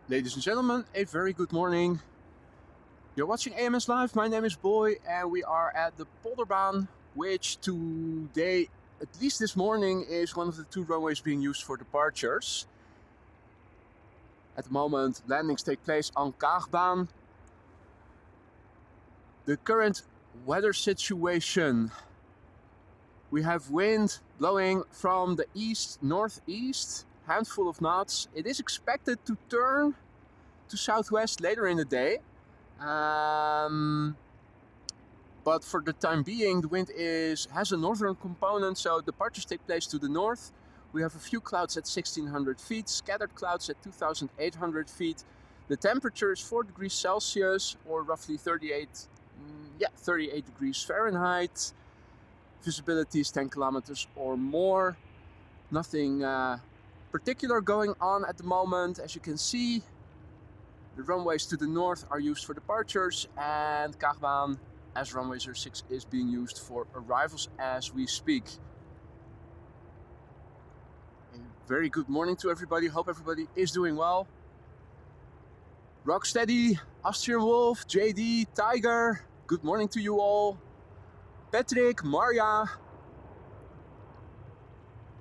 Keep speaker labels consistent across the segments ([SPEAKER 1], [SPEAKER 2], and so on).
[SPEAKER 1] Ladies and gentlemen, a very good morning. You're watching AMS Live. My name is Boy, and we are at the Polderbaan, which today, at least this morning, is one of the two runways being used for departures. At the moment, landings take place on Kaagbaan. The current weather situation. We have wind blowing from the east-northeast, handful of knots. It is expected to turn to southwest later in the day. But for the time being, the wind has a northern component, so departures take place to the north. We have a few clouds at 1600 feet, scattered clouds at 2800 feet. The temperature is 4 degrees Celsius, or roughly 38 degrees Fahrenheit. Visibility is 10 kilometers or more. Nothing particular going on at the moment. As you can see, the runways to the north are used for departures, and Kaagbaan, as runway 06, is being used for arrivals as we speak. A very good morning to everybody. Hope everybody is doing well. Rocksteady, Austrian Wolf, JD, Tiger, good morning to you all. Patrick, Marja,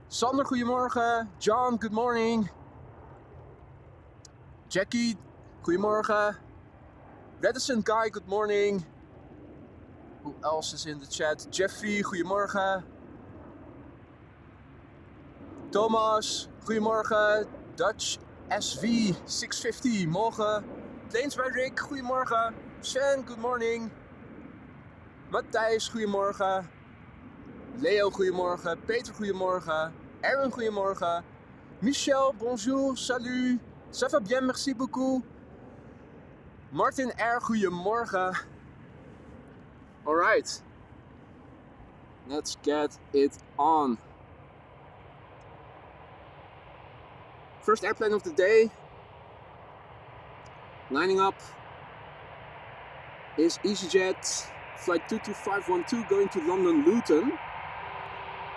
[SPEAKER 1] Sander, goedemorgen. John, good morning. Jackie, goedemorgen. Reticent Guy, good morning. Who else is in the chat? Jeffrey, goedemorgen. Thomas, goedemorgen. Dutch SV 650, morgen. Plains by Rick, goedemorgen. Sven, good morning. Matthijs, goedemorgen. Leo, goedemorgen. Peter, goedemorgen. Erwin, goedemorgen. Michel, bonjour, salut. Ça va bien, merci beaucoup. Martin R, goedemorgen. Alright. Let's get it on. First airplane of the day. Lining up is EasyJet flight 22512 going to London Luton.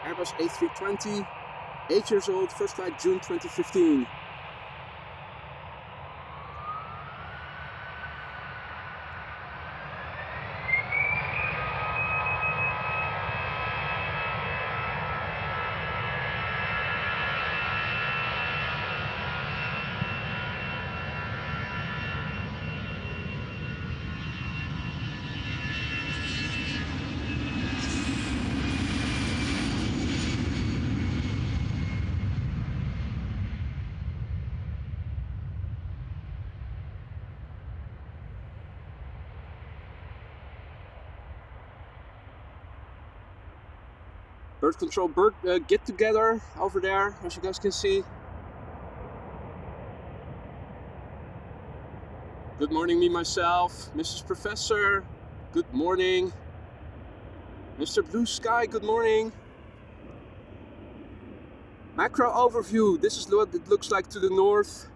[SPEAKER 1] Airbus A320, 8 years old, first flight June 2015. Bird control, get together over there, as you guys can see. Good morning, me, myself, Mrs. Professor, good morning. Mr. Blue Sky, good morning. Macro overview, this is what it looks like to the north.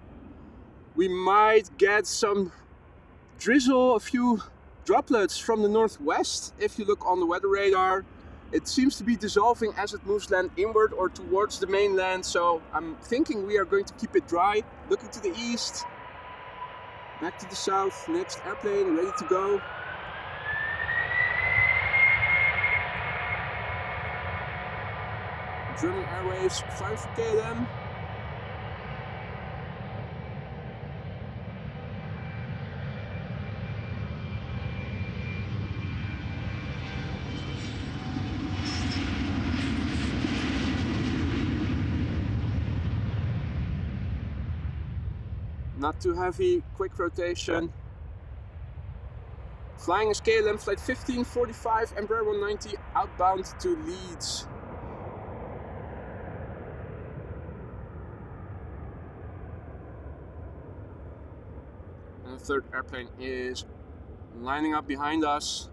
[SPEAKER 1] We might get some drizzle, a few droplets from the northwest if you look on the weather radar. It seems to be dissolving as it moves land inward or towards the mainland, so I'm thinking we are going to keep it dry. Looking to the east, back to the south, next airplane ready to go. German Airways, flying for KLM. Not too heavy, quick rotation. Flying is KLM flight 1545, Embraer 190, outbound to Leeds. And the third airplane is lining up behind us.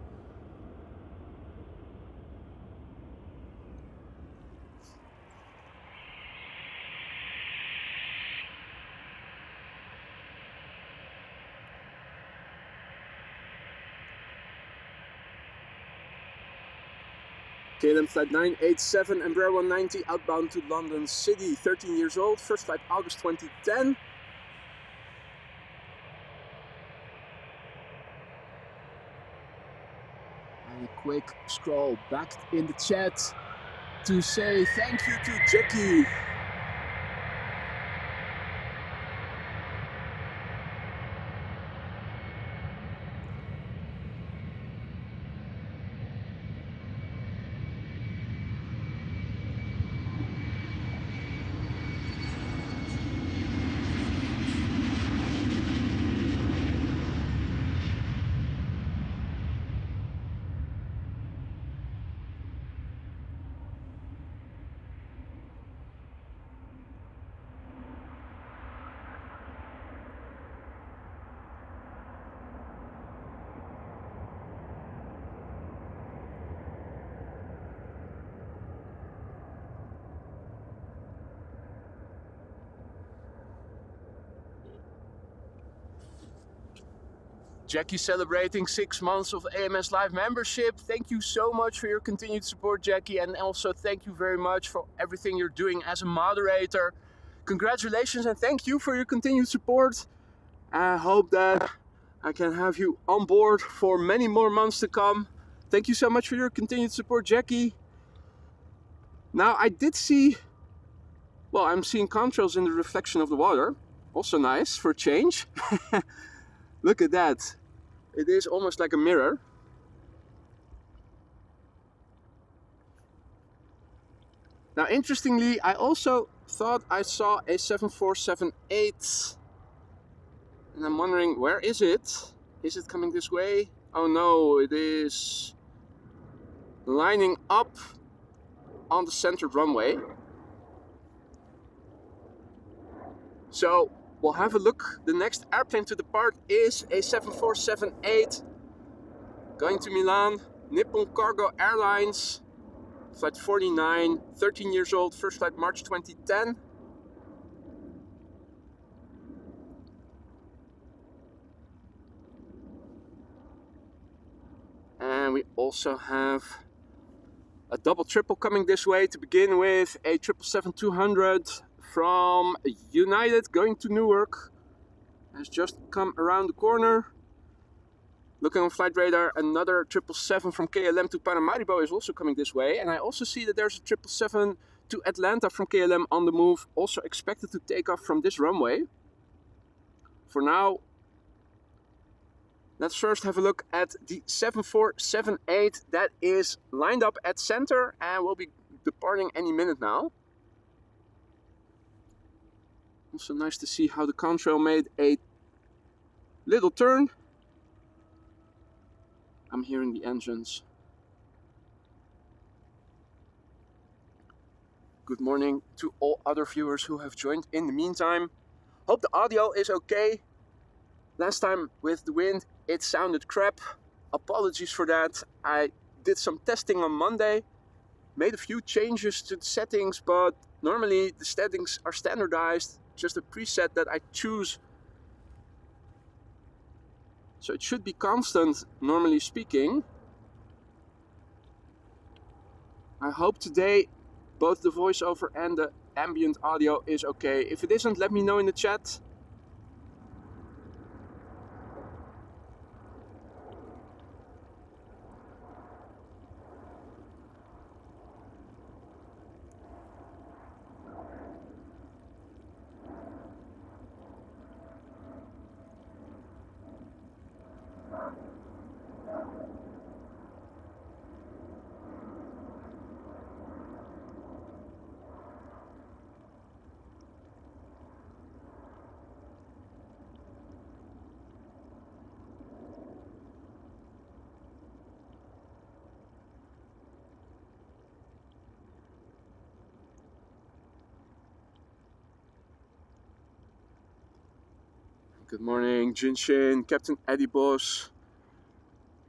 [SPEAKER 1] KLM flight 987, Embraer 190, outbound to London City, 13 years old, first flight August 2010. quick scroll back in the chat to say thank you to Jackie. Jackie celebrating 6 months of AMS Live membership. Thank you so much for your continued support, Jackie, and also thank you very much for everything you're doing as a moderator. Congratulations and thank you for your continued support. I hope that I can have you on board for many more months to come. Thank you so much for your continued support, Jackie. Now I did see, well, I'm seeing contrails in the reflection of the water. Also nice for a change. Look at that. It is almost like a mirror. Now, interestingly, I also thought I saw a 7478. And I'm wondering, where is it? Is it coming this way? Oh no, it is lining up on the centered runway. So we'll have a look. The next airplane to depart is a 7478 going to Milan, Nippon Cargo Airlines, flight 49, 13 years old, first flight March 2010. And we also have a double triple coming this way. To begin with, a 777-200 from United going to Newark. Has just come around the corner. Looking on flight radar, another 777 from KLM to Paramaribo is also coming this way. And I also see that there's a 777 to Atlanta from KLM on the move, also expected to take off from this runway. For now, let's first have a look at the 7478 that is lined up at center and will be departing any minute now. Also nice to see how the contrail made a little turn. I'm hearing the engines. Good morning to all other viewers who have joined in the meantime. Hope the audio is okay. Last time with the wind it sounded crap. Apologies for that. I did some testing on Monday, made a few changes to the settings, but normally the settings are standardized, just a preset that I choose. So it should be constant, normally speaking. I hope today both the voiceover and the ambient audio is okay. If it isn't, let me know in the chat. Good morning, Jinshin, Captain Eddie Boss,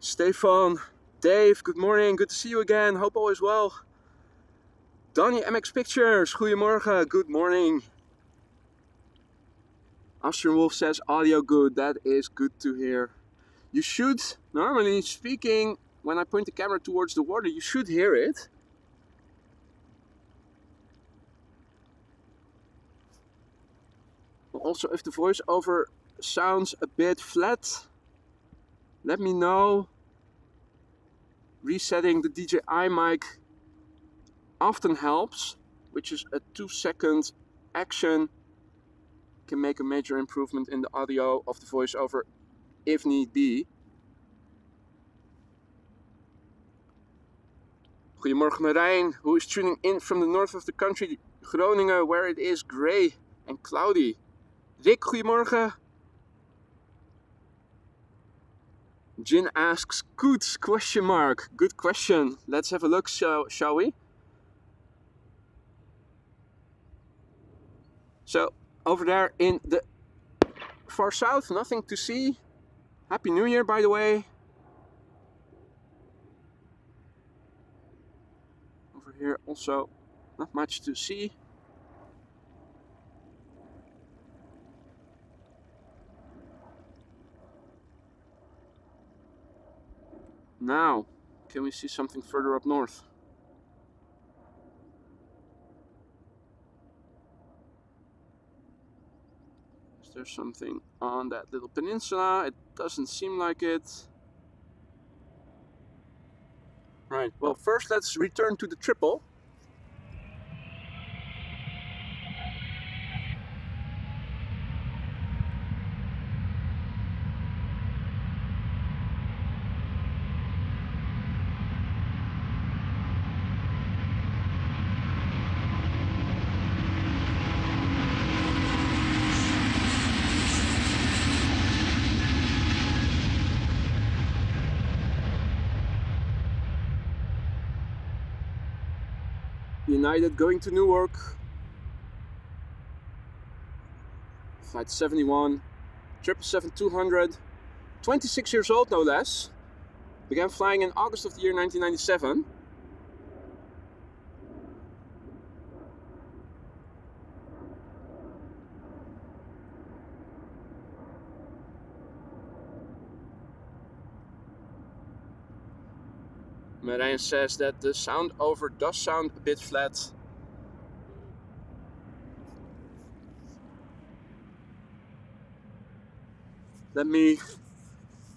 [SPEAKER 1] Stefan, Dave, good morning, good to see you again, hope all is well. Donnie MX Pictures, goedemorgen, good morning. Austrian Wolf says audio good, that is good to hear. You should, normally speaking, when I point the camera towards the water, you should hear it. Also, if the voiceover sounds a bit flat, let me know. Resetting the DJI mic often helps, which is a 2-second action. Can make a major improvement in the audio of the voiceover if need be. Goedemorgen Marijn, who is tuning in from the north of the country, Groningen, where it is grey and cloudy. Rick, goedemorgen. Jin asks, good question mark. Good question. Let's have a look, shall we? So, over there in the far south, nothing to see. Happy New Year, by the way. Over here also not much to see. Now, can we see something further up north? Is there something on that little peninsula? It doesn't seem like it. Right, well, first let's return to the triple. United going to Newark. Flight 71, 777-200, 26 years old no less. Began flying in August of the year 1997. Marijn says that the sound over does sound a bit flat. Let me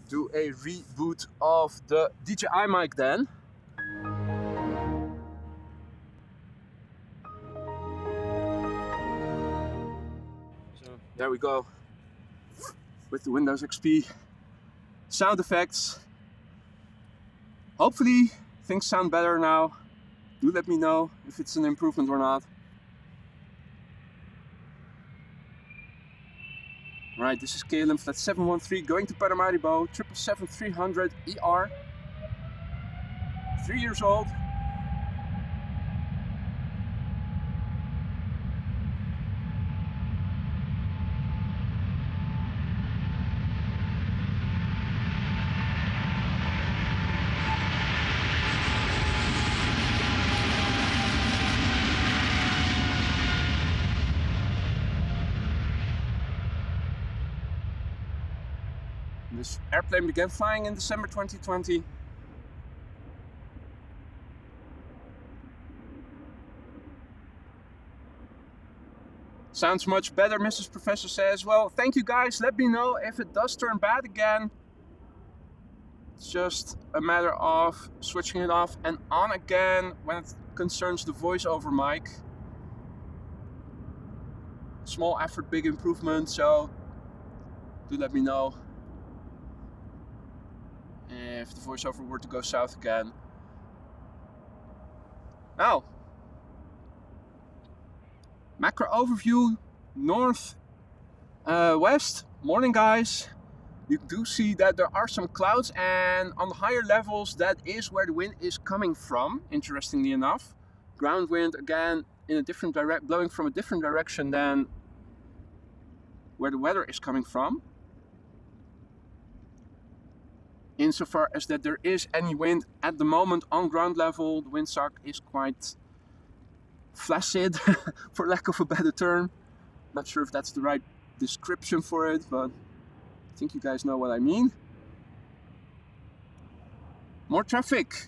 [SPEAKER 1] do a reboot of the DJI mic then. So there we go. With the Windows XP sound effects. Hopefully things sound better now. Do let me know if it's an improvement or not. Right, this is KLM flight 713 going to Paramaribo, 777-300 ER. 3 years old. This airplane began flying in December 2020. Sounds much better, Mrs. Professor says. Well, thank you guys. Let me know if it does turn bad again. It's just a matter of switching it off and on again when it concerns the voiceover mic. Small effort, big improvement, so do let me know if the voiceover were to go south again. Now, macro overview, north, west. Morning guys. You do see that there are some clouds, and on the higher levels that is where the wind is coming from, interestingly enough. Ground wind again in a different direction, blowing from a different direction than where the weather is coming from. Insofar as that there is any wind at the moment on ground level, the windsock is quite flaccid, for lack of a better term. Not sure if that's the right description for it, but I think you guys know what I mean. More traffic.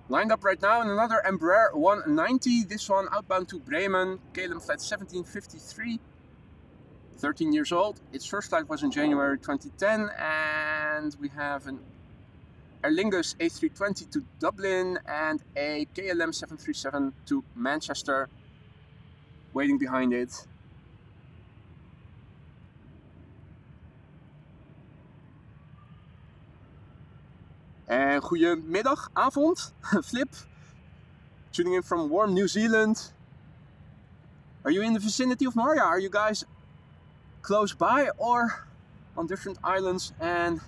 [SPEAKER 1] Lined up right now in another Embraer 190, this one outbound to Bremen, KLM flight 1753. 13 years old. Its first flight was in January 2010, and we have an Aer Lingus A320 to Dublin and a KLM 737 to Manchester waiting behind it. En goedemiddag, avond, Flip. Tuning in from warm New Zealand. Are you in the vicinity of Maria? Are you guys close by or on different islands and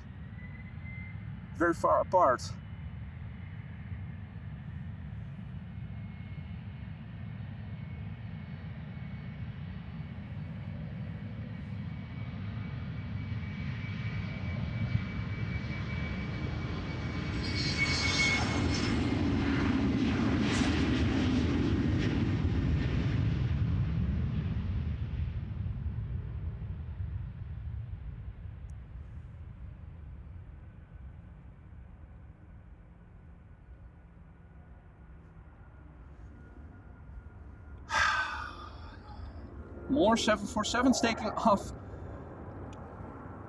[SPEAKER 1] very far apart? More 747s taking off,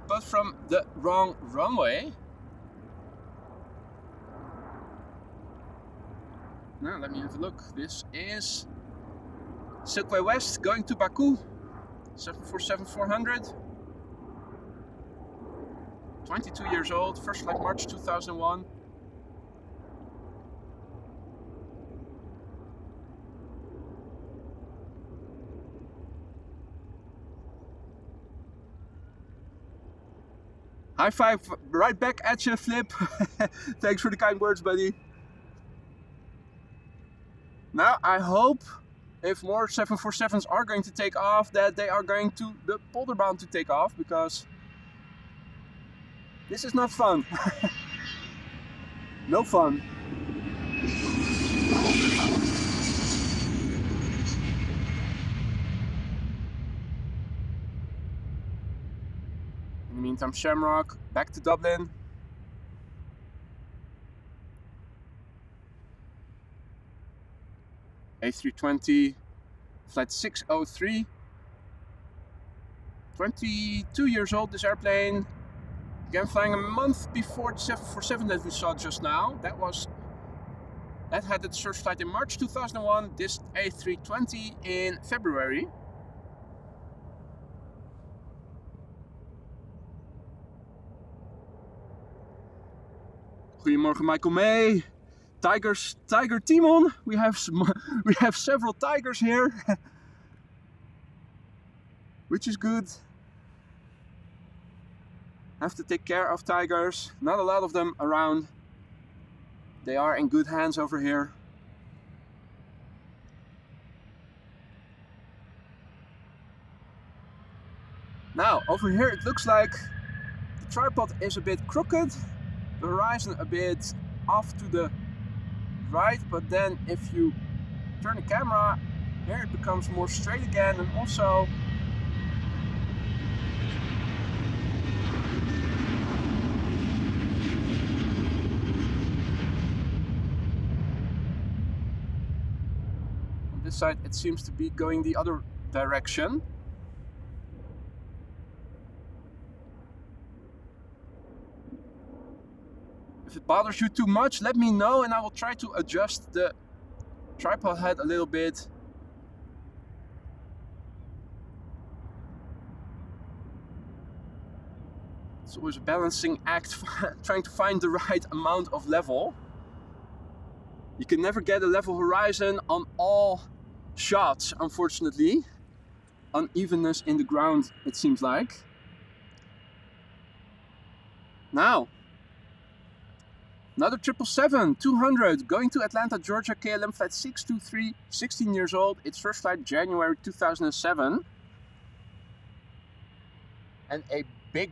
[SPEAKER 1] but from the wrong runway. Now let me have a look. This is Silkway West going to Baku, 747-400. 22 years old, first flight March 2001. High five right back at you, Flip. Thanks for the kind words, buddy. Now, I hope if more 747s are going to take off, that they are going to the Polderbound to take off, because this is not fun. No fun. In the meantime, Shamrock back to Dublin. A320 flight 603. 22 years old, this airplane. Again, flying a month before the 747 that we saw just now. That had its first flight in March 2001. This A320 in February. Goedemorgen, Michael May. Tiger Timon. We have several tigers here, which is good. Have to take care of tigers. Not a lot of them around. They are in good hands over here. Now, over here it looks like the tripod is a bit crooked. The horizon a bit off to the right, but then if you turn the camera, here it becomes more straight again, and also on this side it seems to be going the other direction. If it bothers you too much, let me know and I will try to adjust the tripod head a little bit. It's always a balancing act, trying to find the right amount of level. You can never get a level horizon on all shots, unfortunately. Unevenness in the ground, it seems like. Now, another 777-200 going to Atlanta, Georgia, KLM flight 623, 16 years old. Its first flight January 2007. And a big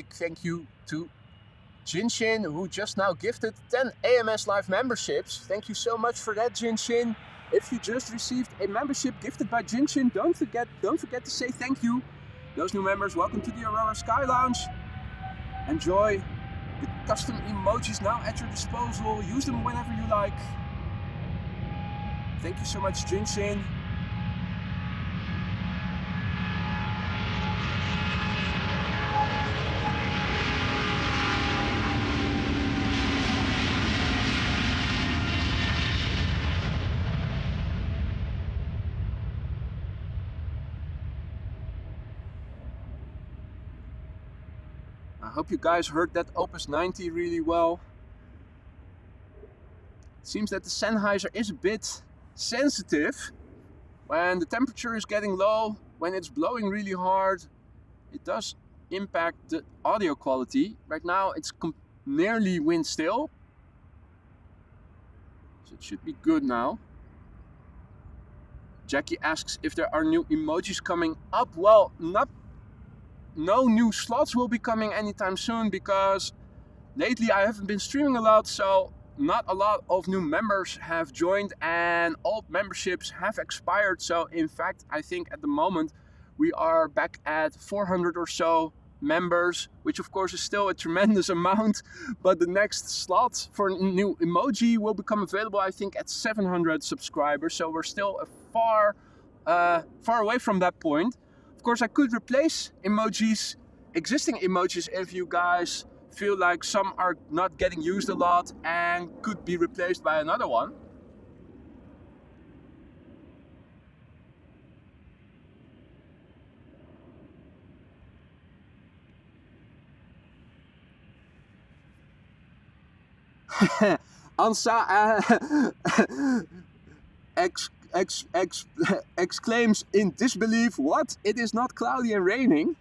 [SPEAKER 1] thank you to Jinshin, who just now gifted 10 AMS Live memberships. Thank you so much for that, Jinshin. If you just received a membership gifted by Jinshin, don't forget to say thank you. Those new members, welcome to the Aurora Sky Lounge. Enjoy the custom emojis now at your disposal. Use them whenever you like. Thank you so much, Jinshin. I hope you guys heard that Opus 90 really well. It seems that the Sennheiser is a bit sensitive. When the temperature is getting low, when it's blowing really hard, it does impact the audio quality. Right now it's nearly wind still, so it should be good now. Jackie asks if there are new emojis coming up. Well, no new slots will be coming anytime soon, because lately I haven't been streaming a lot, so not a lot of new members have joined and old memberships have expired. So in fact, I think at the moment we are back at 400 or so members, which of course is still a tremendous amount, but the next slot for a new emoji will become available, I think, at 700 subscribers. So we're still far away from that point. Of course, I could replace existing emojis, if you guys feel like some are not getting used a lot and could be replaced by another one. Ansa exclaims in disbelief, "What? It is not cloudy and raining?"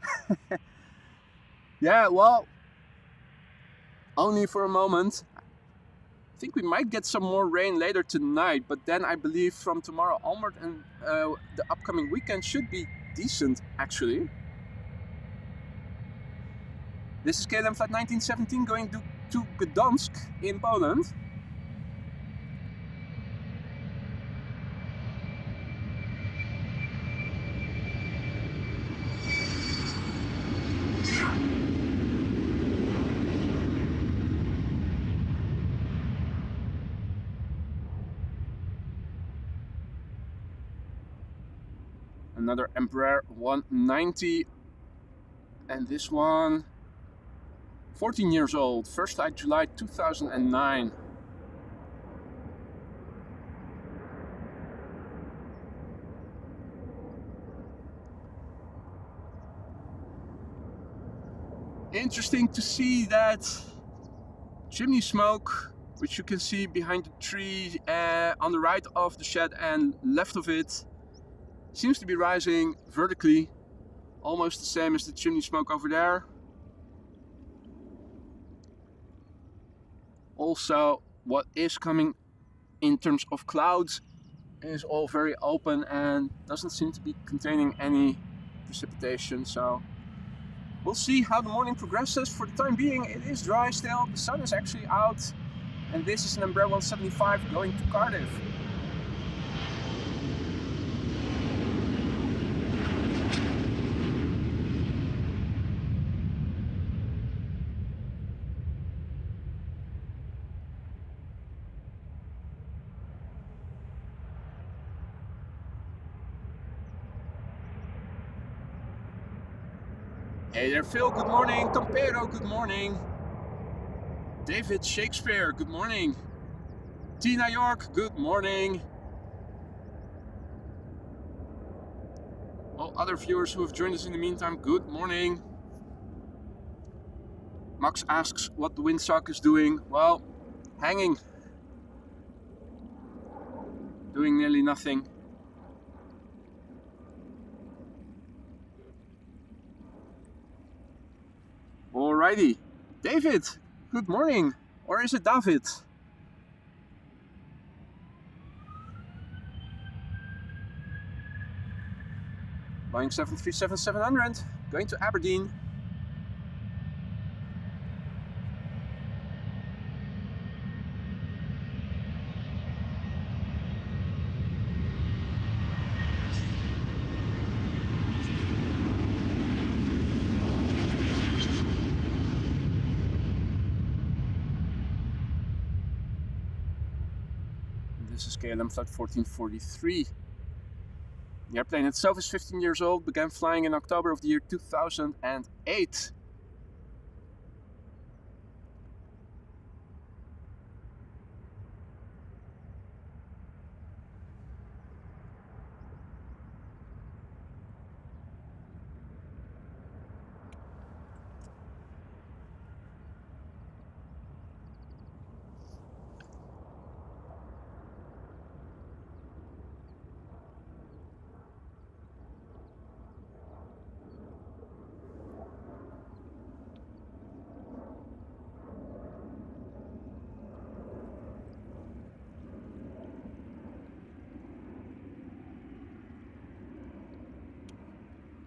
[SPEAKER 1] Yeah, well, only for a moment. I think we might get some more rain later tonight, but then I believe from tomorrow onward and the upcoming weekend should be decent, actually. This is KLM flight 1917 going to Gdansk in Poland. Another Embraer 190, and this one 14 years old, first flight July 2009. Interesting to see that chimney smoke, which you can see behind the tree on the right of the shed and left of it, seems to be rising vertically, almost the same as the chimney smoke over there. Also, what is coming in terms of clouds is all very open and doesn't seem to be containing any precipitation. So we'll see how the morning progresses. For the time being, it is dry still. The sun is actually out, and this is an Embraer 175 going to Cardiff. Hey there, Phil, good morning. Campero, good morning. David Shakespeare, good morning. Tina York, good morning. All other viewers who have joined us in the meantime, good morning. Max asks what the windsock is doing. Well, hanging. Doing nearly nothing. Alrighty. David, good morning. Or is it David? Boeing 737-700, going to Aberdeen. This is KLM flight 1443. The airplane itself is 15 years old, began flying in October of the year 2008.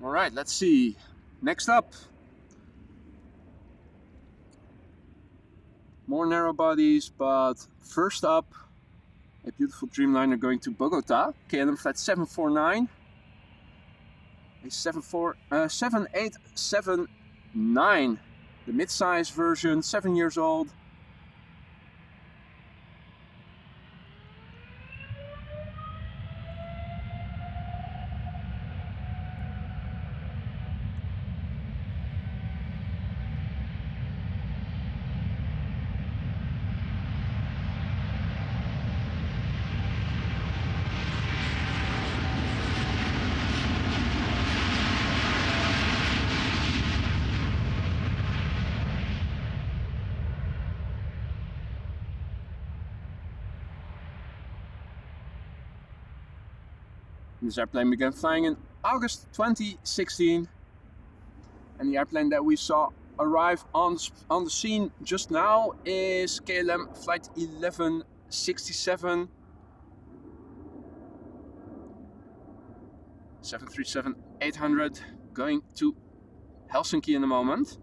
[SPEAKER 1] All right, let's see. Next up, more narrow bodies, but first up, a beautiful Dreamliner going to Bogota, KLM flight 749, a 7879, the mid-size version, 7 years old. This airplane began flying in August 2016, and the airplane that we saw arrive on the scene just now is KLM flight 1167, 737-800, going to Helsinki in a moment.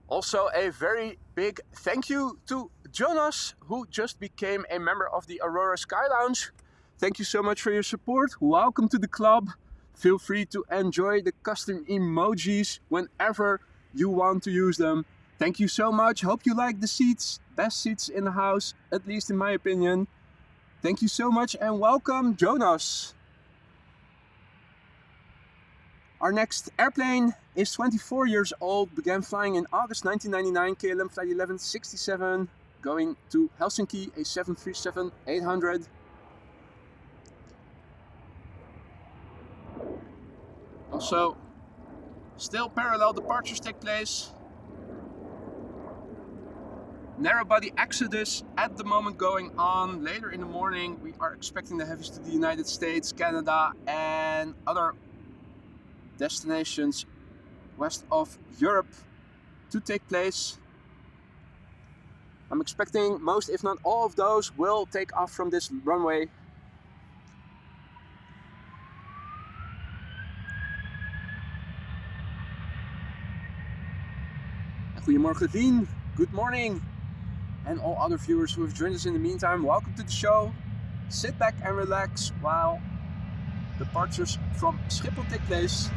[SPEAKER 1] Also, a very big thank you to Jonas, who just became a member of the Aurora Sky Lounge. Thank you so much for your support. Welcome to the club. Feel free to enjoy the custom emojis whenever you want to use them. Thank you so much. Hope you like the seats. Best seats in the house, at least in my opinion. Thank you so much and welcome, Jonas. Our next airplane is 24 years old, began flying in August 1999, KLM flight 1167, going to Helsinki, a 737-800. Also, still parallel departures take place. Narrow body exodus at the moment going on. Later in the morning, we are expecting the heavies to the United States, Canada, and other destinations west of Europe to take place. I'm expecting most, if not all of those, will take off from this runway. Goedemorgen Dien, good morning, and all other viewers who have joined us in the meantime, welcome to the show. Sit back and relax while departures from Schiphol take place.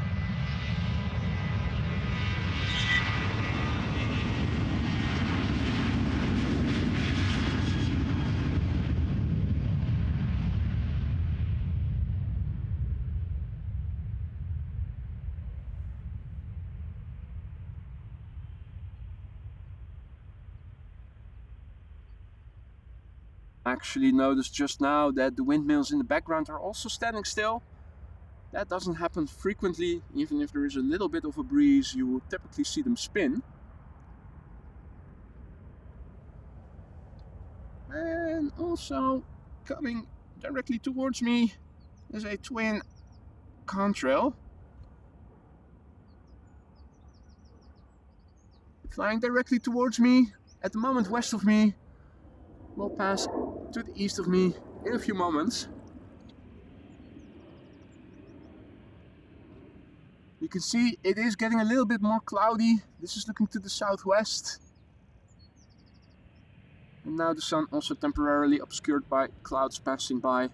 [SPEAKER 1] Actually noticed just now that the windmills in the background are also standing still. That doesn't happen frequently. Even if there is a little bit of a breeze, you will typically see them spin. And also coming directly towards me is a twin contrail. Flying directly towards me, at the moment west of me, will pass to the east of me in a few moments. You can see it is getting a little bit more cloudy. This is looking to the southwest. And now the sun also temporarily obscured by clouds passing by.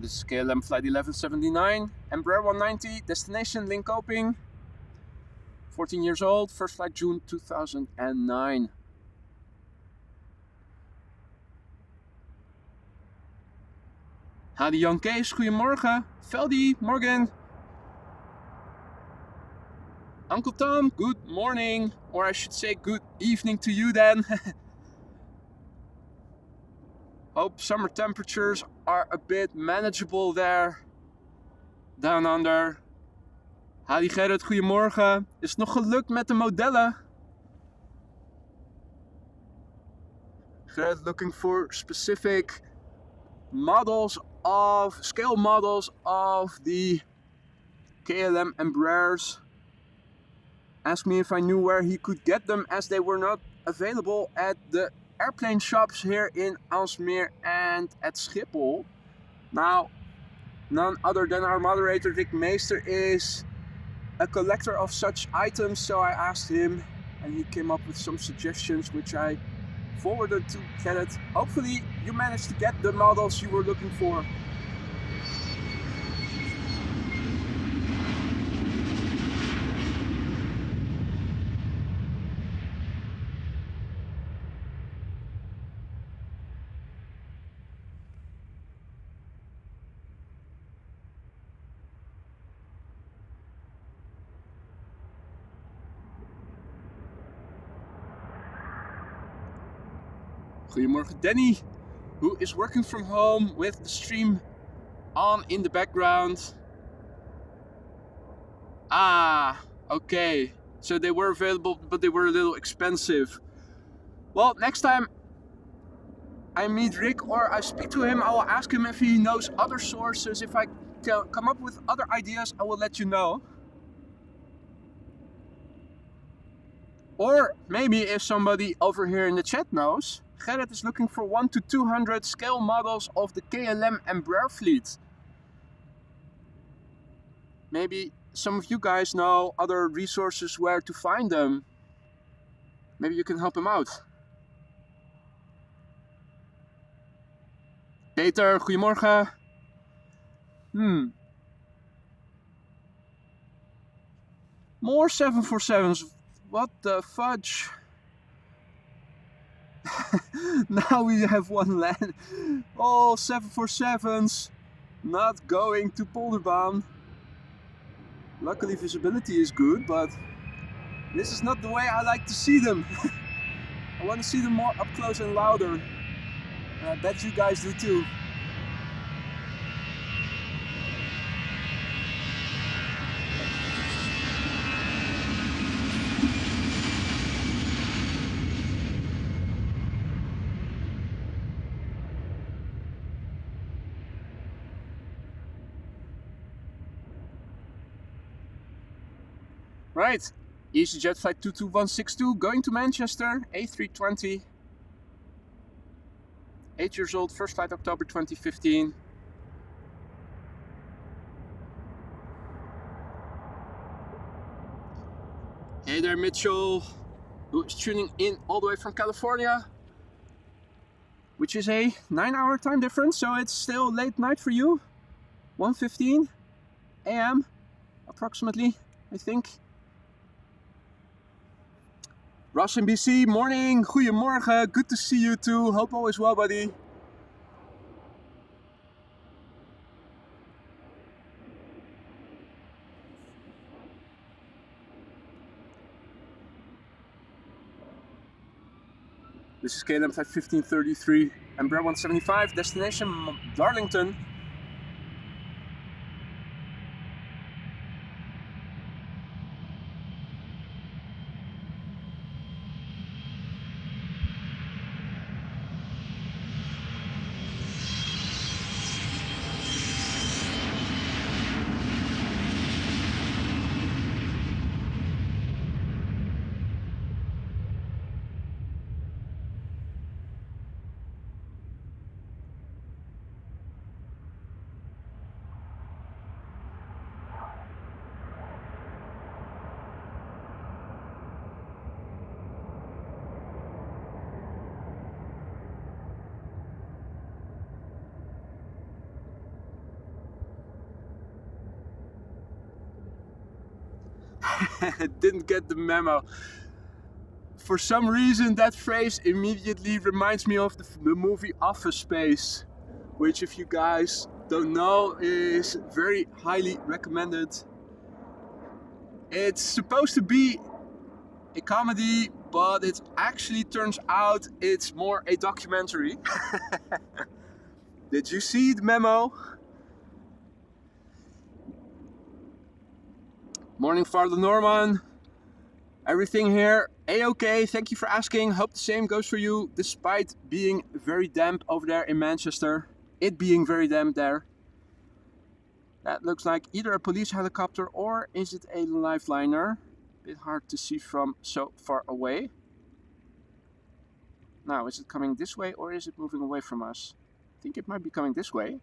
[SPEAKER 1] This is KLM flight 1179, Embraer 190, destination Linköping. 14 years old, first flight June 2009. Hadi Jan Kees, goedemorgen. Veldi, morgen. Uncle Tom, good morning. Or I should say good evening to you then. Hope summer temperatures are a bit manageable there. Down under. Hadi Gerrit, goedemorgen. Is het nog gelukt met de modellen? Gerrit looking for specific models of, scale models of the KLM Embraers. Asked me if I knew where he could get them, as they were not available at the airplane shops here in Aalsmeer and at Schiphol. Now, none other than our moderator Rick Meester is a collector of such items, so I asked him and he came up with some suggestions which I forwarded to Gerrit. Hopefully you managed to get the models you were looking for. Goedemorgen Danny, who is working from home with the stream on in the background. Ah, okay. So they were available, but they were a little expensive. Well, next time I meet Rick or I speak to him, I will ask him if he knows other sources. If I can come up with other ideas, I will let you know. Or maybe if somebody over here in the chat knows, Gerrit is looking for 1 to 200 scale models of the KLM Embraer fleet. Maybe some of you guys know other resources where to find them. Maybe you can help him out. Peter, goedemorgen. More 747s. What the fudge? Now we have one land. All 747s not going to Polderbaan. Luckily visibility is good, but this is not the way I like to see them. I want to see them more up close and louder. And I bet you guys do too. Right, EasyJet flight 22162 going to Manchester, A320. 8 years old, first flight October 2015. Hey there Mitchell, who is tuning in all the way from California, which is a 9-hour time difference, so it's still late night for you. 1:15 a.m. approximately, I think. Ross in BC, morning, goedemorgen, good to see you too, hope all is well, buddy. This is KLM flight 1533, Embraer 175, destination Darlington. Didn't get the memo. For some reason, that phrase immediately reminds me of the movie Office Space, which, if you guys don't know, is very highly recommended. It's supposed to be a comedy, but it actually turns out it's more a documentary. Did you see the memo? Morning, Father Norman. Everything here A-okay, thank you for asking. Hope the same goes for you, despite being very damp over there in Manchester. It being very damp there. That looks like either a police helicopter or is it a lifeliner? Bit hard to see from so far away. Now, is it coming this way or is it moving away from us? I think it might be coming this way.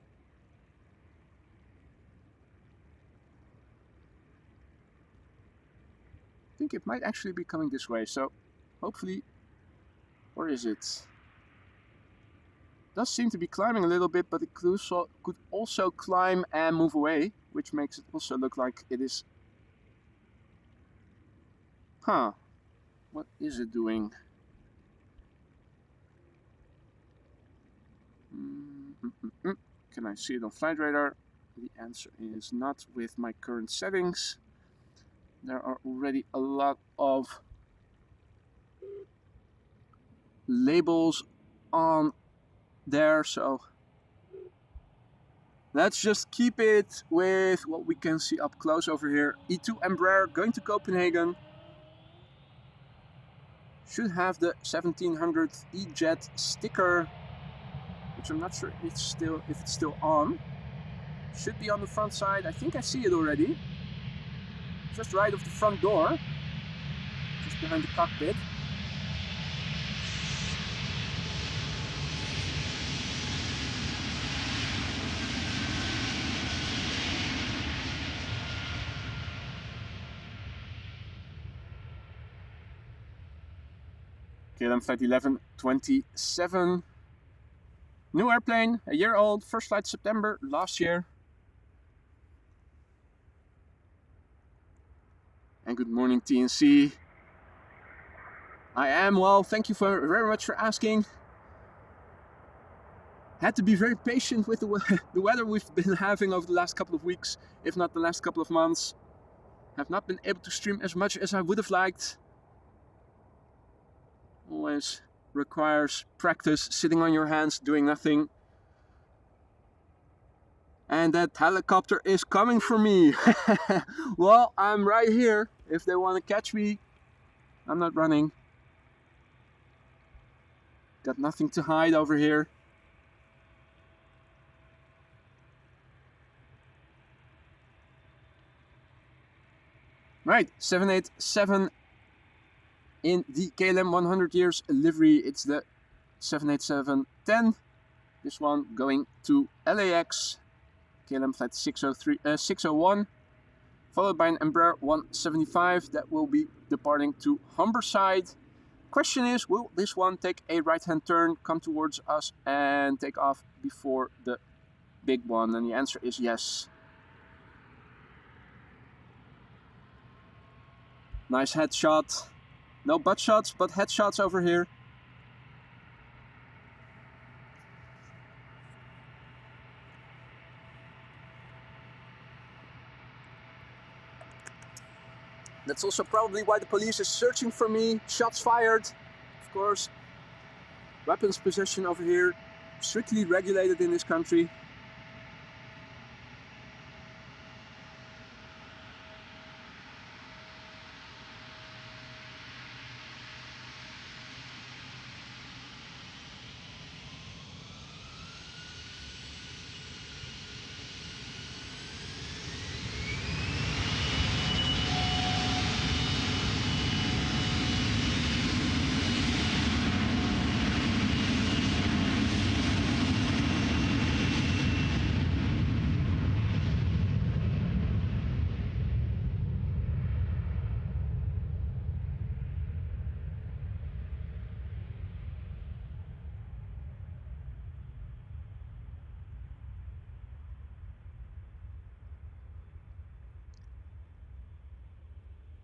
[SPEAKER 1] I think it might actually be coming this way, so hopefully, or is it? Does seem to be climbing a little bit, but it could also climb and move away, which makes it also look like it is. Huh, what is it doing? Can I see it on flight radar? The answer is not with my current settings. There are already a lot of labels on there, so let's just keep it with what we can see up close over here. E2 Embraer going to Copenhagen. Should have the 1700 E-Jet sticker, which I'm not sure if it's still on. Should be on the front side. I think I see it already. Just right of the front door, just behind the cockpit. KLM flight 1127. New airplane, a year old, first flight September last year. And good morning, TNC. I am well, thank you very much for asking. Had to be very patient with the weather we've been having over the last couple of weeks, if not the last couple of months. Have not been able to stream as much as I would have liked. Always requires practice, sitting on your hands, doing nothing. And that helicopter is coming for me. Well, I'm right here. If they want to catch me, I'm not running. Got nothing to hide over here. Right, 787 in the KLM 100 years livery. It's the 787-10. This one going to LAX. KLM flight 601, followed by an Embraer 175 that will be departing to Humberside. Question is, will this one take a right-hand turn, come towards us and take off before the big one? And the answer is yes. Nice headshot. No butt shots, but headshots over here. That's also probably why the police is searching for me. Shots fired, of course. Weapons possession over here, strictly regulated in this country.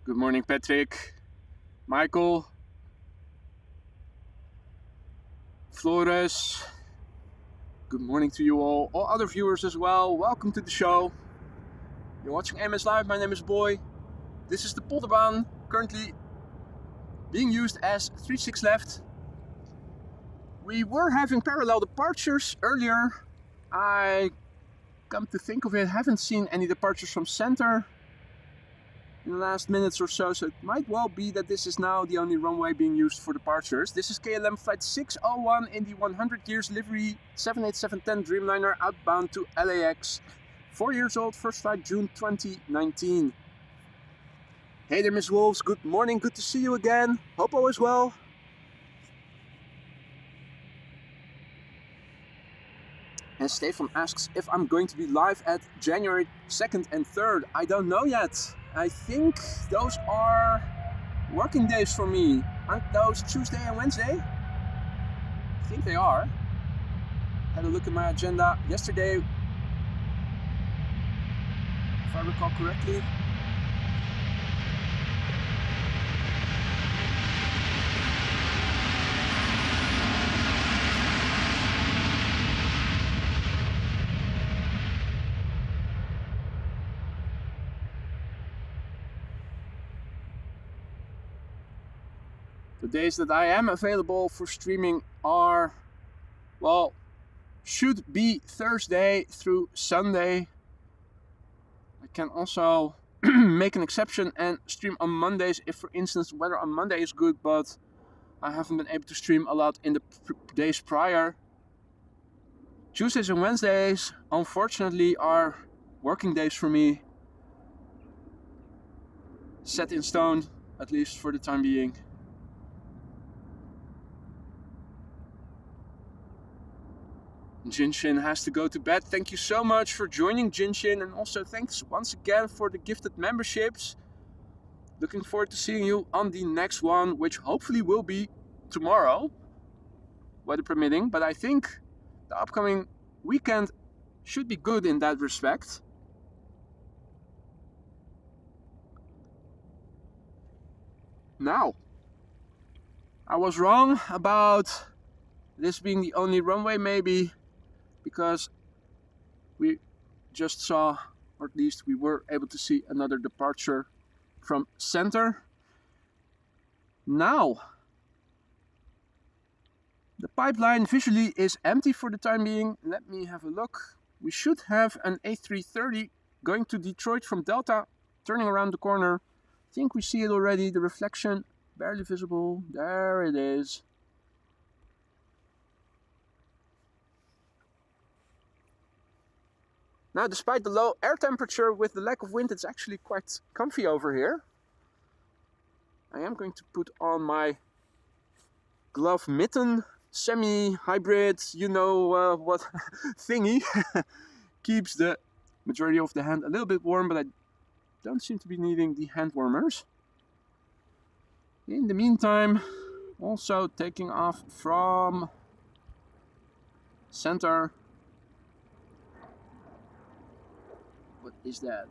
[SPEAKER 1] Good morning, Patrick, Michael, Flores. Good morning to you all other viewers as well. Welcome to the show. You're watching AMS Live. My name is Boy. This is the Polderbaan, currently being used as 36 left. We were having parallel departures earlier. I come to think of it, haven't seen any departures from center in the last minutes or so, so it might well be that this is now the only runway being used for departures. This is KLM flight 601 in the 100 years livery 787-10 Dreamliner outbound to LAX. 4 years old, first flight June 2019. Hey there, Miss Wolves, good morning, good to see you again. Hope all is well. And Stefan asks if I'm going to be live at January 2nd and 3rd. I don't know yet. I think those are working days for me. Aren't those Tuesday and Wednesday? I think they are. Had a look at my agenda yesterday, if I recall correctly. The days that I am available for streaming are, well, should be Thursday through Sunday. I can also make an exception and stream on Mondays if, for instance, the weather on Monday is good, but I haven't been able to stream a lot in the days prior. Tuesdays and Wednesdays, unfortunately, are working days for me. Set in stone, at least for the time being. Jinshin has to go to bed. Thank you so much for joining, Jinshin, and also thanks once again for the gifted memberships. Looking forward to seeing you on the next one, which hopefully will be tomorrow, weather permitting, but I think the upcoming weekend should be good in that respect. Now, I was wrong about this being the only runway, maybe, because we just saw, or at least we were able to see another departure from center. Now, the pipeline visually is empty for the time being. Let me have a look. We should have an A330 going to Detroit from Delta, turning around the corner. I think we see it already, the reflection, barely visible. There it is. Now, despite the low air temperature with the lack of wind, it's actually quite comfy over here. I am going to put on my glove mitten, semi-hybrid, you know what thingy. Keeps the majority of the hand a little bit warm, but I don't seem to be needing the hand warmers. In the meantime, also taking off from center. What is that?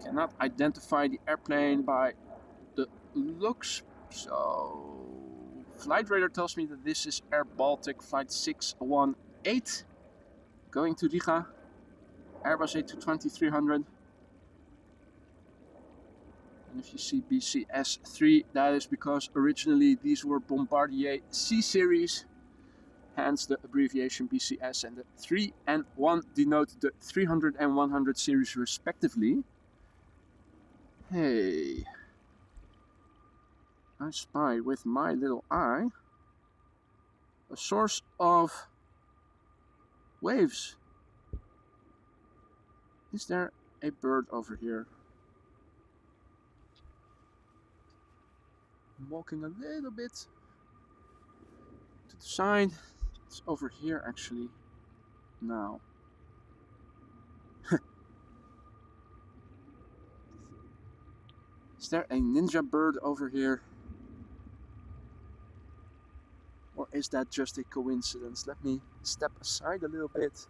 [SPEAKER 1] Cannot identify the airplane by the looks, so flight radar tells me that this is Air Baltic flight 618 going to Riga, Airbus A320-300. And if you see BCS3, that is because originally these were Bombardier C series, hence the abbreviation BCS, and the 3 and 1 denote the 300 and 100 series respectively. Hey, I spy with my little eye a source of waves. Is there a bird over here? I'm walking a little bit to the side. It's over here actually now. Is there a ninja bird over here? Or is that just a coincidence? Let me step aside a little bit.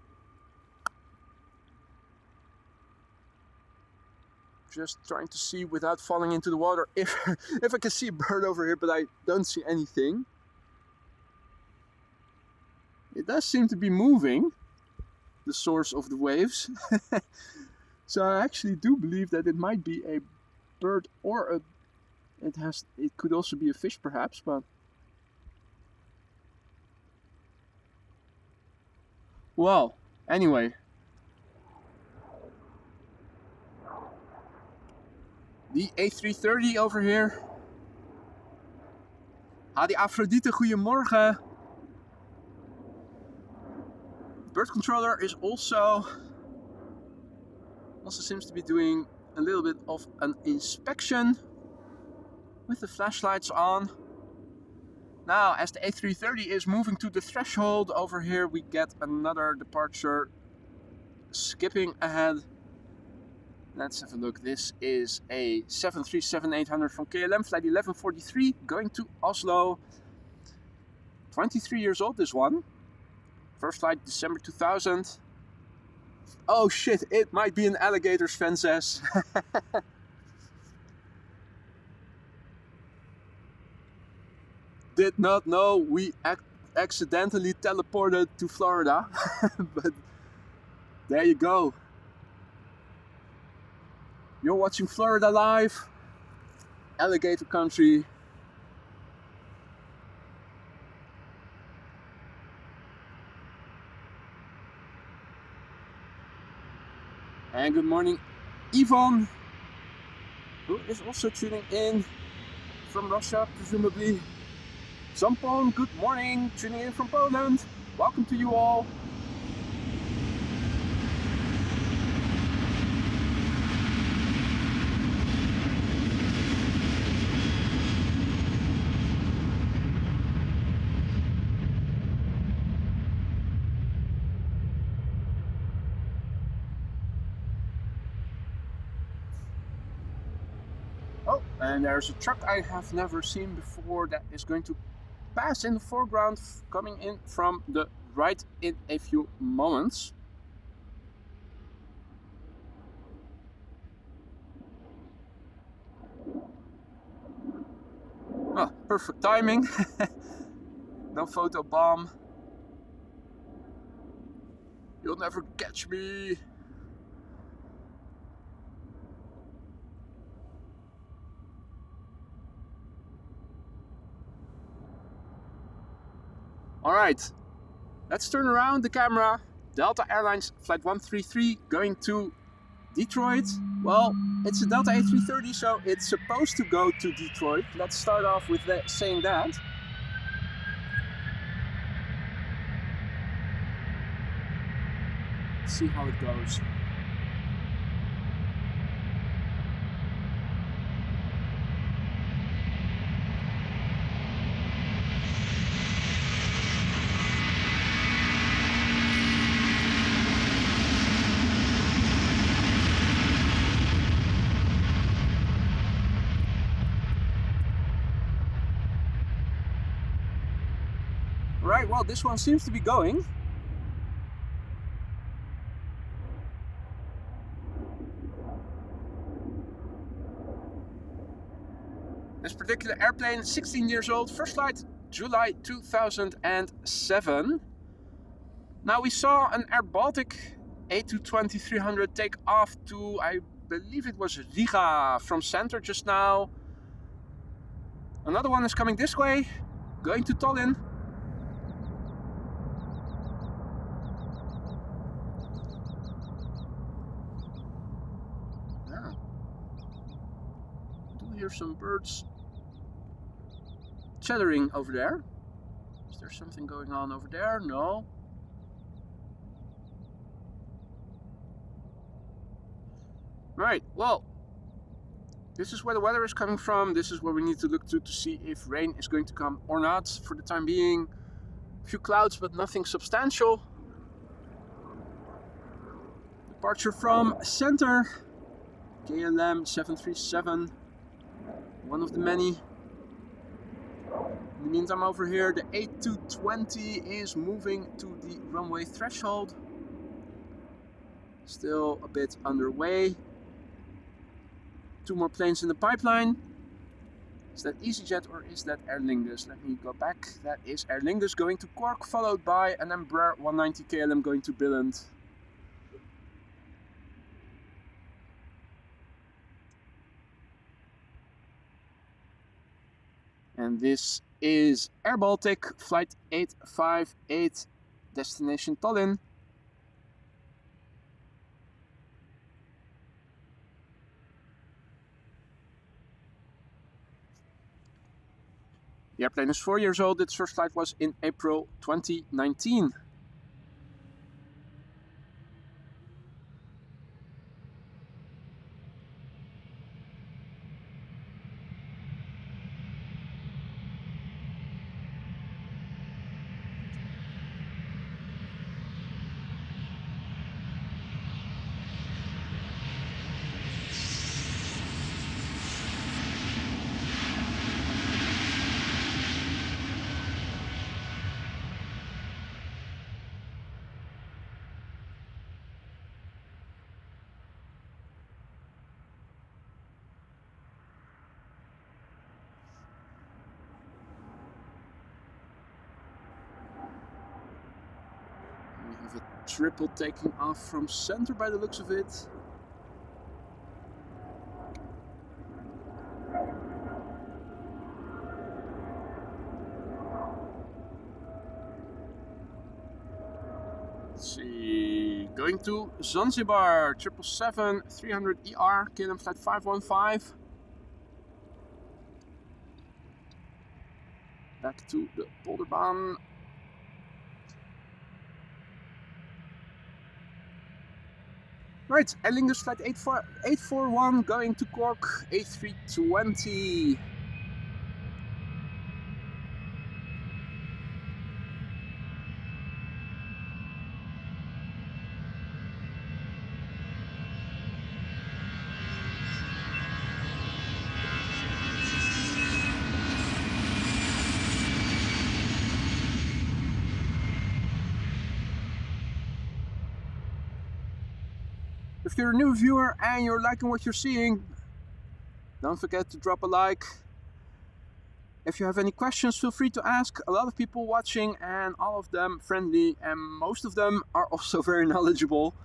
[SPEAKER 1] Just trying to see without falling into the water if I can see a bird over here, but I don't see anything. It does seem to be moving, the source of the waves. So I actually do believe that it might be a bird or it could also be a fish perhaps, but well, anyway. The A330 over here. Hadi Afrodite, goedemorgen. Bird controller is also seems to be doing a little bit of an inspection with the flashlights on. Now, as the A330 is moving to the threshold over here, we get another departure skipping ahead. Let's have a look. This is a 737-800 from KLM, flight 1143, going to Oslo. 23 years old, this one. First flight, December 2000. Oh shit, it might be an alligator's fences. Did not know we accidentally teleported to Florida. But there you go. You're watching Florida Live, alligator country. And good morning, Yvonne, who is also tuning in from Russia, presumably. Zampon, good morning, tuning in from Poland. Welcome to you all. Oh, and there's a truck I have never seen before that is going to pass in the foreground, coming in from the right in a few moments. Oh, perfect timing. No photo bomb. You'll never catch me. All right, let's turn around the camera. Delta Airlines flight 133 going to Detroit. Well, it's a Delta A330, so it's supposed to go to Detroit. Let's start off with saying that. Let's see how it goes. Right, well, this one seems to be going. This particular airplane, 16 years old, first flight, July 2007. Now we saw an Air Baltic A220-300 take off to, I believe it was Riga from center just now. Another one is coming this way, going to Tallinn. Yeah. I do hear some birds chattering over there. Is there something going on over there? No. Right, well, this is where the weather is coming from. This is where we need to look to see if rain is going to come or not. For the time being, a few clouds, but nothing substantial. Departure from center, KLM 737, one of the many. In the meantime, over here, the A220 is moving to the runway threshold. Still a bit underway. 2 more planes in the pipeline. Is that EasyJet or is that Aer Lingus? Let me go back. That is Aer Lingus going to Cork, followed by an Embraer 190 KLM going to Billund. And this is Air Baltic, flight 858, destination Tallinn. The airplane is 4 years old. Its first flight was in April 2019. We have a triple taking off from center by the looks of it. Let's see, going to Zanzibar, 777-300ER, KLM flight 515. Back to the Polderbaan. Right, Aer Lingus flight 841 going to Cork, A320. If you're a new viewer and you're liking what you're seeing, don't forget to drop a like. If you have any questions, feel free to ask. A lot of people watching and all of them friendly, and most of them are also very knowledgeable.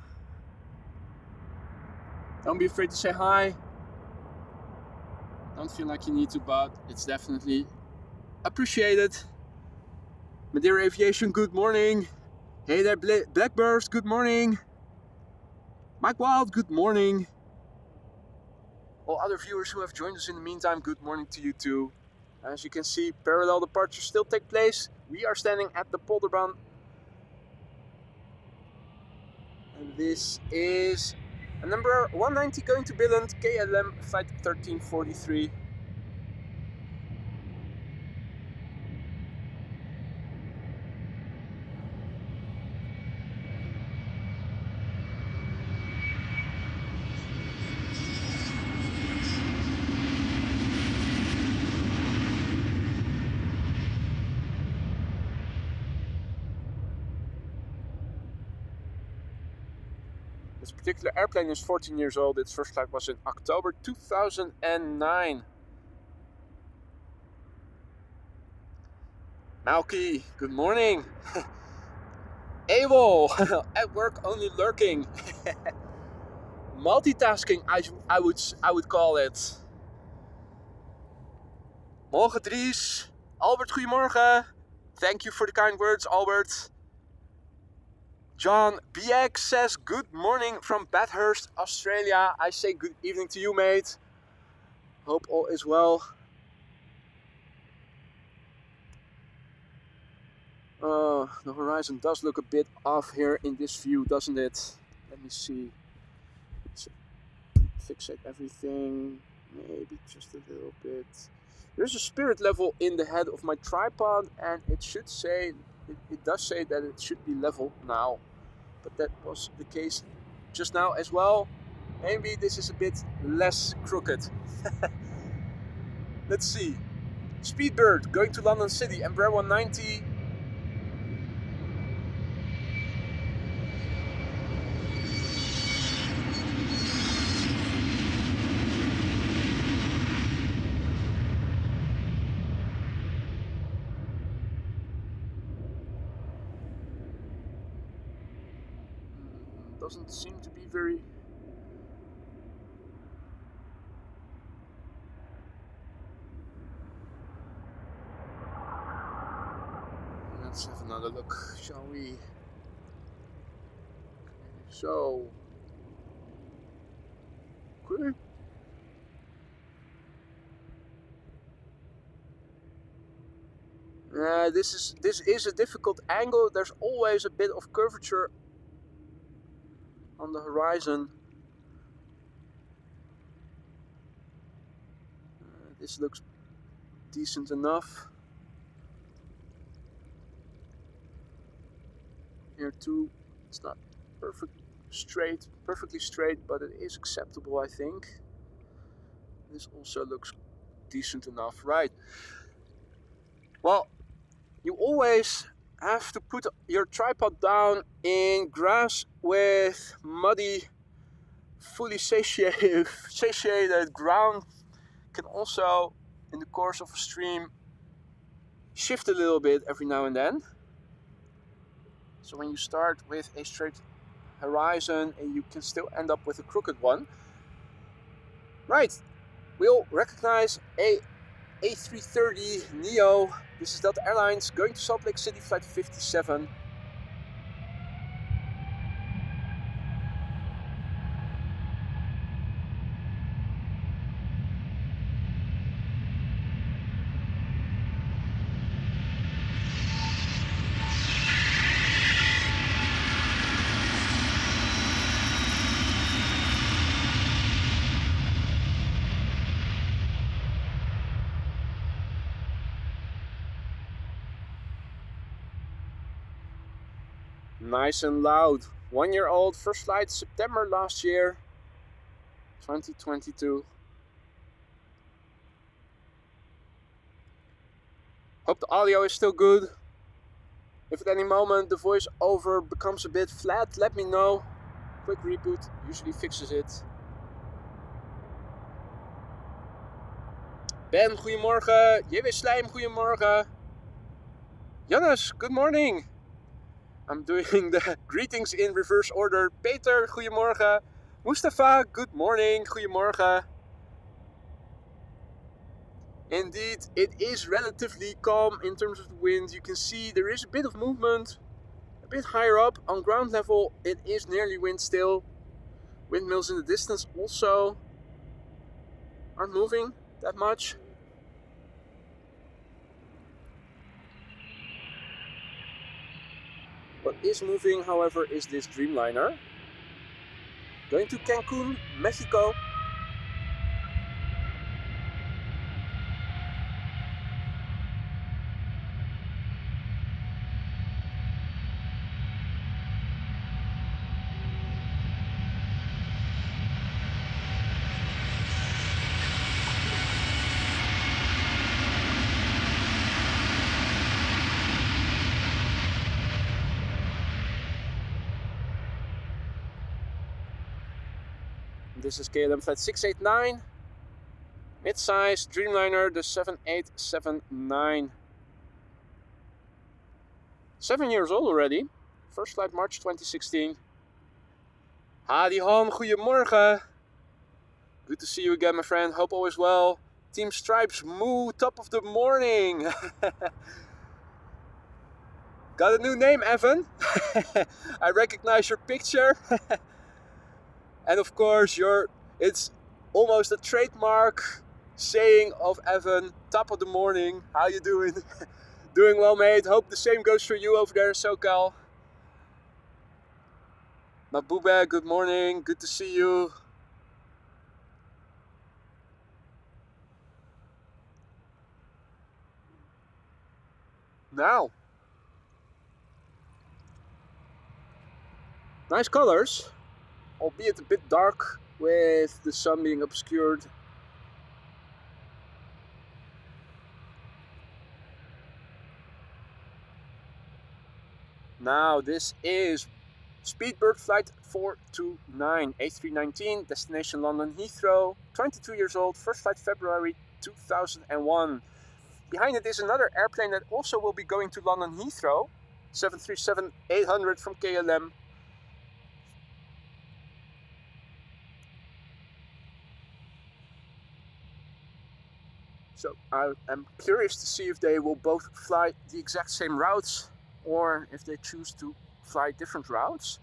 [SPEAKER 1] Don't be afraid to say hi. Don't feel like you need to, but it's definitely appreciated. Madeira Aviation, good morning. Hey there, Blackbirds, good morning. Mike Wild, good morning. All other viewers who have joined us in the meantime, good morning to you too. As you can see, parallel departures still take place. We are standing at the Polderbaan. And this is a number 190 going to Billund, KLM flight 1343. This particular airplane is 14 years old. Its first flight was in October 2009. Malky, good morning. Able, at work only lurking. Multitasking, I would call it. Morgen Dries. Albert, goedemorgen. Thank you for the kind words, Albert. John BX says good morning from Bathurst, Australia. I say good evening to you, mate. Hope all is well. The horizon does look a bit off here in this view, doesn't it? Let me see. Let's fixate everything. Maybe just a little bit. There's a spirit level in the head of my tripod, and it should say, it does say that it should be level now. But that was the case just now as well. Maybe this is a bit less crooked. Let's see. Speedbird going to London City, Embraer 190. Doesn't seem to be very... Let's have another look, shall we? So, okay. This is a difficult angle. There's always a bit of curvature on the horizon. This looks decent enough. Here too, it's not perfectly straight, but it is acceptable, I think. This also looks decent enough, right? Well, you always have to put your tripod down in grass with muddy, fully satiated ground. Can also, in the course of a stream, shift a little bit every now and then. So when you start with a straight horizon, you can still end up with a crooked one. Right, we'll recognize a A330 Neo. This is Delta Airlines going to Salt Lake City, flight 57. Nice and loud. 1 year old, first flight September last year, 2022. Hope the audio is still good. If at any moment the voiceover becomes a bit flat, let me know. Quick reboot usually fixes it. Ben, goedemorgen. JW Slijm, goedemorgen. Jannes, good morning. I'm doing the greetings in reverse order. Peter, goedemorgen. Mustafa, good morning, goedemorgen. Indeed, it is relatively calm in terms of the wind. You can see there is a bit of movement. A bit higher up on ground level, it is nearly wind still. Windmills in the distance also aren't moving that much. What is moving, however, is this Dreamliner. Going to Cancun, Mexico. This is KLM flight 689, mid-size Dreamliner, the 7879. 7 years old already. First flight March 2016. Hadi Han, goedemorgen. Good to see you again, my friend. Hope all is well. Team Stripes, moo, top of the morning. Got a new name, Evan. I recognize your picture. And of course, it's almost a trademark saying of Evan, top of the morning. How you doing? Doing well, mate. Hope the same goes for you over there in SoCal. Mabube, good morning. Good to see you. Now, nice colors, albeit a bit dark with the sun being obscured. Now this is Speedbird flight 429, A319, destination London Heathrow, 22 years old, first flight February 2001. Behind it is another airplane that also will be going to London Heathrow, 737-800 from KLM. So I am curious to see if they will both fly the exact same routes or if they choose to fly different routes.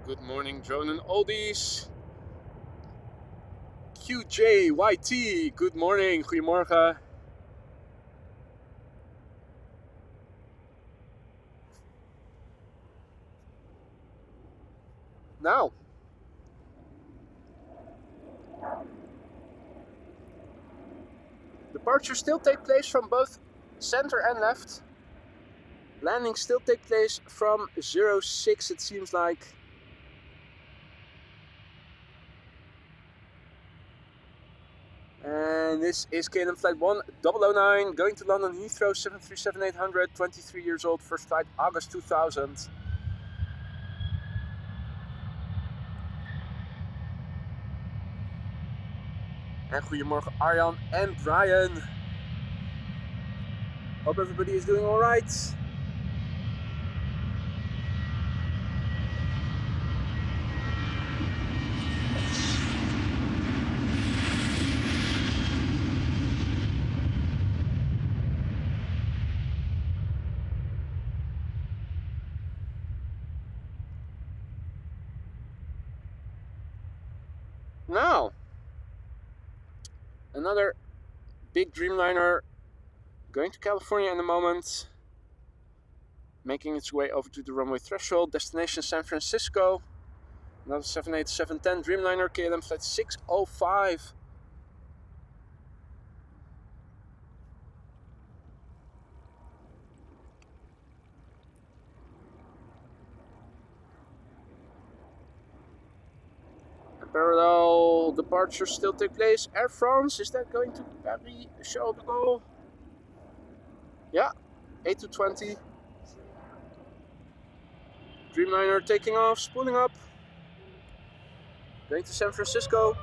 [SPEAKER 1] Good morning, drone and oldies. QJYT, good morning, goedemorgen. Now, departures still take place from both center and left. Landings still take place from 06, it seems like. And this is KLM flight 1009 going to London Heathrow 737-800, 23 years old, first flight August 2000. And goedemorgen Arjan and Brian. Hope everybody is doing alright. Now, another big Dreamliner going to California in a moment, making its way over to the runway threshold, destination San Francisco. Another 787-10 Dreamliner, KLM flight 605. Parallel departures still take place. Air France, is that going to Paris, Charles de Gaulle? Yeah, A220. Dreamliner taking off, spooling up. Going to San Francisco.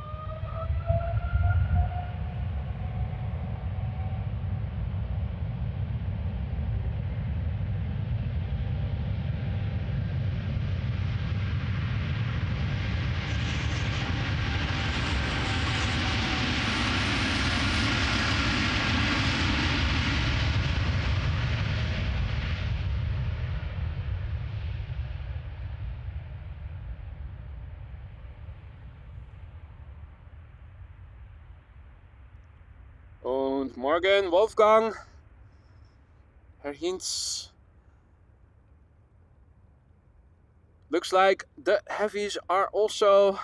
[SPEAKER 1] Und morgen, Wolfgang, Herr Hinz. Looks like the heavies are also,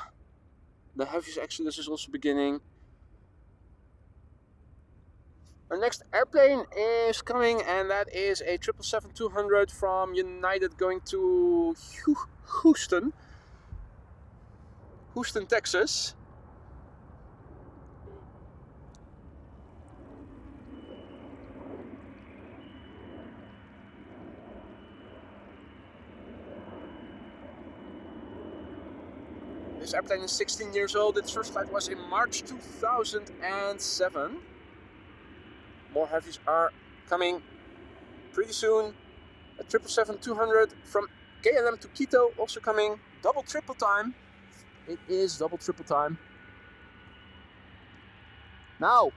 [SPEAKER 1] the heavies exodus is also beginning. Our next airplane is coming, and that is a 777-200 from United going to Houston, Texas. This airplane is 16 years old. Its first flight was in March 2007. More heavies are coming pretty soon. A 777-200 from KLM to Quito also coming. Double triple time. It is double triple time. Now,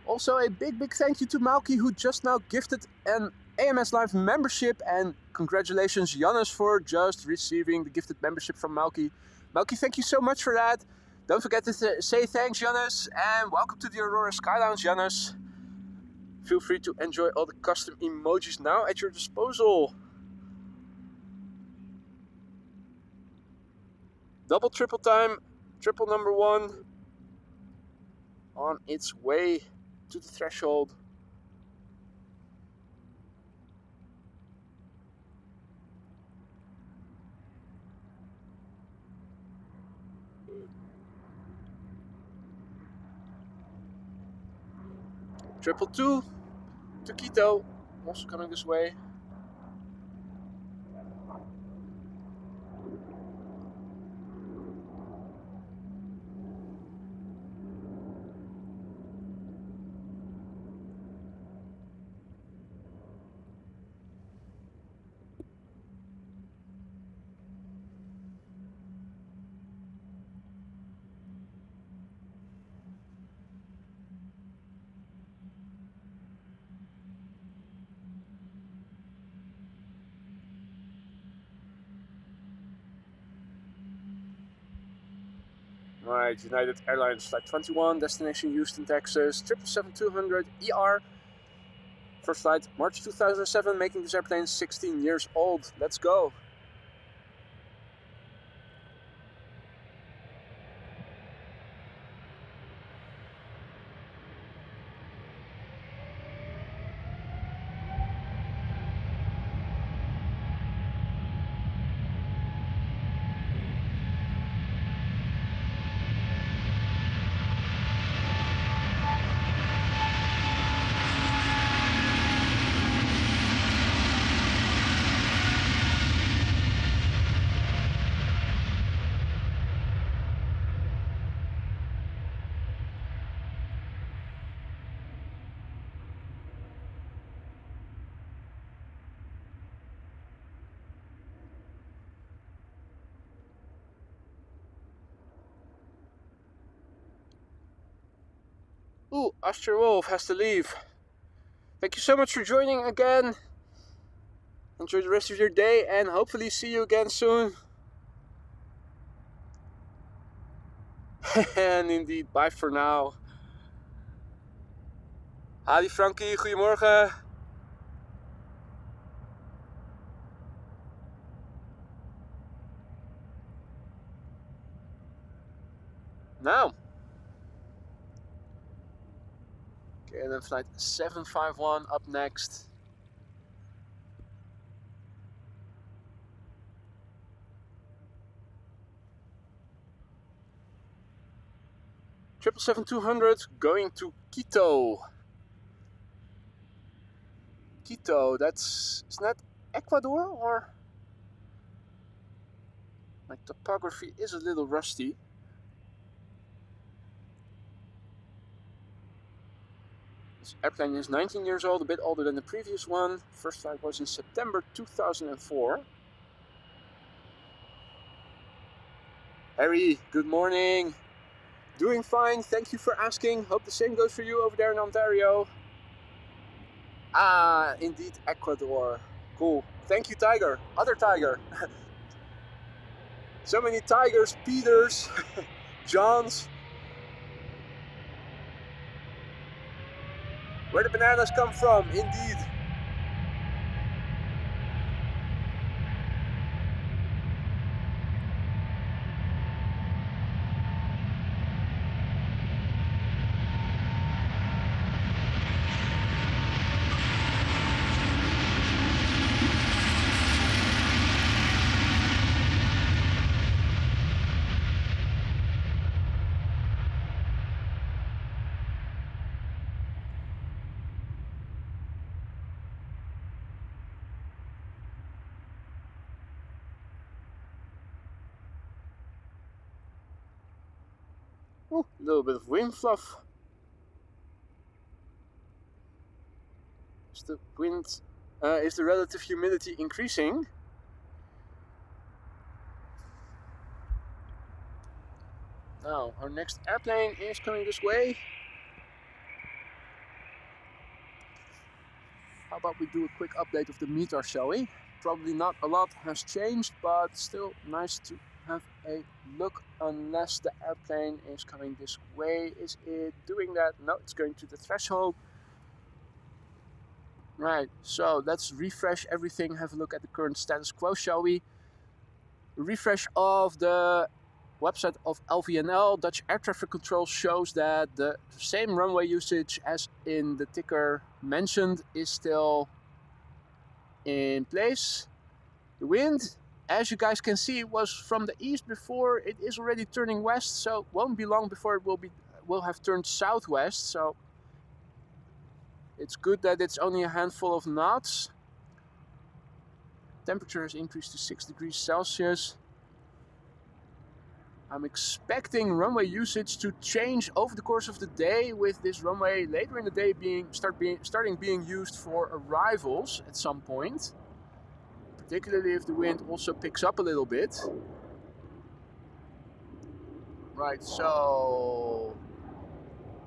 [SPEAKER 1] also a big thank you to Malky, who just now gifted an AMS Live membership, and congratulations Jannes for just receiving the gifted membership from Malky. Malky, thank you so much for that. Don't forget to say thanks, Janus, and welcome to the Aurora Sky Lounge, Janus. Feel free to enjoy all the custom emojis now at your disposal. Double triple time, triple number one on its way to the threshold. Triple two to Quito, also coming this way. Right, United Airlines Flight 21, destination Houston, Texas, 777-200 ER. First flight, March 2007, making this airplane 16 years old. Let's go. Ooh, Astra Wolf has to leave. Thank you so much for joining again. Enjoy the rest of your day and hopefully see you again soon. And indeed, bye for now. Hadi Frankie, goedemorgen. Now. Okay, and then flight 751 up next. Triple 7-200 going to Quito. Quito, isn't that Ecuador or? My topography is a little rusty. This airplane is 19 years old, a bit older than the previous one. First flight was in September 2004. Harry, good morning. Doing fine, thank you for asking. Hope the same goes for you over there in Ontario. Ah, indeed, Ecuador. Cool. Thank you, Tiger. Other Tiger. So many Tigers, Peters, Johns. Where the bananas come from, indeed. Ooh, a little bit of wind fluff. Is the wind, is the relative humidity increasing? Now, our next airplane is coming this way. How about we do a quick update of the meter, shall we? Probably not a lot has changed, but still nice to have a look, unless the airplane is coming this way. Is it doing that? No, it's going to the threshold. Right, so let's refresh everything, have a look at the current status quo, shall we? Refresh of the website of LVNL, Dutch Air Traffic Control, shows that the same runway usage as in the ticker mentioned is still in place. The wind, as you guys can see, was from the east before. It is already turning west, so it won't be long before it will have turned southwest. So it's good that it's only a handful of knots. Temperature has increased to 6 degrees Celsius. I'm expecting runway usage to change over the course of the day, with this runway later in the day starting being used for arrivals at some point. Particularly if the wind also picks up a little bit. Right, so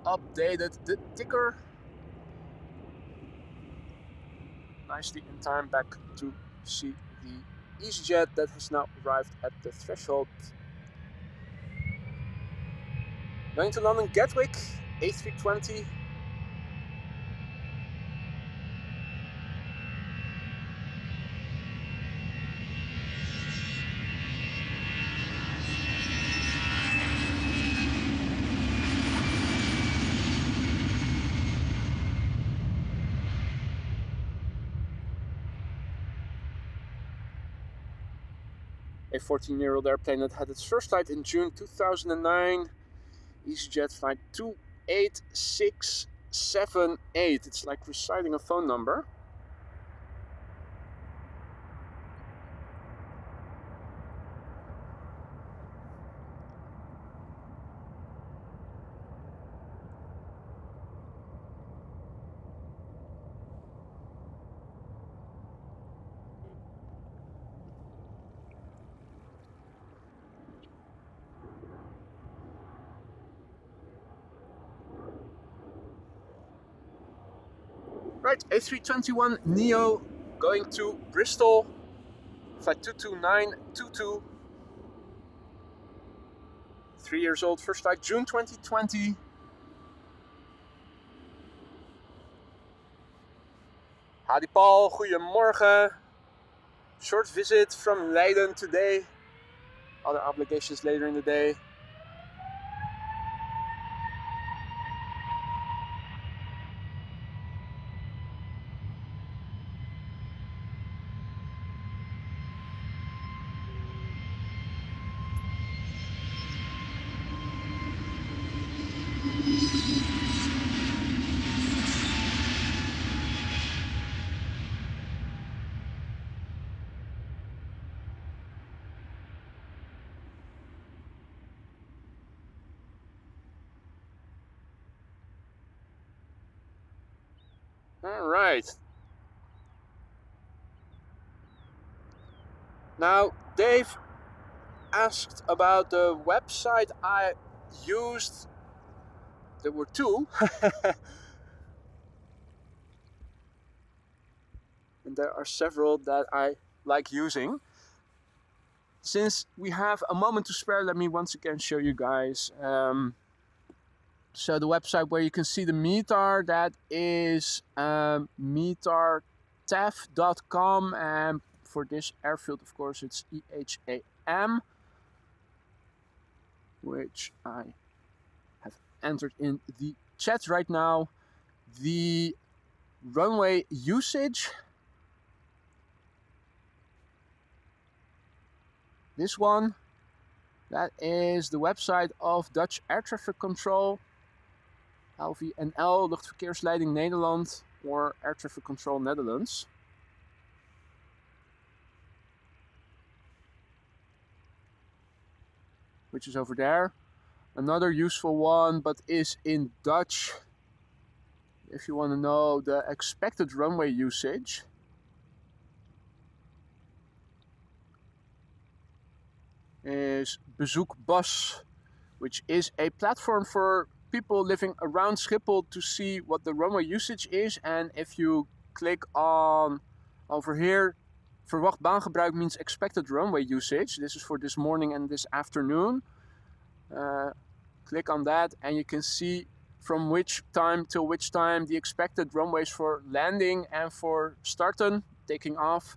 [SPEAKER 1] updated the ticker. Nicely in time back to see the EasyJet that has now arrived at the threshold. Going to London Gatwick, A320. A 14-year-old airplane that had its first flight in June 2009. EasyJet flight 28678. It's like reciting a phone number. Right, A321 Neo going to Bristol, flight 22922. 3 years old, first flight June 2020. Hadi Paul, goedemorgen. Short visit from Leiden today. Other obligations later in the day. All right. Now, Dave asked about the website I used. There were two. And there are several that I like using. Since we have a moment to spare, let me once again show you guys. So the website where you can see the METAR, that is metartaf.com, and for this airfield, of course, it's EHAM, which I have entered in the chat right now. The runway usage, this one, that is the website of Dutch Air Traffic Control, LVNL, Luchtverkeersleiding Nederland, or Air Traffic Control Netherlands. Which is over there. Another useful one, but is in Dutch, if you want to know the expected runway usage. Is Bezoek Bas, which is a platform for people living around Schiphol to see what the runway usage is. And if you click on over here, Verwacht baangebruik means expected runway usage. This is for this morning and this afternoon. Click on that and you can see from which time till which time the expected runways for landing and for starting, taking off,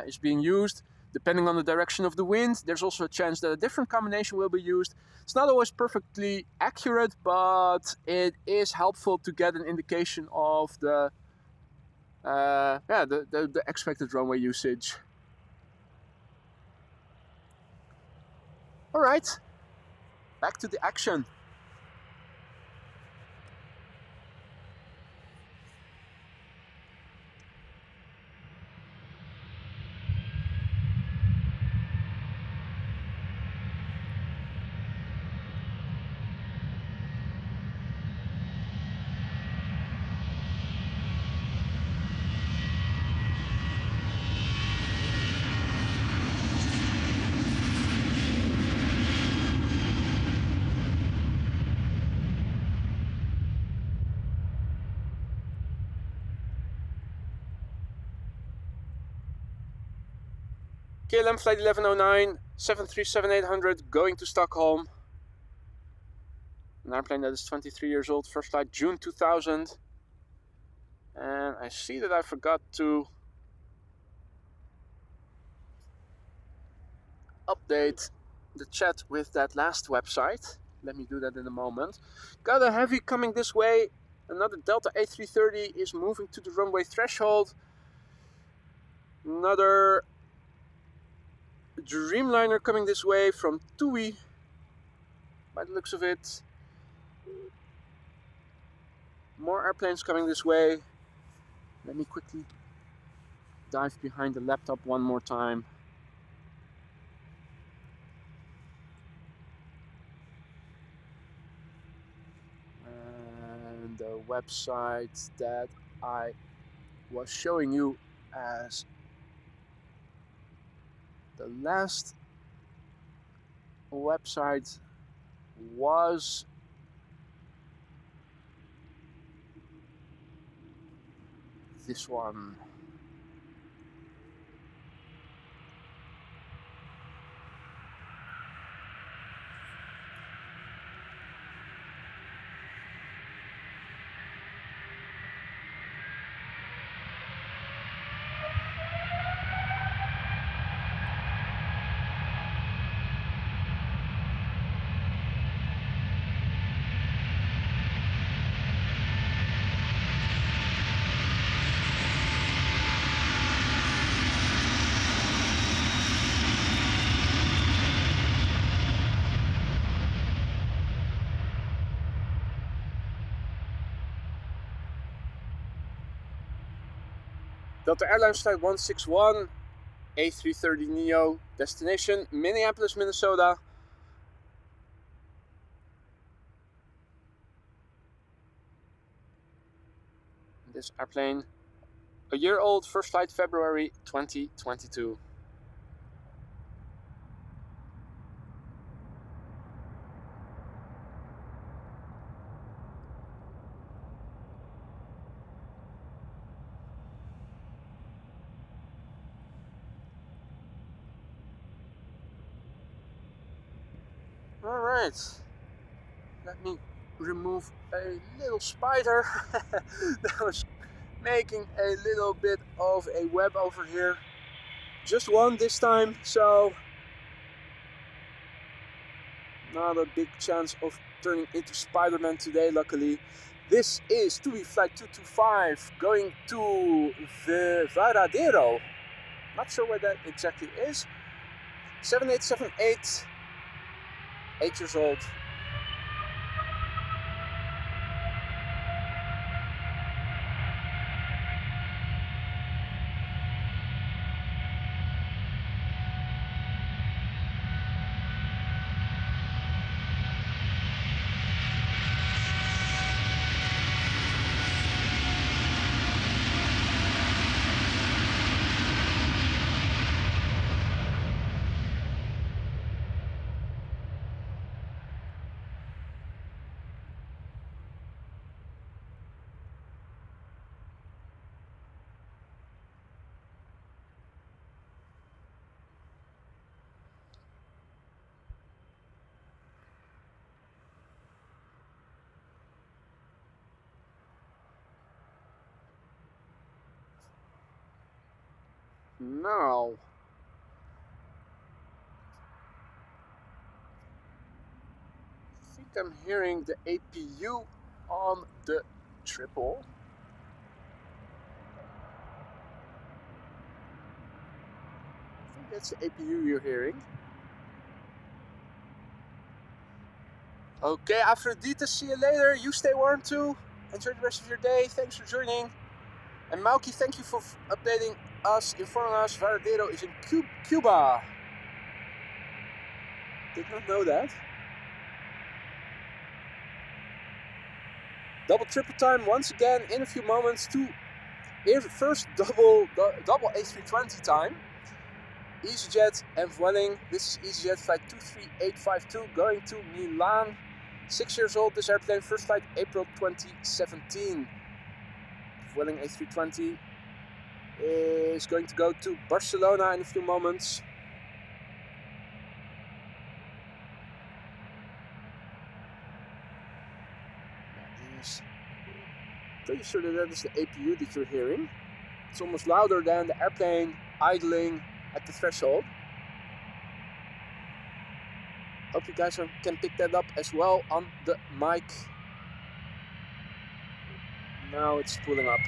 [SPEAKER 1] is being used. Depending on the direction of the wind, there's also a chance that a different combination will be used. It's not always perfectly accurate, but it is helpful to get an indication of the expected runway usage. All right, back to the action. KLM flight 1109, 737-800 going to Stockholm. An airplane that is 23 years old, first flight June 2000. And I see that I forgot to update the chat with that last website. Let me do that in a moment. Got a heavy coming this way. Another Delta A330 is moving to the runway threshold. Another Dreamliner coming this way from TUI, by the looks of it. More airplanes coming this way. Let me quickly dive behind the laptop one more time. And the website that I was showing you as the last website was this one. Delta Airlines flight 161, A330neo, destination Minneapolis, Minnesota. This airplane, a year old, first flight February 2022. Alright, let me remove a little spider that was making a little bit of a web over here. Just one this time, so not a big chance of turning into Spider-Man today, luckily. This is TUI flight 225 going to the Varadero. Not sure where that exactly is. 7878, 8 years old. Now, I think I'm hearing the APU on the triple. I think that's the APU you're hearing. Okay, Aphrodite, see you later. You stay warm too. Enjoy the rest of your day. Thanks for joining. And Mauki, thank you for updating us, informing us. Varadero is in Cuba. Did not know that. Double triple time once again in a few moments. First double A320 time. EasyJet and Vueling. This is EasyJet flight 23852 going to Milan. 6 years old, this airplane. First flight April 2017. Vueling A320 is going to go to Barcelona in a few moments. Pretty sure that is the APU that you're hearing. It's almost louder than the airplane idling at the threshold. Hope you guys can pick that up as well on the mic. Now it's pulling up.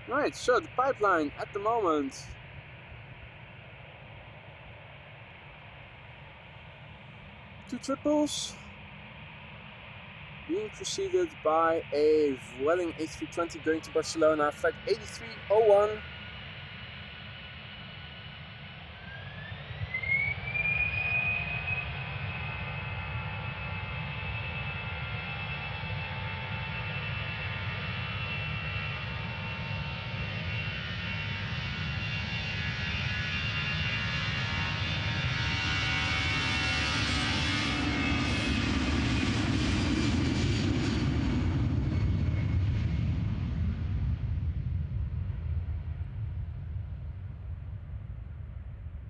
[SPEAKER 1] Right, so the pipeline at the moment. Two triples being preceded by a Vueling A320 going to Barcelona, flight 8301.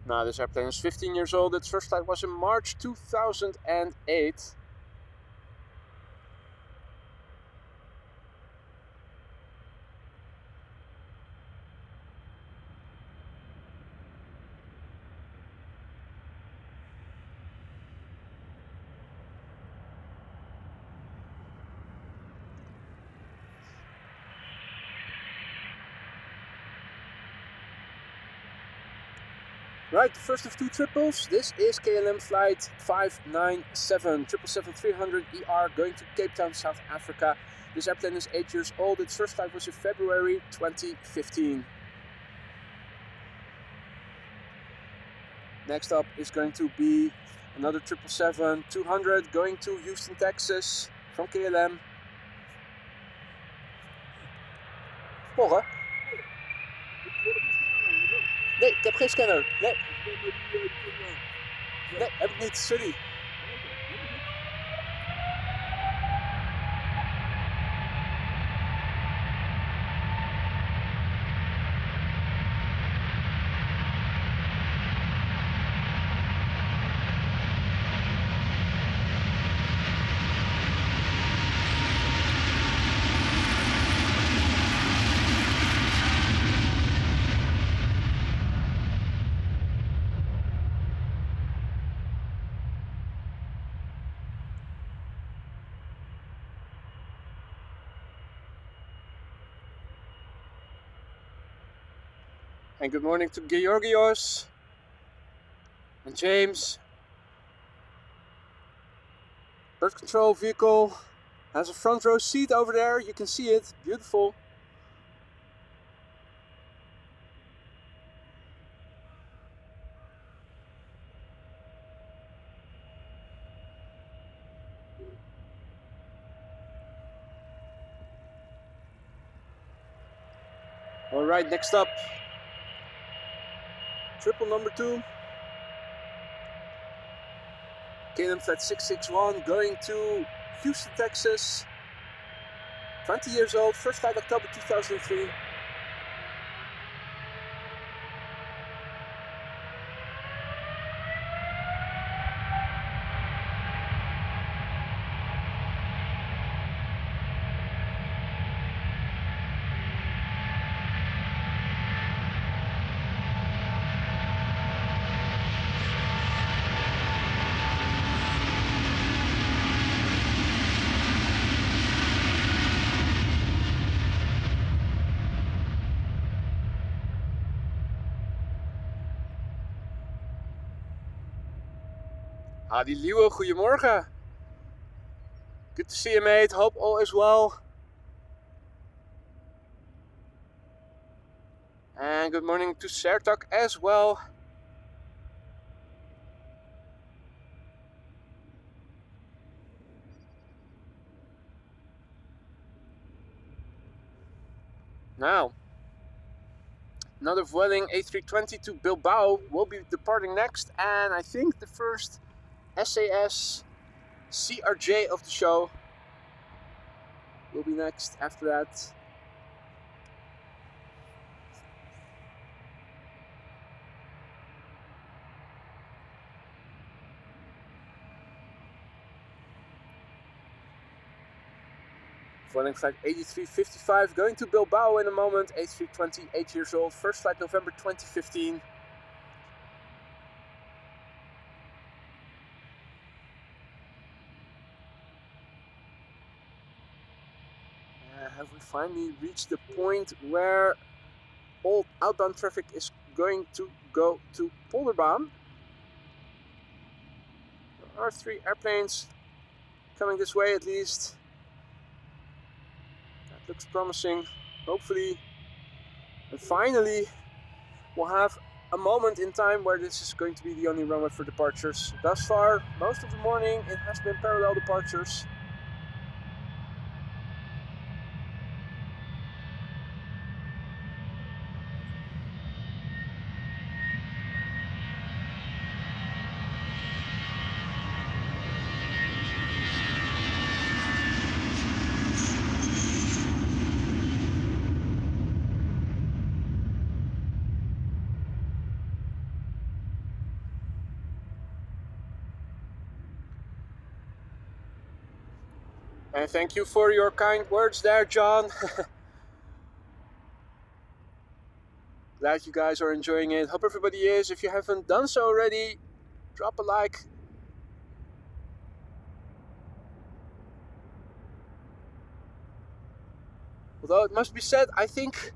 [SPEAKER 1] Now this airplane is 15 years old. Its first flight was in March 2008. Right, the first of two triples. This is KLM flight 597, 777-300 ER going to Cape Town, South Africa. This airplane is 8 years old. Its first flight was in February 2015. Next up is going to be another 777-200 going to Houston, Texas from KLM. Morgen? Nee, ik heb geen scanner. Nee. Nee, heb ik niet. Sorry. And good morning to Georgios and James. Bird control vehicle has a front row seat over there. You can see it. Beautiful. Alright, next up, triple number 2, KLM flight 661 going to Houston, Texas, 20 years old, first flight October 2003. Adi Liewe, goedemorgen. Good to see you, mate. Hope all is well. And good morning to Sertak as well. Now, another Vueling A320 to Bilbao will be departing next, and I think the first SAS CRJ of the show will be next after that. Vueling flight 8355 going to Bilbao in a moment. A320, 8 years old, first flight November 2015. Have we finally reached the point where all outbound traffic is going to go to Polderbaan? There are 3 airplanes coming this way at least. That looks promising. Hopefully, and finally, we'll have a moment in time where this is going to be the only runway for departures. Thus far, most of the morning, it has been parallel departures. And thank you for your kind words there, John. Glad you guys are enjoying it. Hope everybody is. If you haven't done so already, drop a like. Although it must be said, I think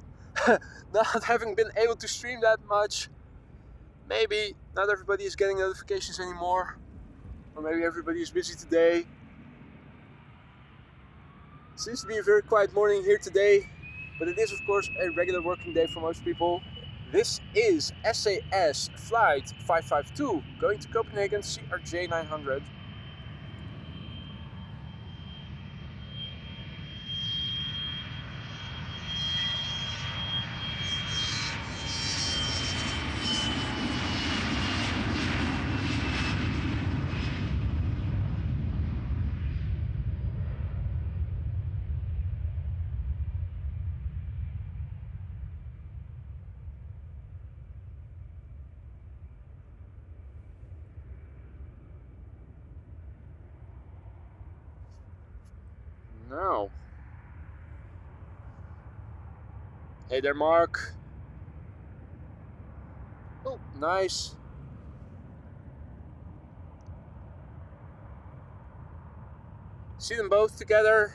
[SPEAKER 1] not having been able to stream that much, maybe not everybody is getting notifications anymore. Or maybe everybody is busy today. It seems to be a very quiet morning here today, but it is of course a regular working day for most people. This is SAS Flight 552 going to Copenhagen, CRJ 900. Now, hey there, Mark. Oh, nice. See them both together.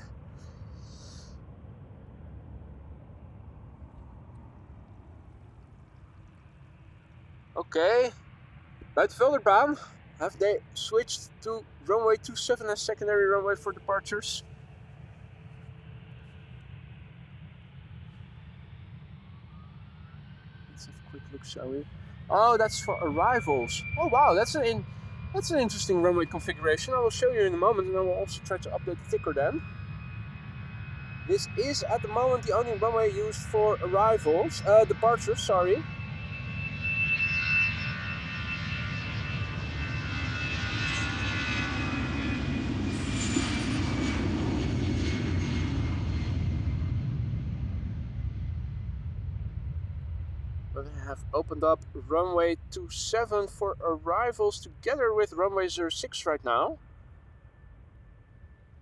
[SPEAKER 1] Okay, buiten Velderbaan. Have they switched to runway 27 as secondary runway for departures? Let's have a quick look, shall we? Oh, that's for arrivals. Oh wow, that's an interesting runway configuration. I will show you in a moment, and I will also try to update the ticker then. This is at the moment the only runway used for arrivals, departures, sorry. But they have opened up runway 27 for arrivals together with runway 06 right now.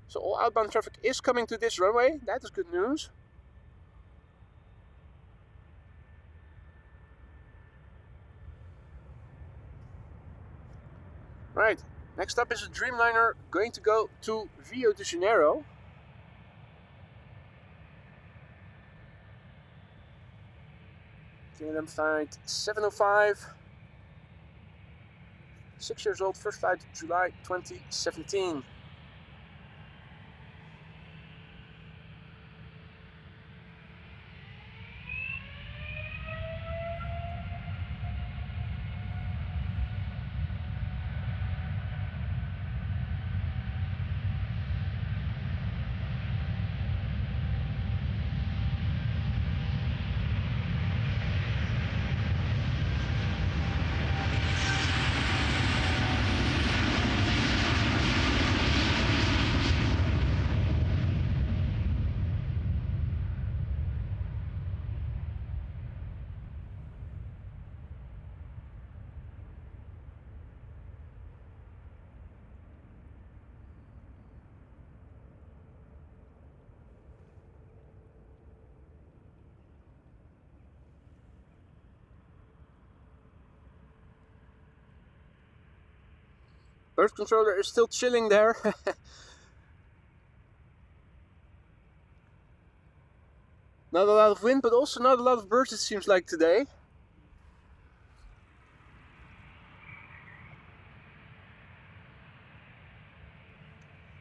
[SPEAKER 1] So all outbound traffic is coming to this runway. That is good news. Right, next up is a Dreamliner going to go to Rio de Janeiro. KLM flight 705. 6 years old, first flight July 2017. Bird controller is still chilling there. Not a lot of wind, but also not a lot of birds, it seems like today.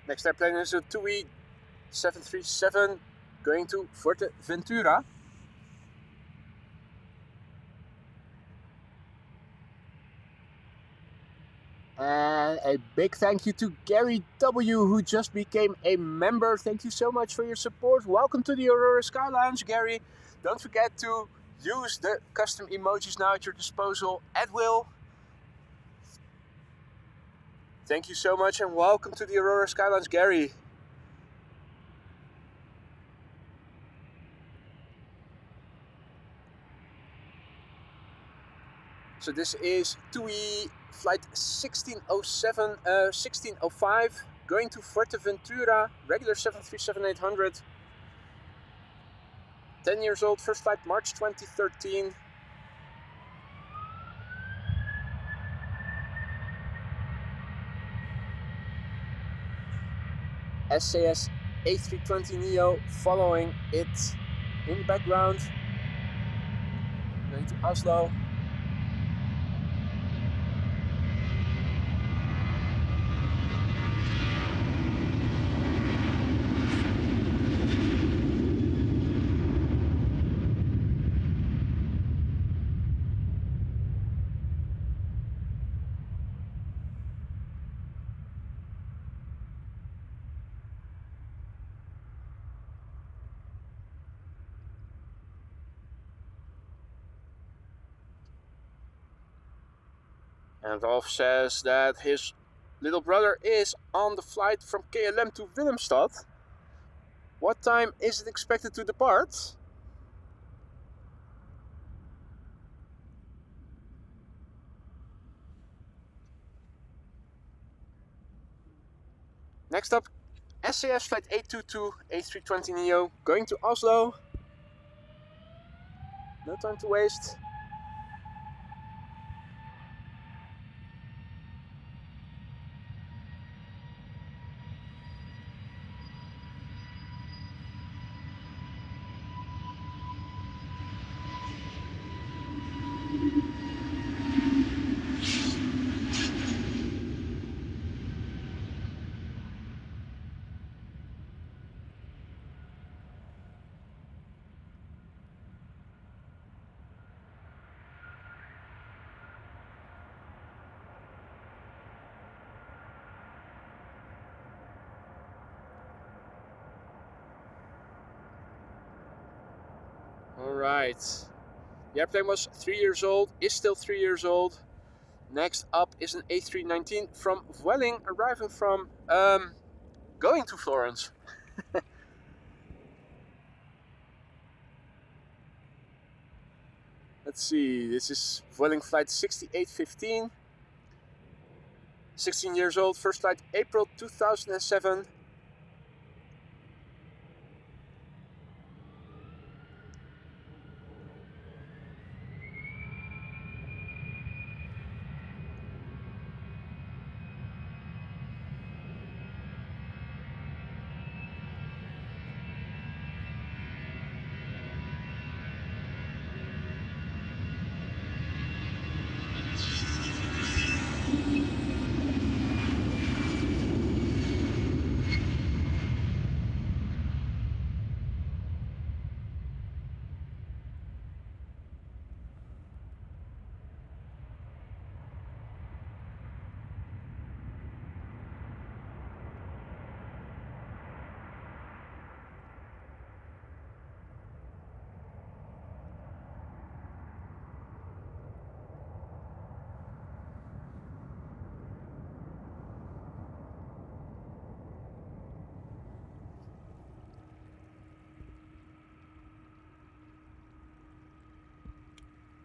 [SPEAKER 1] Next airplane is a TUI 737 going to Fuerteventura. And a big thank you to Gary W, who just became a member. Thank you so much for your support. Welcome to the Aurora Sky Lounge, Gary. Don't forget to use the custom emojis now at your disposal at will. Thank you so much and welcome to the Aurora Sky Lounge, Gary. So this is TUI flight 1605 going to Fuerteventura, regular 737-800. 10 years old, first flight March 2013. SAS A320neo following it in the background. Going to Oslo. And Rolf says that his little brother is on the flight from KLM to Willemstad. What time is it expected to depart? Next up, SAS flight 822 A320neo going to Oslo. No time to waste. Alright. The airplane was 3 years old, is still 3 years old. Next up is an A319 from Vueling, arriving from going to Florence. Let's see, this is Vueling flight 6815. 16 years old, first flight April 2007.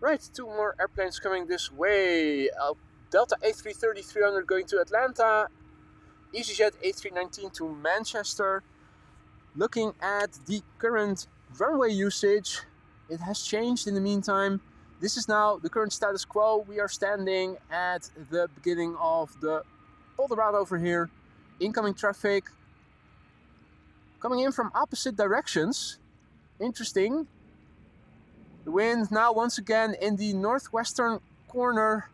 [SPEAKER 1] Right, 2 more airplanes coming this way. Delta A330-300 going to Atlanta. EasyJet A319 to Manchester. Looking at the current runway usage, it has changed in the meantime. This is now the current status quo. We are standing at the beginning of the pulled around over here. Incoming traffic coming in from opposite directions. Interesting. The wind now once again in the northwestern corner,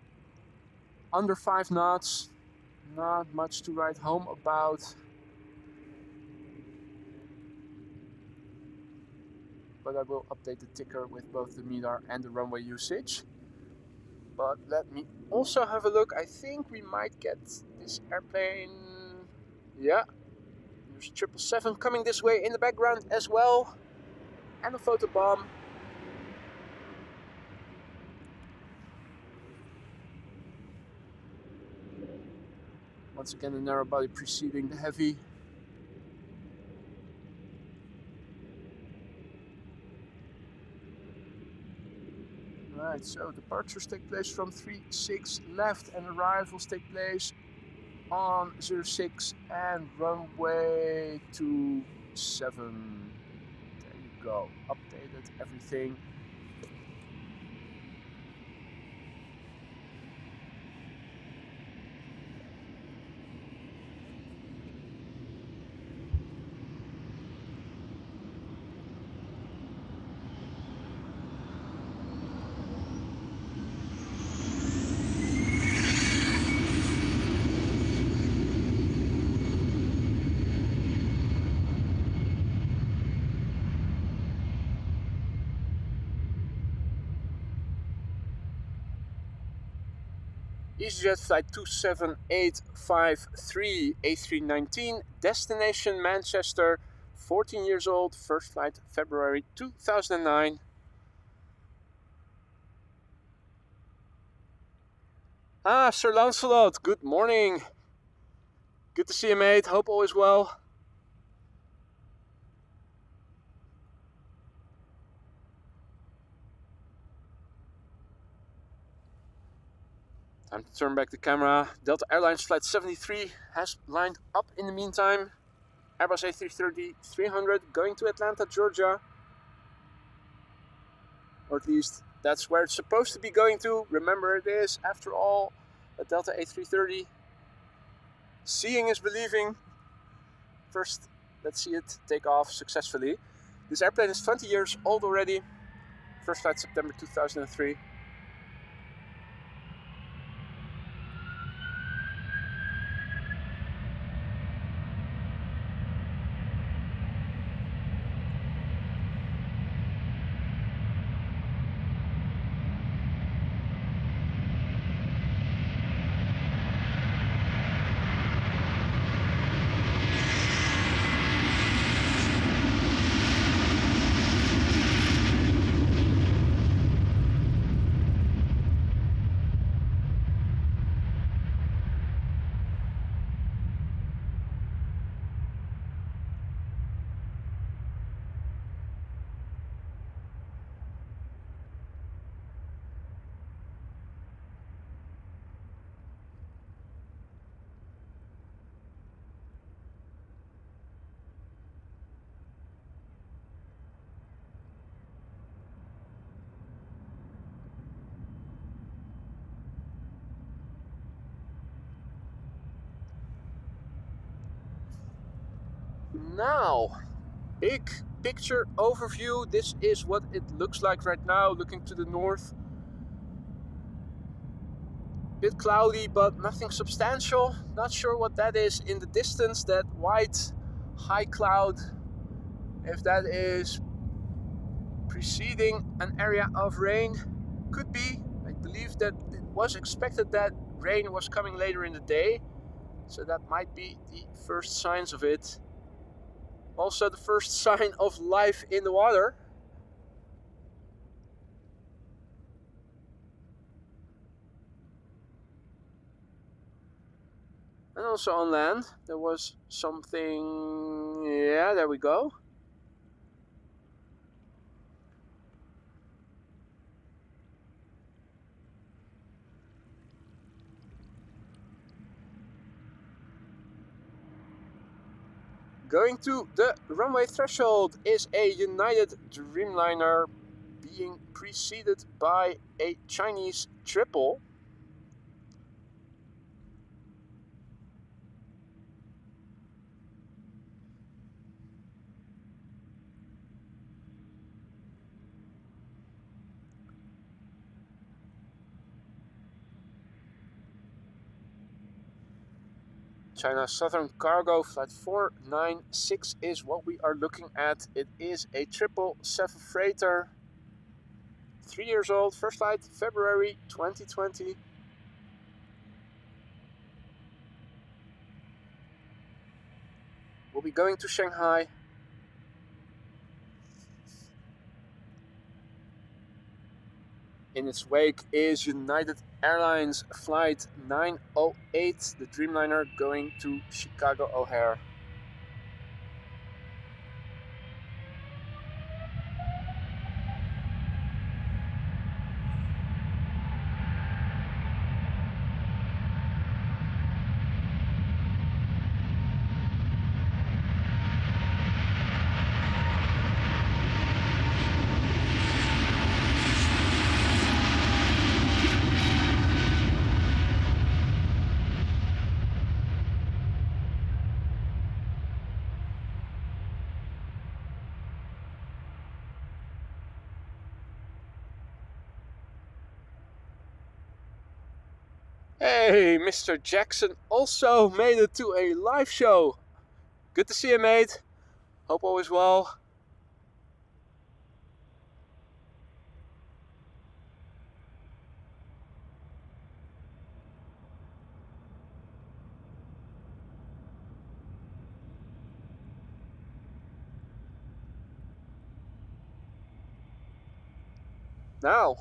[SPEAKER 1] under 5 knots. Not much to write home about. But I will update the ticker with both the MEDAR and the runway usage. But let me also have a look. I think we might get this airplane. Yeah, there's 777 coming this way in the background as well. And a photo bomb. Once again, the narrow body preceding the heavy. Right, so departures take place from 36 left and arrivals take place on 06 and runway 27. There you go, updated everything. EasyJet flight 27853 A319, destination Manchester, 14 years old, first flight February 2009. Ah, Sir Lancelot, good morning. Good to see you, mate. Hope all is well. Time to turn back the camera. Delta Airlines flight 73 has lined up in the meantime. Airbus A330-300 going to Atlanta, Georgia. Or at least that's where it's supposed to be going to. Remember, it is, after all, a Delta A330. Seeing is believing. First, let's see it take off successfully. This airplane is 20 years old already. First flight September 2003. Now, big picture overview. This is what it looks like right now, looking to the north. Bit cloudy, but nothing substantial. Not sure what that is in the distance, that white high cloud, if that is preceding an area of rain. Could be. I believe that it was expected that rain was coming later in the day, so that might be the first signs of it. Also the first sign of life in the water. And also on land, there was something, yeah, there we go. Going to the runway threshold is a United Dreamliner being preceded by a Chinese triple. China Southern Cargo Flight 496 is what we are looking at. It is a 777 freighter. 3 years old, first flight February 2020. We'll be going to Shanghai. In its wake is United Airlines Flight 908, the Dreamliner going to Chicago O'Hare. Hey, Mr. Jackson also made it to a live show. Good to see you, mate. Hope all is well. Now,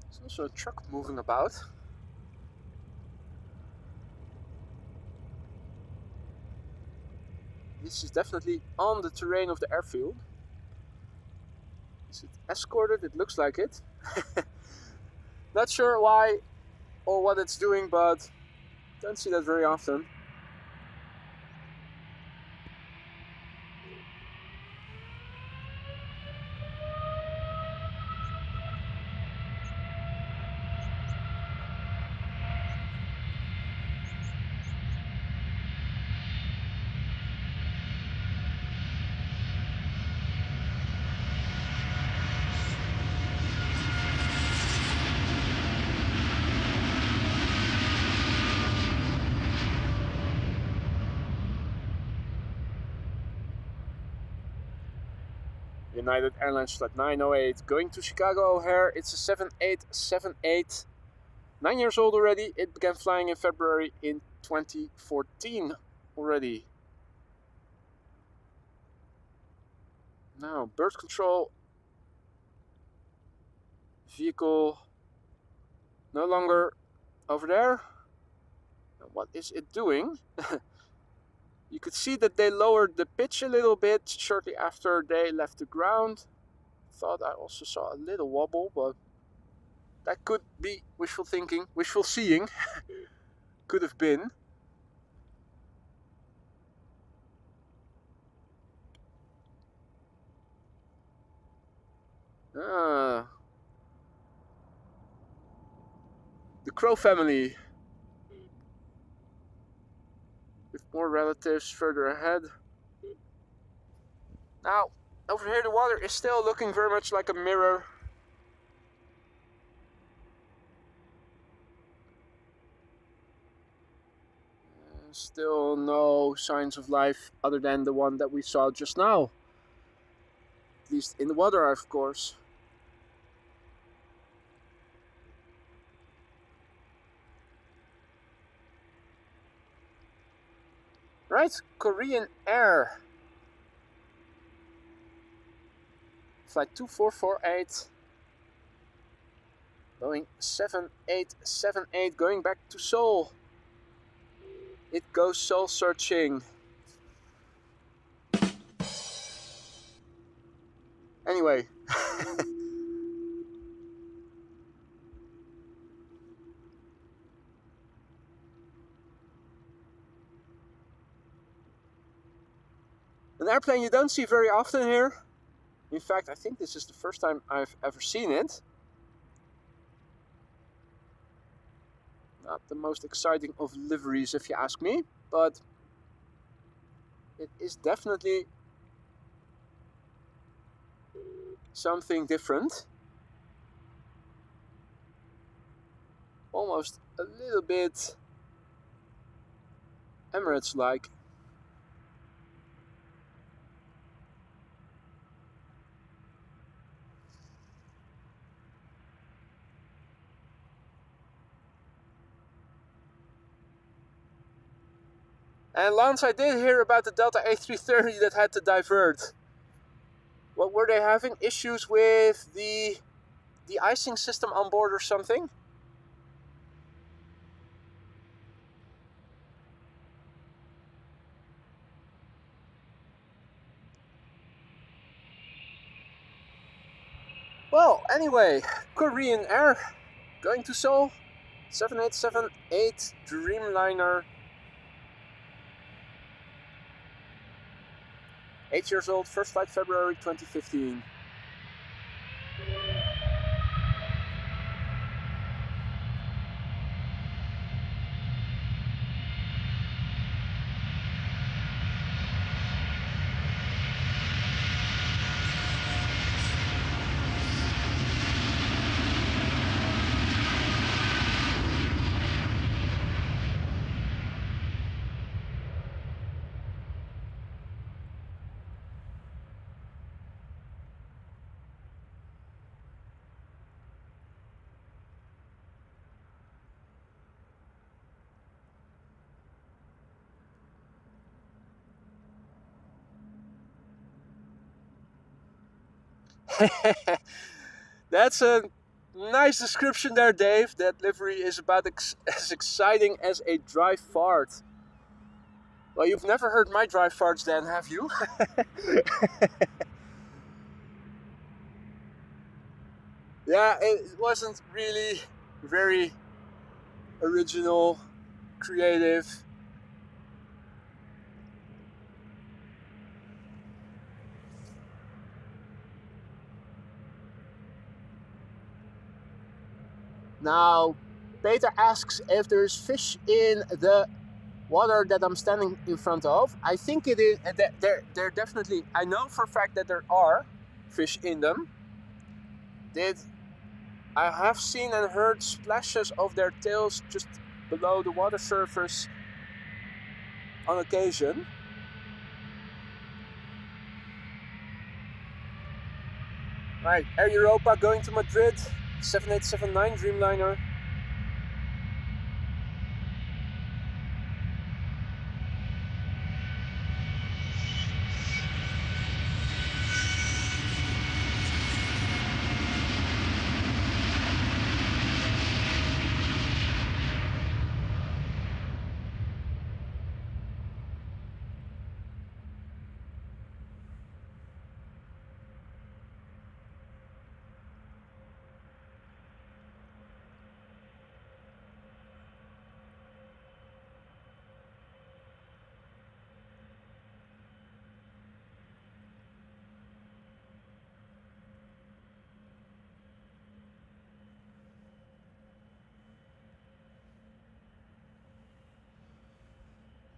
[SPEAKER 1] there's also a truck moving about. This is definitely on the terrain of the airfield. Is it escorted? It looks like it. Not sure why or what it's doing, but don't see that very often. United Airlines Flight 908 going to Chicago O'Hare. It's a 7878. 9 years old already. It began flying in February in 2014 already. Now, bird control vehicle no longer over there. What is it doing? You could see that they lowered the pitch a little bit shortly after they left the ground. Thought I also saw a little wobble, but that could be wishful thinking, wishful seeing. Could have been. The Crow family with more alternatives further ahead. Now, over here the water is still looking very much like a mirror. Still no signs of life other than the one that we saw just now. At least in the water, of course. Right, Korean Air. Flight 2448. Boeing 7878 going back to Seoul. It goes soul searching. Anyway. An airplane you don't see very often here. In fact, I think this is the first time I've ever seen it. Not the most exciting of liveries if you ask me, but it is definitely something different. Almost a little bit Emirates-like. And Lance, I did hear about the Delta A330 that had to divert. What were they having? Issues with the icing system on board or something? Well, anyway, Korean Air going to Seoul, 7878 Dreamliner. 8 years old, first flight February 2015. That's a nice description there, Dave. That livery is about as exciting as a dry fart. Well, you've never heard my dry farts then, have you? Yeah, it wasn't really very original, creative. Now, Peter asks if there's fish in the water that I'm standing in front of. I think it is. There definitely. I know for a fact that there are fish in them. I have seen and heard splashes of their tails just below the water surface on occasion. Right, Air Europa going to Madrid, 7879 Dreamliner.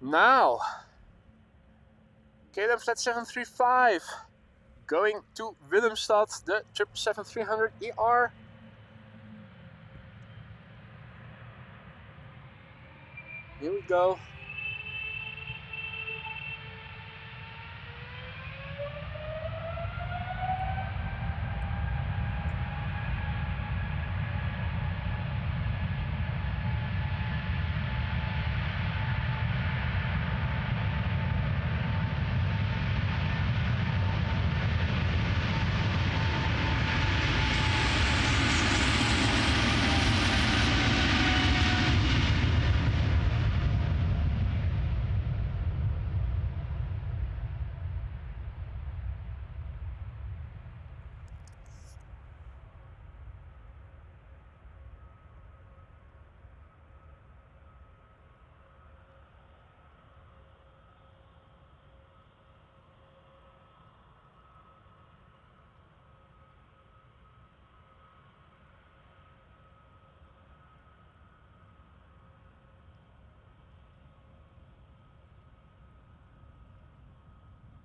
[SPEAKER 1] Now, KLM flight 735 going to Willemstad, the 777-300ER. Here we go.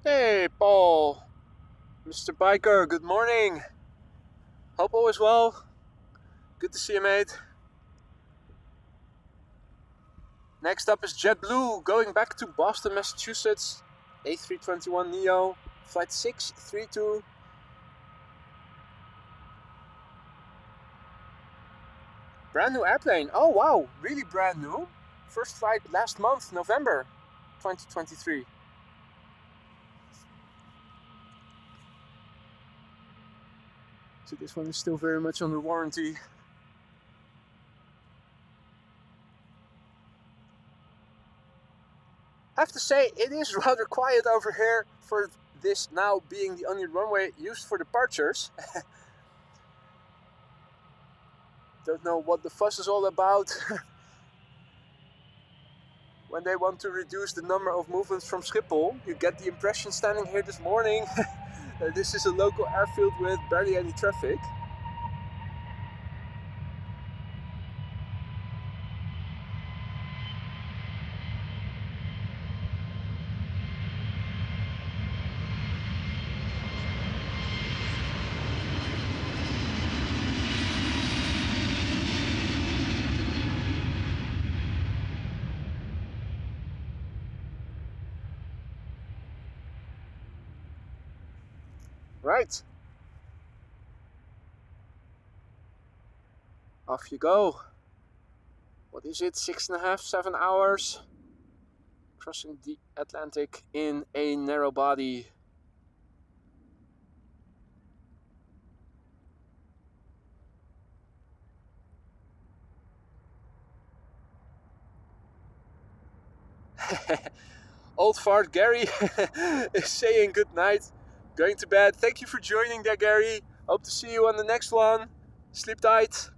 [SPEAKER 1] Hey, Paul. Mr. Biker, good morning. Hope all is well. Good to see you, mate. Next up is JetBlue, going back to Boston, Massachusetts. A321neo, flight 632. Brand new airplane. Oh, wow. Really brand new. First flight last month, November 2023. So this one is still very much under warranty. I have to say, it is rather quiet over here for this now being the only runway used for departures. Don't know what the fuss is all about. When they want to reduce the number of movements from Schiphol, you get the impression standing here this morning that this is a local airfield with barely any traffic. Right. Off you go. What is it? 6.5, 7 hours. Crossing the Atlantic in a narrow body. Old fart Gary is saying good night. Going to bed. Thank you for joining there, Gary. Hope to see you on the next one. Sleep tight.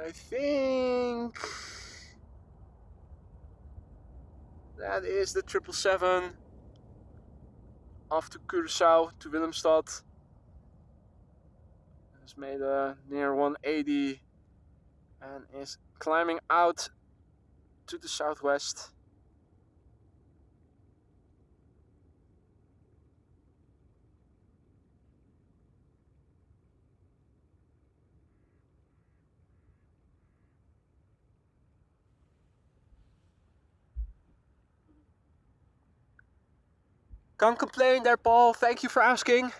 [SPEAKER 1] I think that is the 777 off to Curaçao to Willemstad. It's made a near 180 and is climbing out to the southwest. Can't complain there, Paul. Thank you for asking.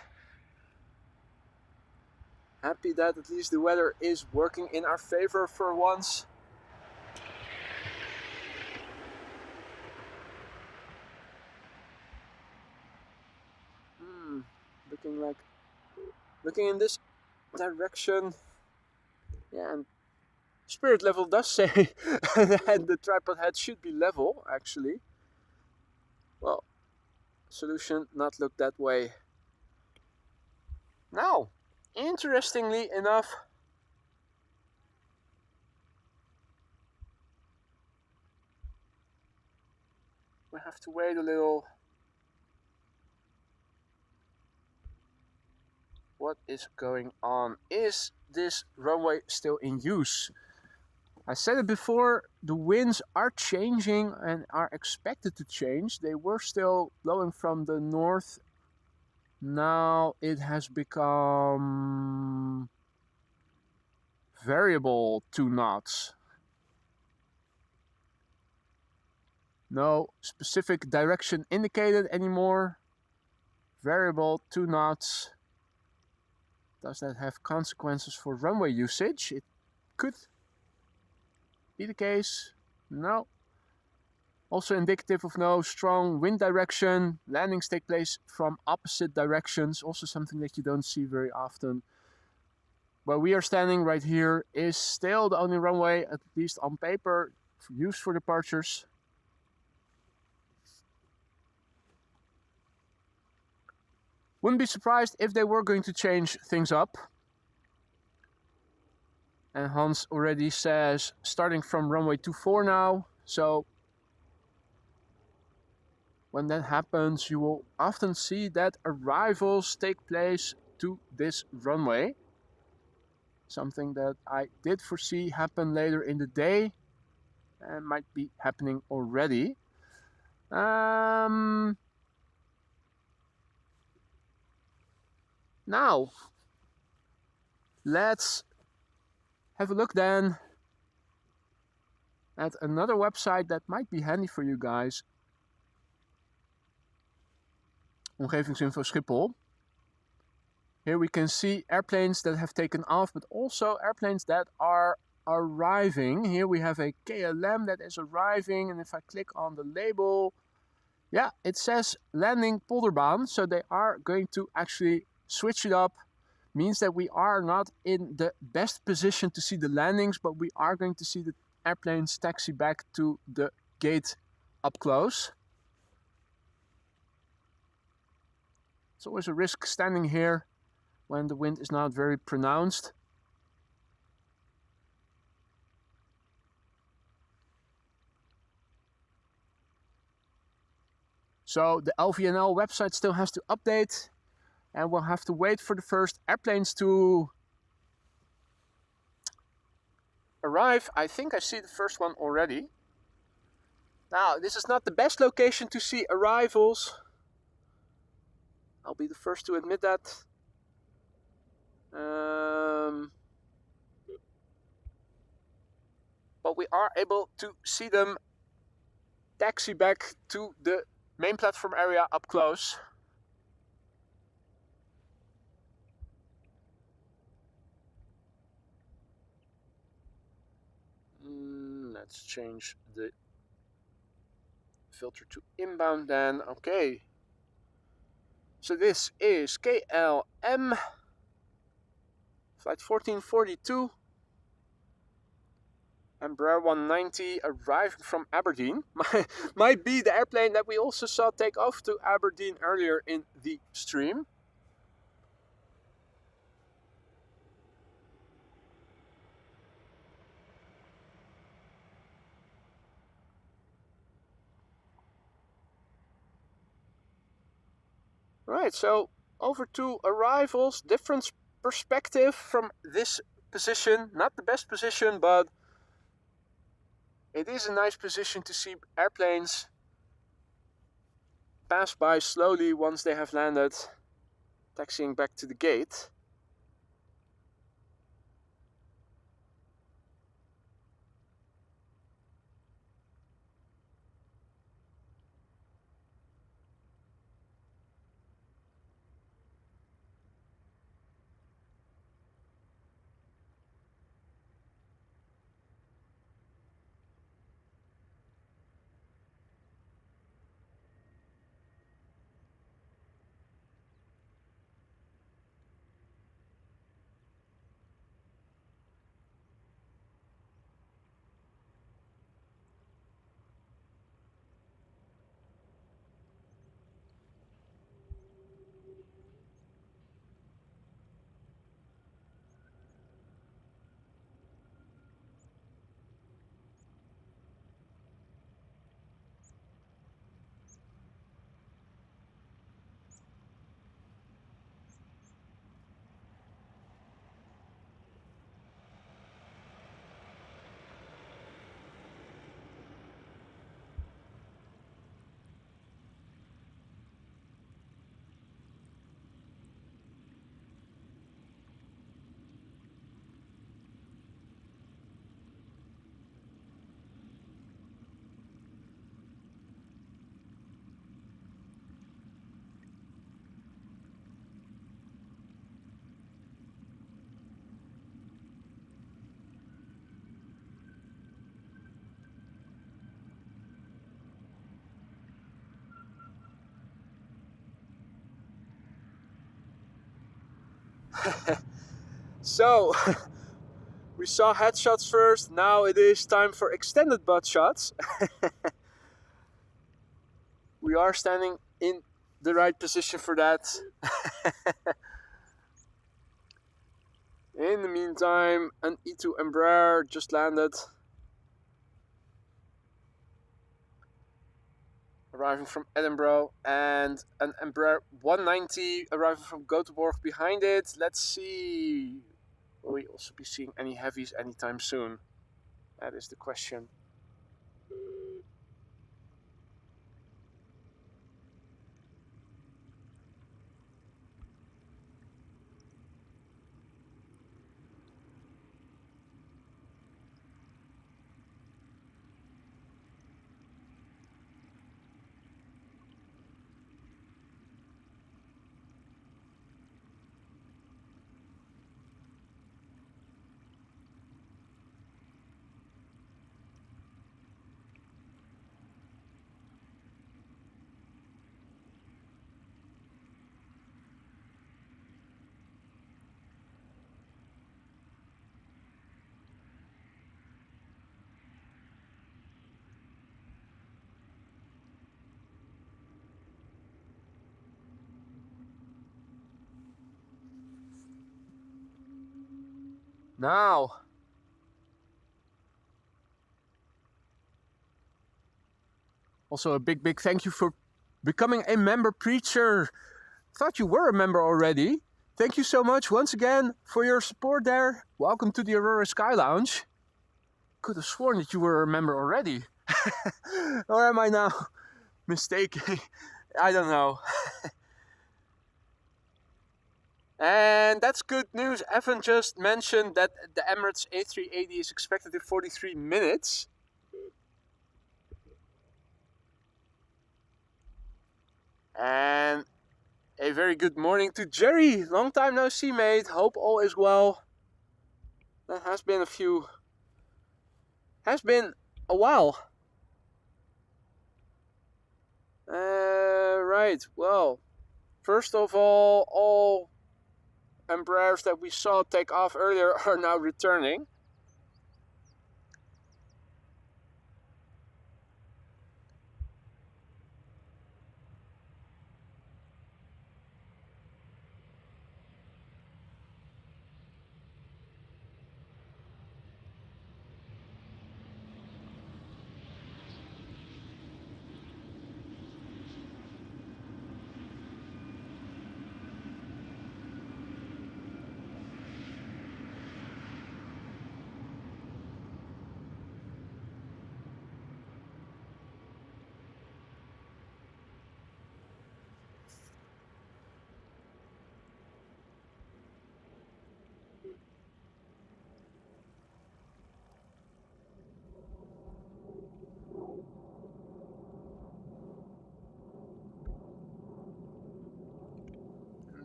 [SPEAKER 1] Happy that at least the weather is working in our favor for once. Looking in this direction. Yeah, and spirit level does say that the tripod head should be level, actually. Well, solution not look that way. Now, interestingly enough, we have to wait a little. What is going on? Is this runway still in use? I said it before, the winds are changing and are expected to change. They were still blowing from the north. Now it has become variable 2 knots. No specific direction indicated anymore. Variable 2 knots. Does that have consequences for runway usage? It could be the case. No. Also indicative of no strong wind direction. Landings take place from opposite directions. Also something that you don't see very often. Where we are standing right here is still the only runway, at least on paper, used for departures. Wouldn't be surprised if they were going to change things up. And Hans already says starting from runway 24 now. So when that happens, you will often see that arrivals take place to this runway. Something that I did foresee happen later in the day and might be happening already. Now, let's have a look then at another website that might be handy for you guys. Omgevingsinfo Schiphol. Here we can see airplanes that have taken off, but also airplanes that are arriving. Here we have a KLM that is arriving, and if I click on the label, yeah, it says landing Polderbaan, so they are going to actually switch it up. Means that we are not in the best position to see the landings, but we are going to see the airplanes taxi back to the gate up close. It's always a risk standing here when the wind is not very pronounced. So the LVNL website still has to update, and we'll have to wait for the first airplanes to arrive. I think I see the first one already. Now, this is not the best location to see arrivals. I'll be the first to admit that. But we are able to see them taxi back to the main platform area up close. Let's change the filter to inbound then. Okay. So this is KLM flight 1442. Embraer 190 arriving from Aberdeen. Might be the airplane that we also saw take off to Aberdeen earlier in the stream. Right, so over to arrivals. Different perspective from this position. Not the best position, but it is a nice position to see airplanes pass by slowly once they have landed, taxiing back to the gate. So, we saw headshots first, now it is time for extended butt shots. We are standing in the right position for that. In the meantime, an E2 Embraer just landed. Arriving from Edinburgh, and an Embraer 190 arriving from Göteborg behind it. Let's see, will we also be seeing any heavies anytime soon? That is the question. Now, also a big thank you for becoming a member preacher. Thought you were a member already. Thank you so much once again for your support there. Welcome to the Aurora Sky Lounge. Could have sworn that you were a member already. Or am I now mistaken? I don't know. And that's good news. Evan just mentioned that the Emirates A380 is expected in 43 minutes. And a very good morning to Jerry. Long time no see, mate. Hope all is well. That has been a while. Right, well, first of all Embraers that we saw take off earlier are now returning.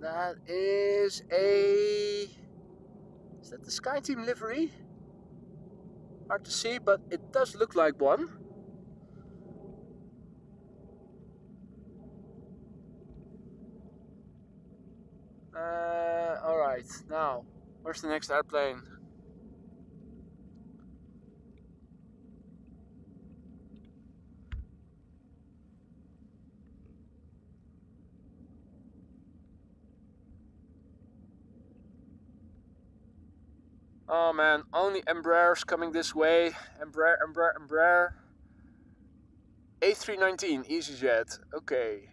[SPEAKER 1] That is that the SkyTeam livery? Hard to see, but it does look like one. Alright, now, where's the next airplane? Oh man, only Embraers coming this way. Embraer. A319, EasyJet. Okay.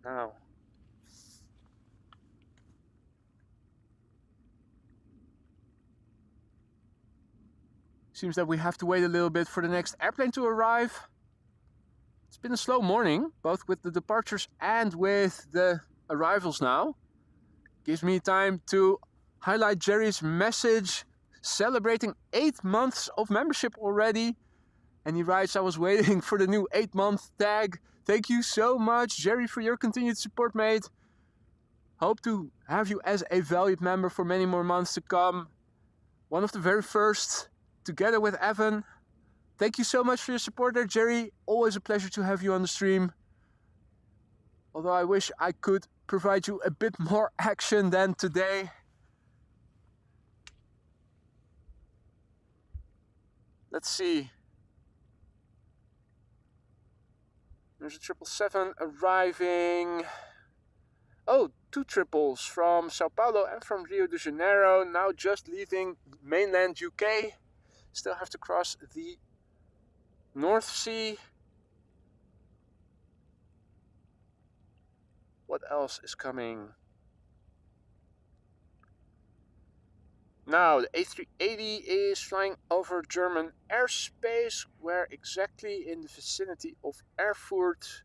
[SPEAKER 1] Now. Seems that we have to wait a little bit for the next airplane to arrive. It's been a slow morning, both with the departures and with the arrivals now. Gives me time to highlight Jerry's message celebrating 8 months of membership already. And he writes, I was waiting for the new 8-month tag. Thank you so much, Jerry, for your continued support, mate. Hope to have you as a valued member for many more months to come. One of the very first together with Evan. Thank you so much for your support there, Jerry. Always a pleasure to have you on the stream. Although I wish I could provide you a bit more action than today. Let's see. There's a 777 arriving. Oh, 2 triples from Sao Paulo and from Rio de Janeiro. Now just leaving mainland UK. Still have to cross the North Sea. What else is coming? Now the A380 is flying over German airspace. Where exactly? In the vicinity of Erfurt.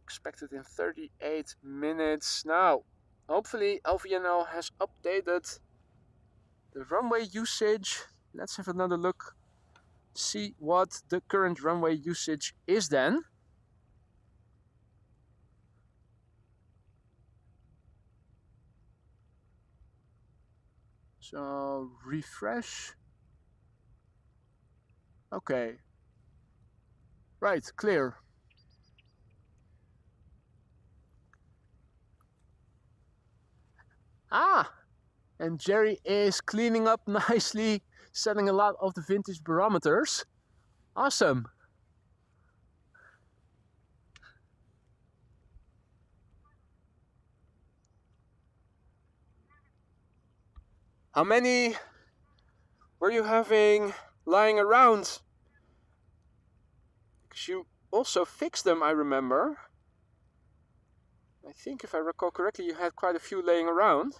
[SPEAKER 1] Expected in 38 minutes. Now, hopefully LVNL has updated the runway usage. Let's have another look. See what the current runway usage is then. So refresh. Okay. Right, clear. Ah, and Jerry is cleaning up nicely, setting a lot of the vintage barometers. Awesome. How many were you having lying around? Because you also fixed them, I remember. I think if I recall correctly, you had quite a few laying around.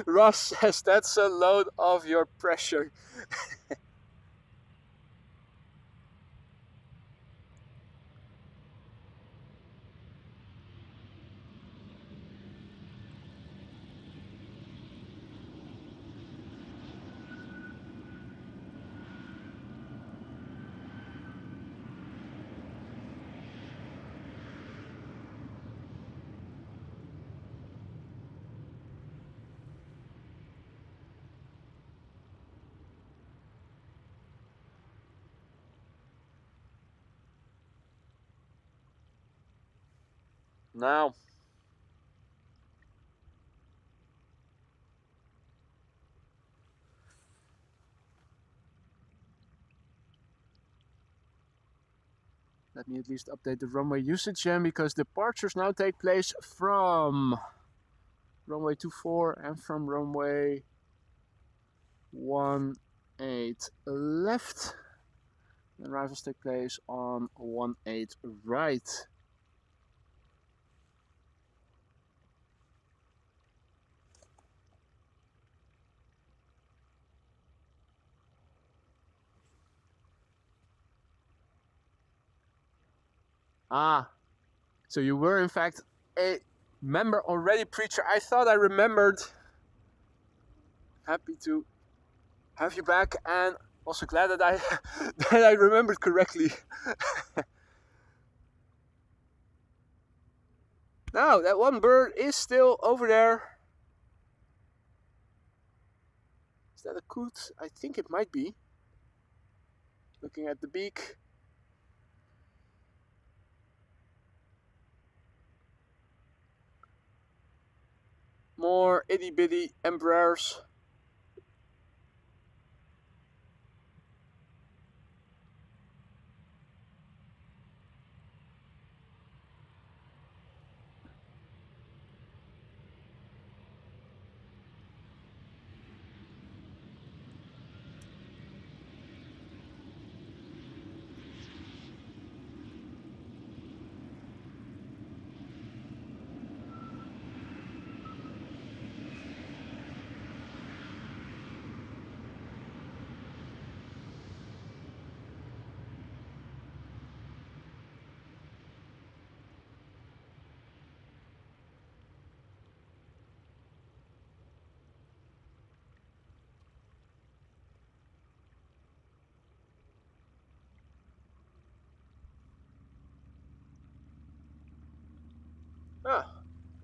[SPEAKER 1] Ross says that's a load of your pressure. Now, let me at least update the runway usage again, because departures now take place from runway 24 and from runway 18 left. Arrivals take place on 18 right. Ah, so you were in fact a member already, Preacher. I thought I remembered. Happy to have you back, and also glad that I that I remembered correctly. Now that one bird is still over there. Is that a coot? I think it might be. Looking at the beak. More itty bitty Embraers. Ah,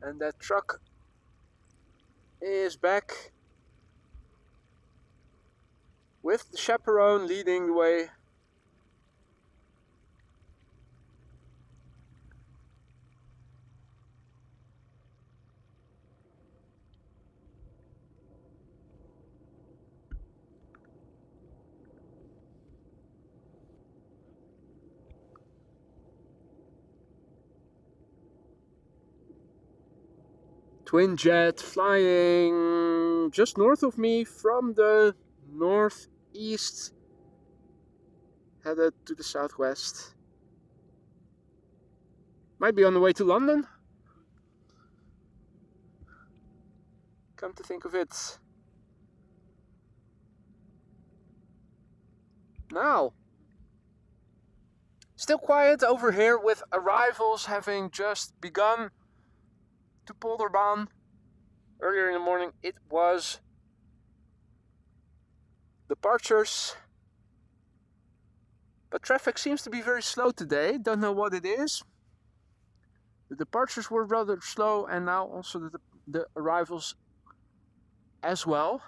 [SPEAKER 1] and that truck is back with the chaperone leading the way. Twin jet flying just north of me from the northeast, headed to the southwest. Might be on the way to London. Come to think of it. Now, still quiet over here with arrivals having just begun to Polderbaan. Earlier in the morning it was departures, but traffic seems to be very slow today. Don't know what it is. The departures were rather slow, and now also the arrivals as well.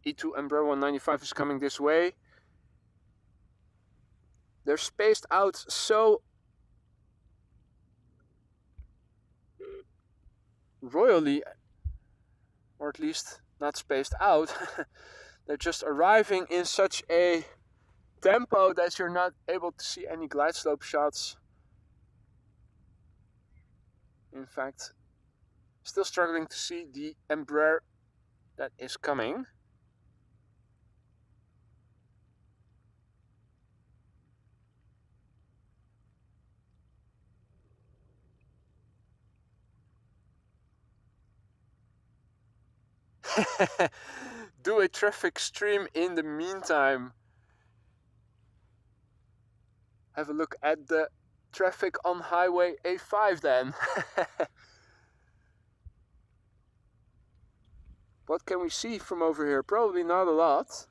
[SPEAKER 1] E2 Embraer 195 is coming this way. They're spaced out so royally, or at least not spaced out. They're just arriving in such a tempo that you're not able to see any glide slope shots. In fact, still struggling to see the Embraer that is coming. Do a traffic stream in the meantime. Have a look at the traffic on Highway A5 then. What can we see from over here? Probably not a lot.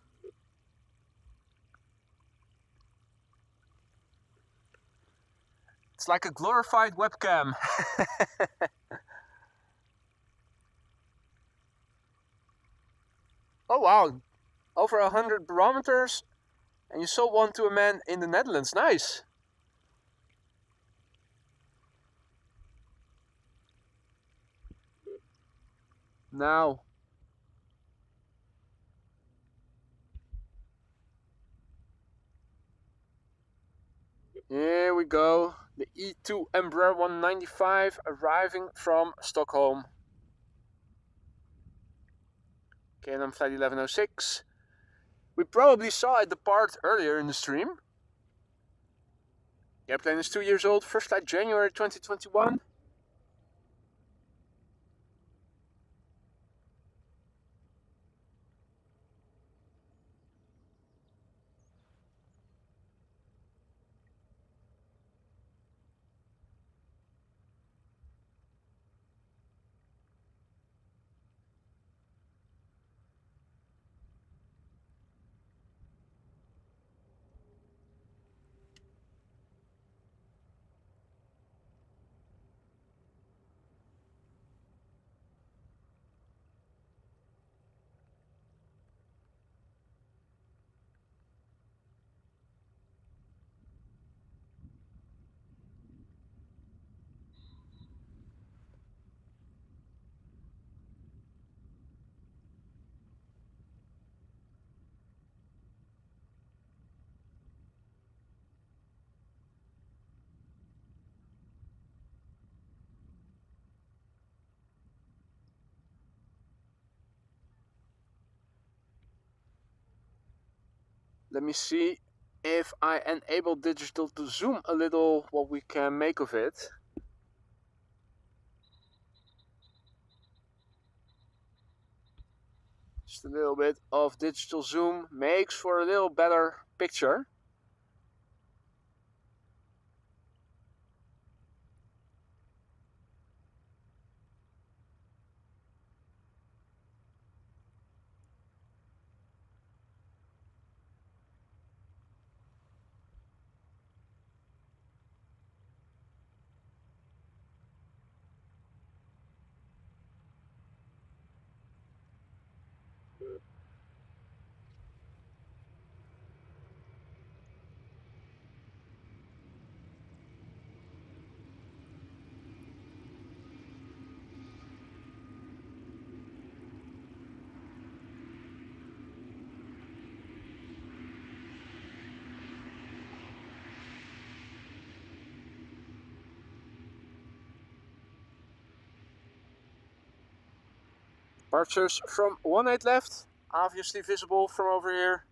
[SPEAKER 1] It's like a glorified webcam. Oh wow, over 100 barometers, and you sold one to a man in the Netherlands. Nice. Now, here we go. The E2 Embraer 195 arriving from Stockholm. KLM flight 1106. We probably saw it depart earlier in the stream. The airplane is 2 years old, first flight January 2021. Let me see if I enable digital to zoom a little what we can make of it. Just a little bit of digital zoom makes for a little better picture. Departures from 18 left, obviously visible from over here.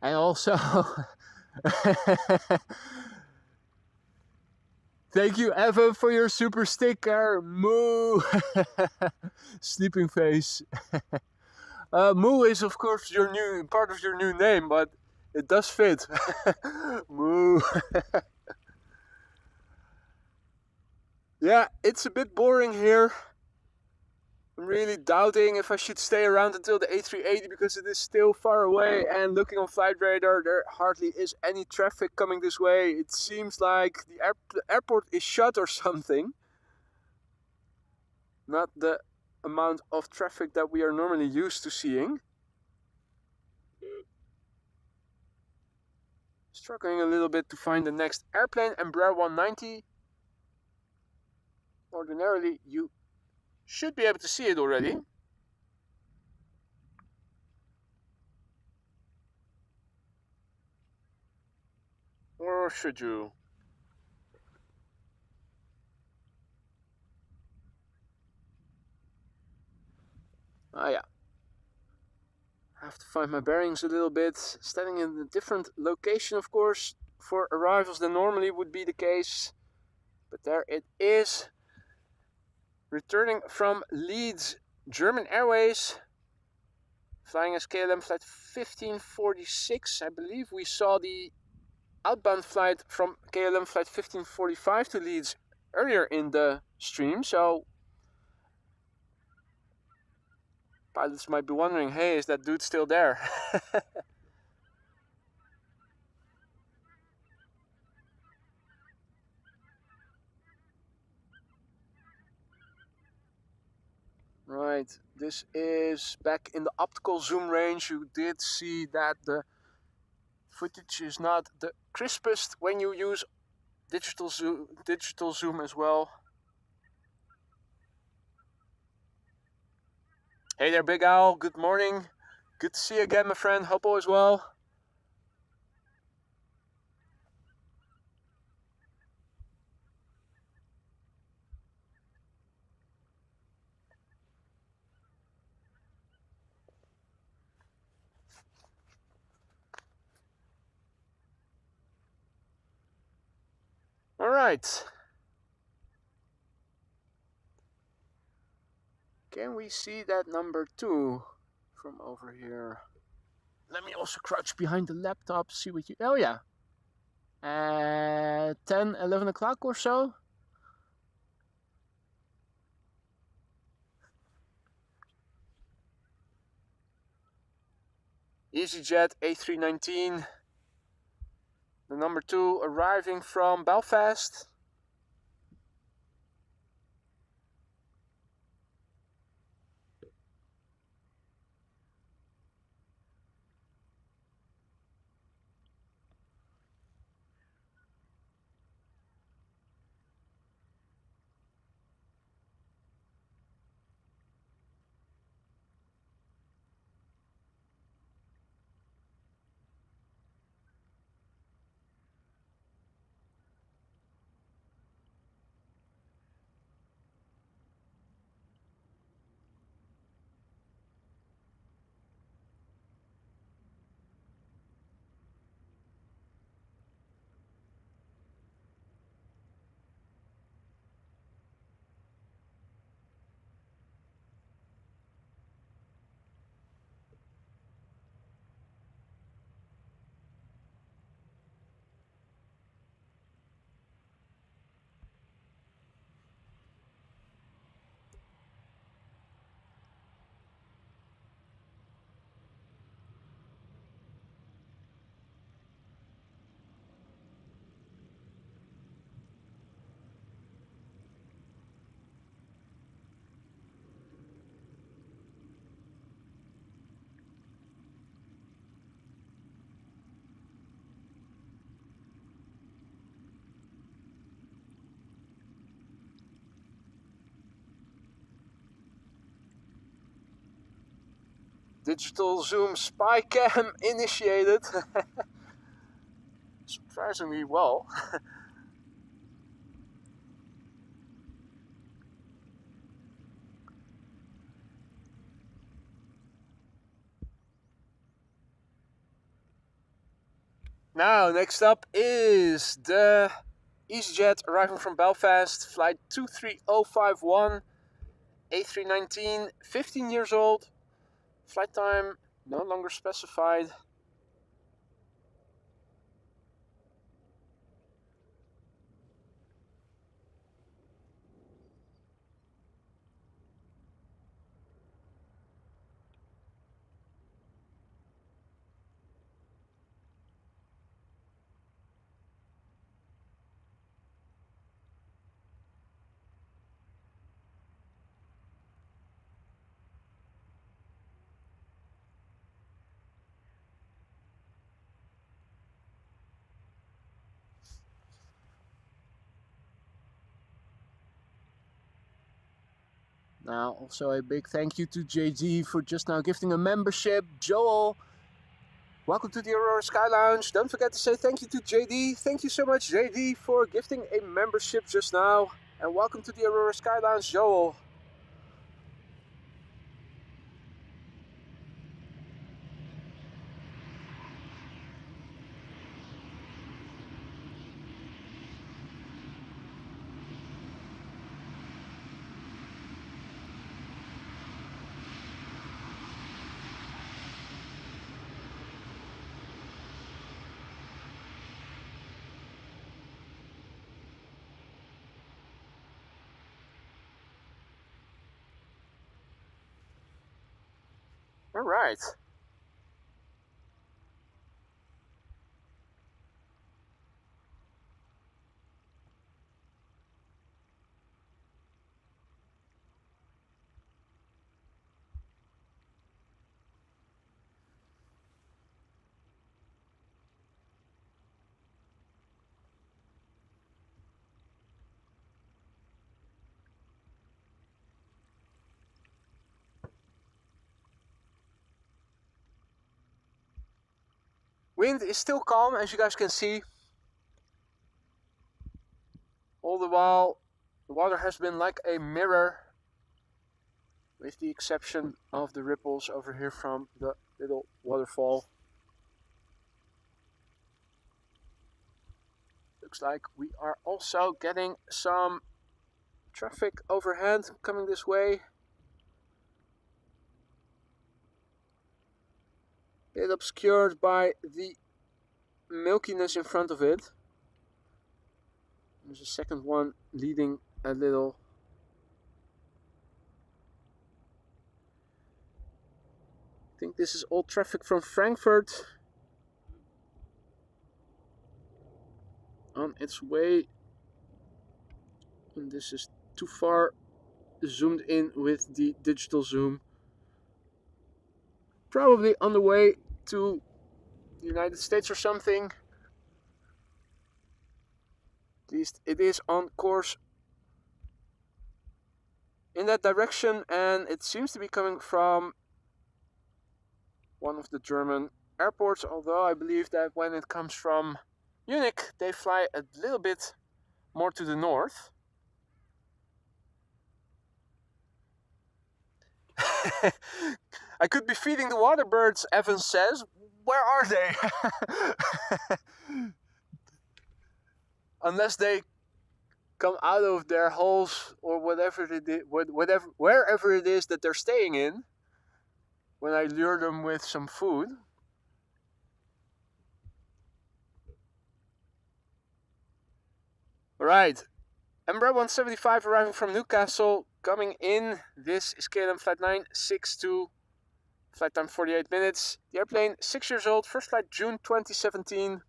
[SPEAKER 1] And also, thank you, Evan, for your super sticker. Moo! Sleeping face. Moo is, of course, your new part of your new name, but it does fit. Moo. Yeah, it's a bit boring here. I'm really doubting if I should stay around until the A380 because it is still far away, and looking on flight radar there hardly is any traffic coming this way. It seems like the airport is shut or something. Not the amount of traffic that we are normally used to seeing. Struggling a little bit to find the next airplane, Embraer 190. Ordinarily you should be able to see it already. Or should you? Ah yeah. I have to find my bearings a little bit. Standing in a different location, of course, for arrivals than normally would be the case. But there it is. Returning from Leeds, German Airways. Flying as KLM flight 1546. I believe we saw the outbound flight from KLM flight 1545 to Leeds earlier in the stream. So pilots might be wondering, hey, is that dude still there? Right, this is back in the optical zoom range. You did see that the footage is not the crispest when you use digital zoom as well. Hey there, Big Owl, good morning. Good to see you again, my friend. Hope all is well. All right. Can we see that number 2 from over here? Let me also crouch behind the laptop, see what you... Oh yeah. 10, 11 o'clock or so. EasyJet A319. The number 2 arriving from Belfast. Digital zoom spy cam initiated. Surprisingly well. Now, next up is the EasyJet arriving from Belfast, flight 23051, A319, 15 years old, flight time no longer specified. Now, also a big thank you to JD for just now gifting a membership. Joel, welcome to the Aurora Sky Lounge. Don't forget to say thank you to JD. Thank you so much, JD, for gifting a membership just now. And welcome to the Aurora Sky Lounge, Joel. All right. Wind is still calm, as you guys can see. All the while, the water has been like a mirror, with the exception of the ripples over here from the little waterfall. Looks like we are also getting some traffic overhead coming this way. Bit obscured by the milkiness in front of it. There's a second one leading a little. I think this is all traffic from Frankfurt on its way. And this is too far zoomed in with the digital zoom. Probably on the way to the United States or something. At least it is on course in that direction, and it seems to be coming from one of the German airports, although I believe that when it comes from Munich, they fly a little bit more to the north. I could be feeding the water birds, Evans says. Where are they? Unless they come out of their holes or whatever it is, wherever it is that they're staying in, when I lure them with some food. Alright, Embraer 175 arriving from Newcastle, coming in. This is KLM flight 962, flight time 48 minutes. The airplane 6 years old, first flight June 2017.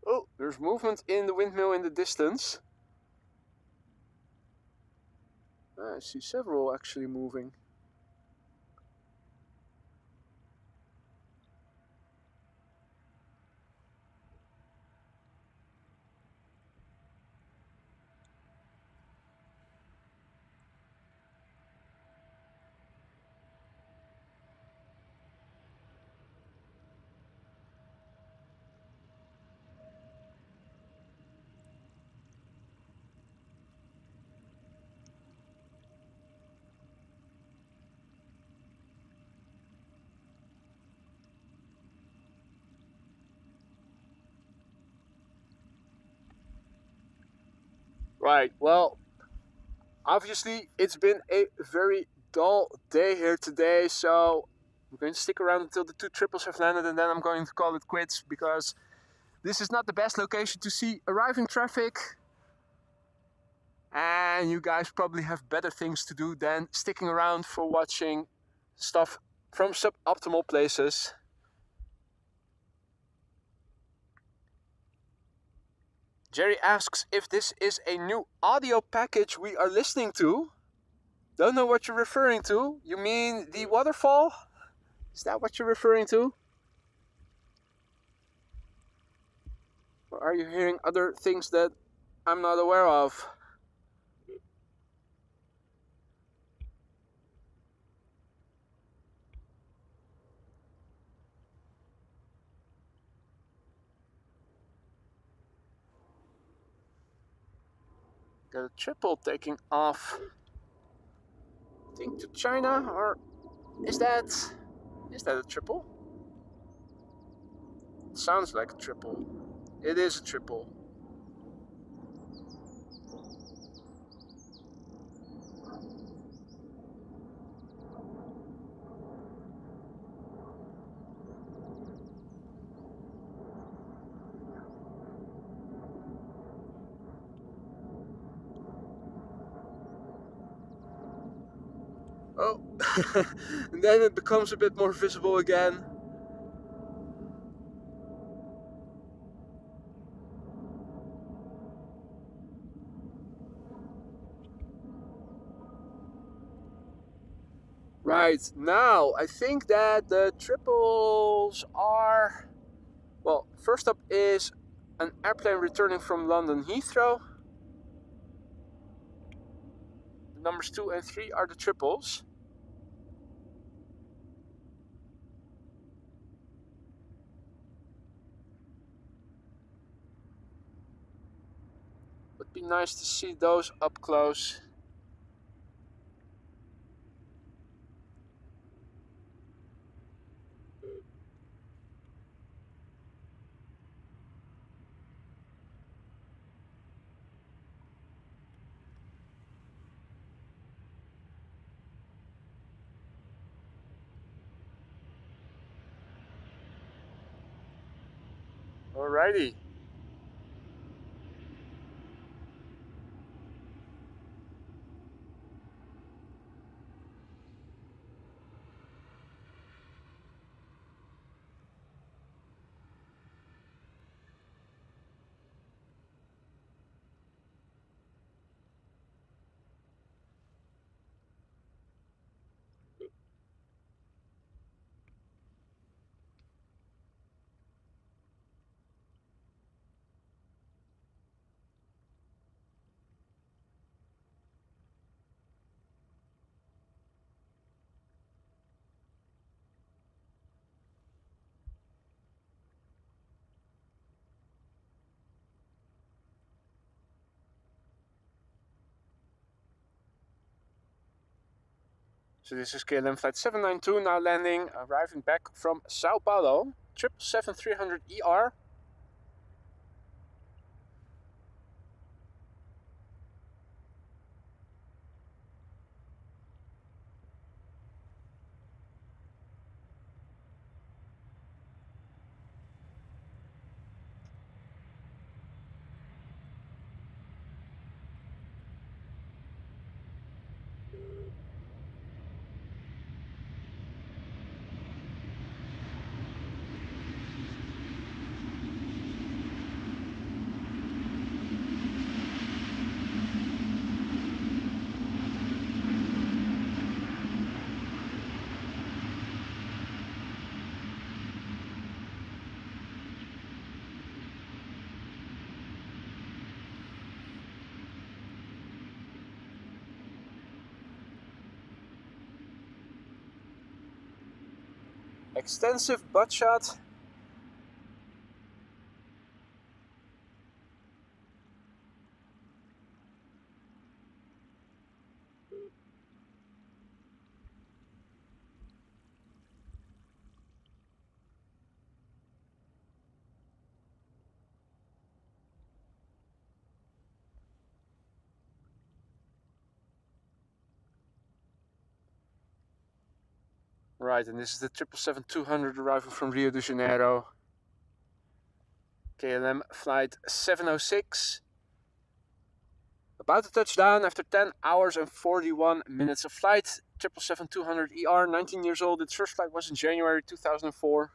[SPEAKER 1] Oh, there's movement in the windmill in the distance. I see several actually moving. Right, well, obviously it's been a very dull day here today, so we're going to stick around until the two triples have landed, and then I'm going to call it quits, because this is not the best location to see arriving traffic. And you guys probably have better things to do than sticking around for watching stuff from suboptimal places. Jerry asks if this is a new audio package we are listening to. Don't know what you're referring to. You mean the waterfall? Is that what you're referring to? Or are you hearing other things that I'm not aware of? Got a triple taking off. I think to China, or is that a triple? It sounds like a triple. It is a triple. Oh, and then it becomes a bit more visible again. Right, now I think that the triples are... Well, first up is an airplane returning from London Heathrow. The numbers 2 and 3 are the triples. Would be nice to see those up close. Alrighty. So this is KLM flight 792 now landing, arriving back from Sao Paulo, 777-300ER. Extensive butt shot. Alright, and this is the 777-200 arriving from Rio de Janeiro. KLM flight 706. About to touch down after 10 hours and 41 minutes of flight. 777-200 ER, 19 years old. Its first flight was in January 2004.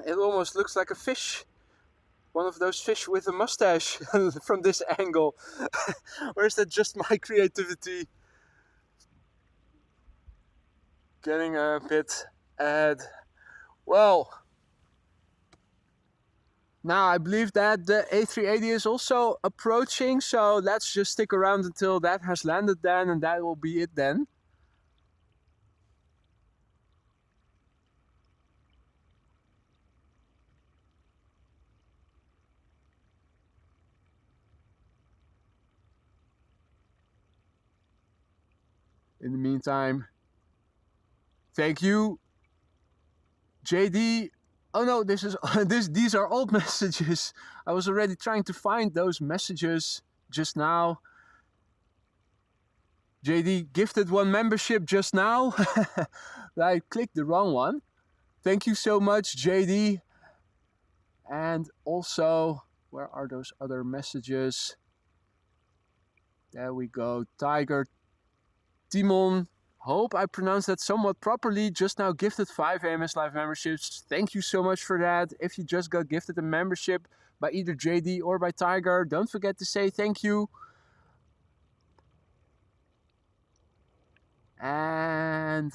[SPEAKER 1] It almost looks like a fish. One of those fish with a mustache from this angle. Or is that just my creativity? Getting a bit ahead. Well, now I believe that the A380 is also approaching, so let's just stick around until that has landed then, and that will be it then. In the meantime, thank you, JD. Oh no, these are old messages. I was already trying to find those messages just now. JD gifted one membership just now. I clicked the wrong one. Thank you so much, JD. And also, where are those other messages? There we go. Tiger Timon, hope I pronounced that somewhat properly, just now gifted 5 AMS Live memberships. Thank you so much for that. If you just got gifted a membership by either JD or by Tiger, don't forget to say thank you. And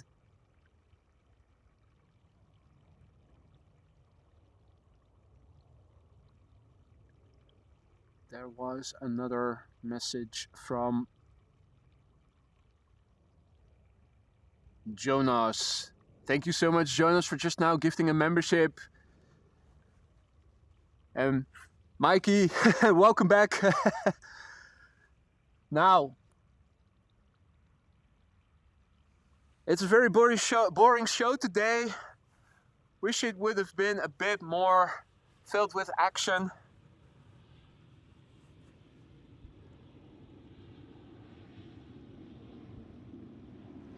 [SPEAKER 1] there was another message from Jonas. Thank you so much, Jonas, for just now gifting a membership. And Mikey, welcome back. Now, it's a very boring show today. Wish it would have been a bit more filled with action.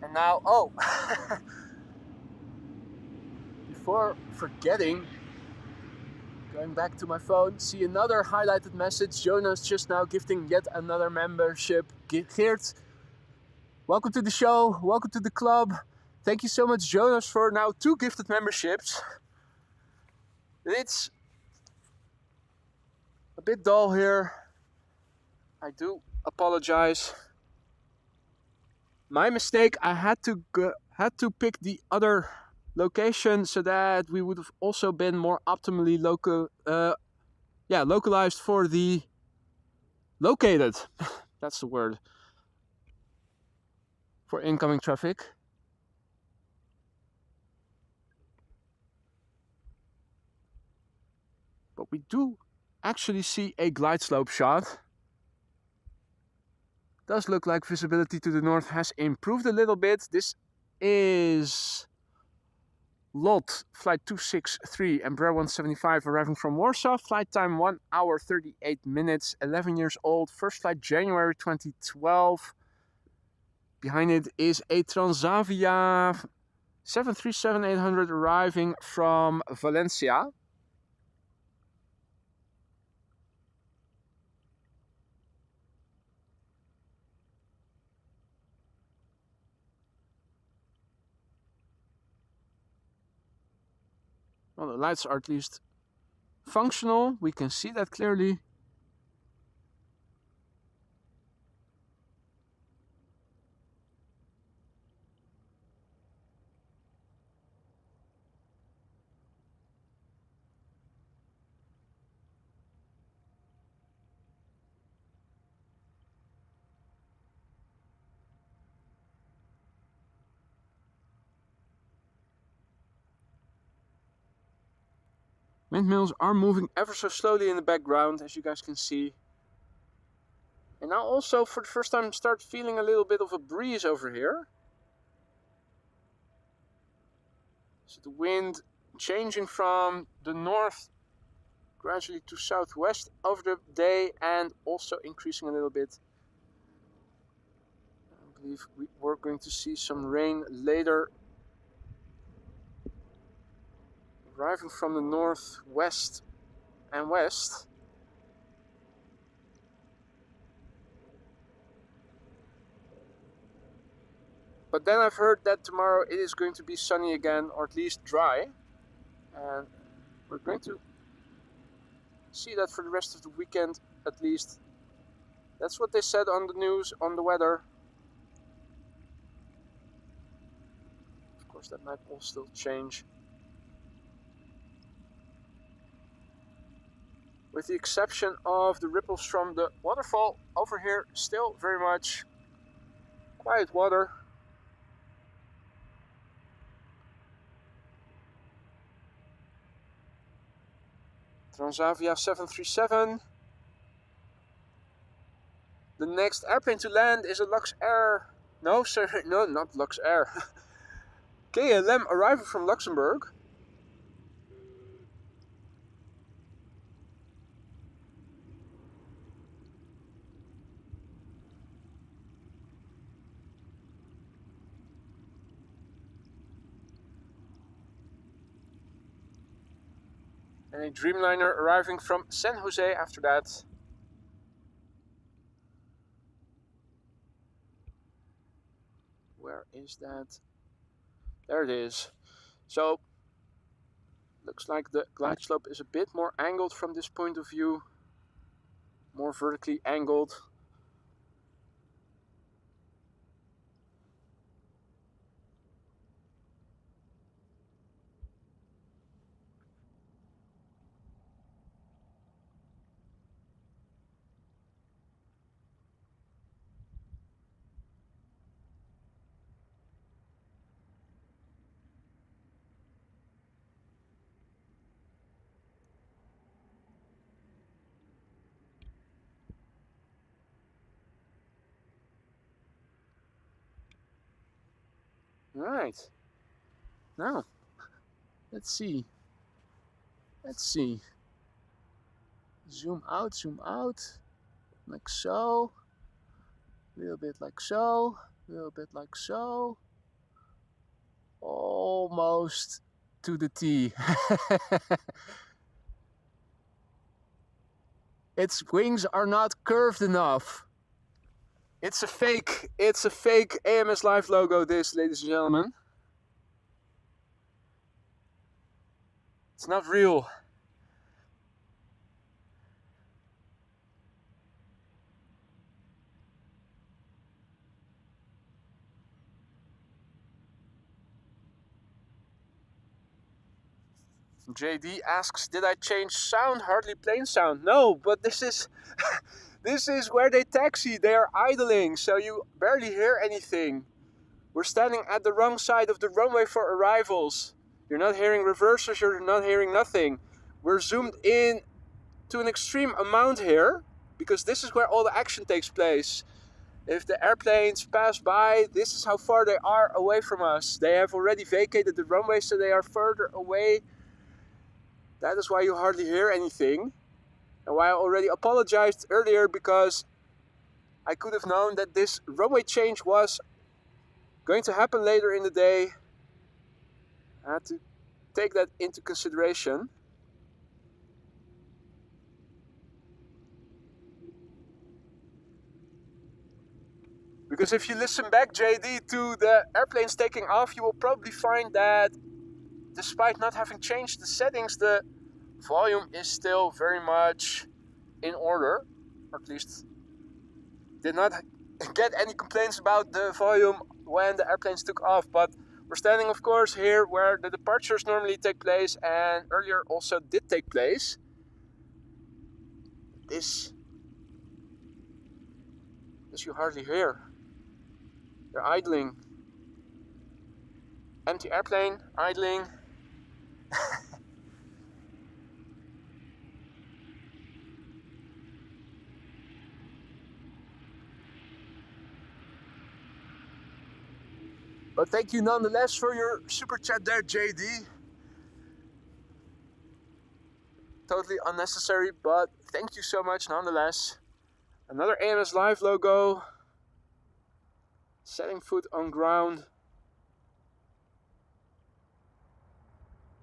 [SPEAKER 1] And now, oh, before forgetting, going back to my phone, see another highlighted message. Jonas just now gifting yet another membership. Geert, welcome to the show, welcome to the club. Thank you so much, Jonas, for now 2 gifted memberships. It's a bit dull here. I do apologize. My mistake, I had to pick the other location so that we would have also been more optimally localized for the located. That's the word. For incoming traffic. But we do actually see a glide slope shot. Does look like visibility to the north has improved a little bit. This is Lot flight 263 Embraer 175 arriving from Warsaw. Flight time 1 hour 38 minutes. 11 years old. First flight January 2012. Behind it is a Transavia 737-800 arriving from Valencia. Well, the lights are at least functional. We can see that clearly. Windmills are moving ever so slowly in the background, as you guys can see. And now also for the first time start feeling a little bit of a breeze over here. So the wind changing from the north gradually to southwest over the day and also increasing a little bit. I believe we're going to see some rain later. Arriving from the northwest and west. But then I've heard that tomorrow it is going to be sunny again, or at least dry. And we're going to see that for the rest of the weekend at least. That's what they said on the news, on the weather. Of course, that might all still change. With the exception of the ripples from the waterfall over here, still very much quiet water. Transavia 737. The next airplane to land is a Lux Air. No, sorry, no, not Lux Air. KLM arriving from Luxembourg. And a Dreamliner arriving from San Jose after that. Where is that? There it is. So, looks like the glide slope is a bit more angled from this point of view. More vertically angled. Right. Now, let's see. Zoom out, like so. A little bit like so, a little bit like so. Almost to the T. Its wings are not curved enough. It's a fake AMS Live logo, this, ladies and gentlemen. It's not real. JD asks, did I change sound? Hardly plane sound. No, but this is this is where they taxi. They are idling, so you barely hear anything. We're standing at the wrong side of the runway for arrivals. You're not hearing reversers, you're not hearing nothing. We're zoomed in to an extreme amount here, because this is where all the action takes place. If the airplanes pass by, this is how far they are away from us. They have already vacated the runway, so they are further away. That is why you hardly hear anything. And why I already apologized earlier, because I could have known that this runway change was going to happen later in the day. I had to take that into consideration. Because if you listen back, JD, to the airplanes taking off, you will probably find that despite not having changed the settings, the volume is still very much in order, or at least did not get any complaints about the volume when the airplanes took off. But we're standing, of course, here where the departures normally take place and earlier also did take place. This you hardly hear. They're idling. Empty airplane, idling. But thank you nonetheless for your super chat there, JD. Totally unnecessary, but thank you so much nonetheless. Another AMS Live logo. Setting foot on ground.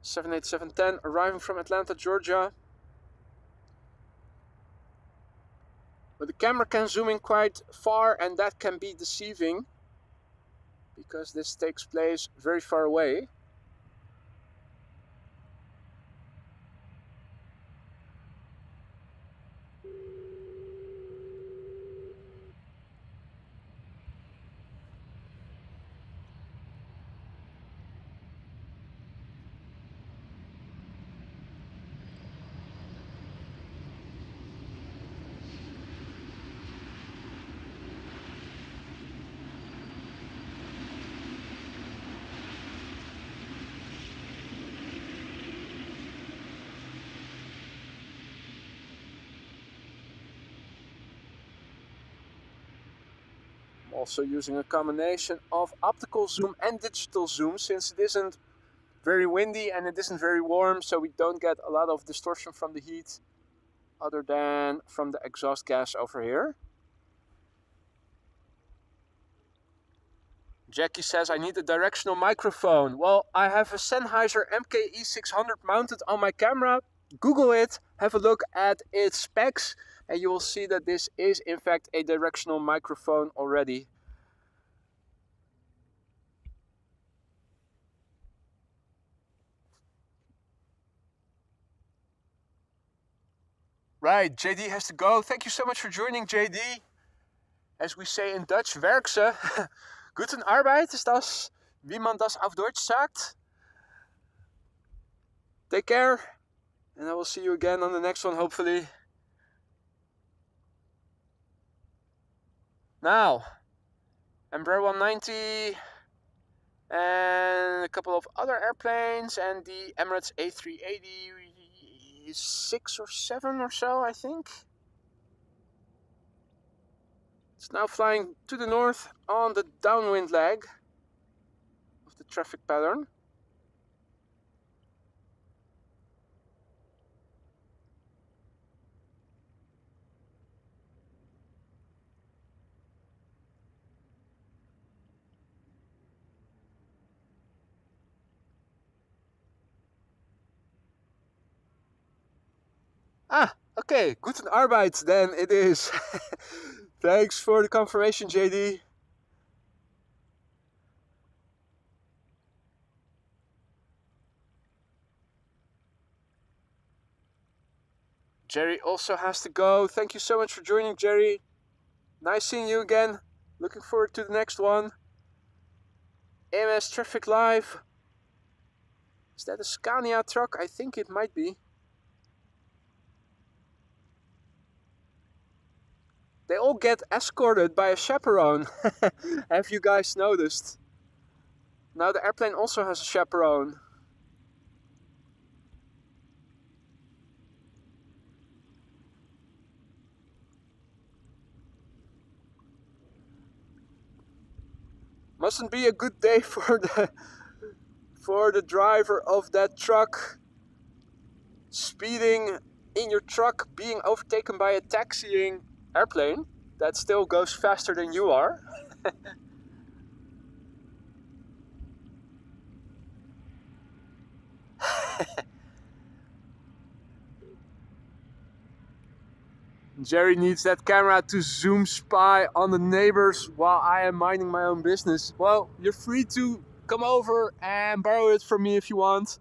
[SPEAKER 1] 78710 arriving from Atlanta, Georgia. But the camera can zoom in quite far, and that can be deceiving because this takes place very far away. Also using a combination of optical zoom and digital zoom, since it isn't very windy and it isn't very warm, so we don't get a lot of distortion from the heat other than from the exhaust gas over here. Jackie says, I need a directional microphone. Well, I have a Sennheiser MKE600 mounted on my camera. Google it, have a look at its specs, and you will see that this is in fact a directional microphone already. Right, JD has to go. Thank you so much for joining, JD. As we say in Dutch, werkse. Guten Arbeit ist das, wie man das auf Deutsch sagt. Take care, and I will see you again on the next one, hopefully. Now, Embraer 190 and a couple of other airplanes, and the Emirates A380, 6 or 7 or so, I think. It's now flying to the north on the downwind leg of the traffic pattern. Ah, okay, guten Arbeit then it is. Thanks for the confirmation, JD. Jerry also has to go. Thank you so much for joining, Jerry. Nice seeing you again. Looking forward to the next one. AMS Traffic Live. Is that a Scania truck? I think it might be. They all get escorted by a chaperone. Have you guys noticed? Now the airplane also has a chaperone. Mustn't be a good day for the driver of that truck. Speeding in your truck, being overtaken by a taxiing airplane that still goes faster than you are. Jerry needs that camera to zoom spy on the neighbors while I am minding my own business. Well, you're free to come over and borrow it from me if you want.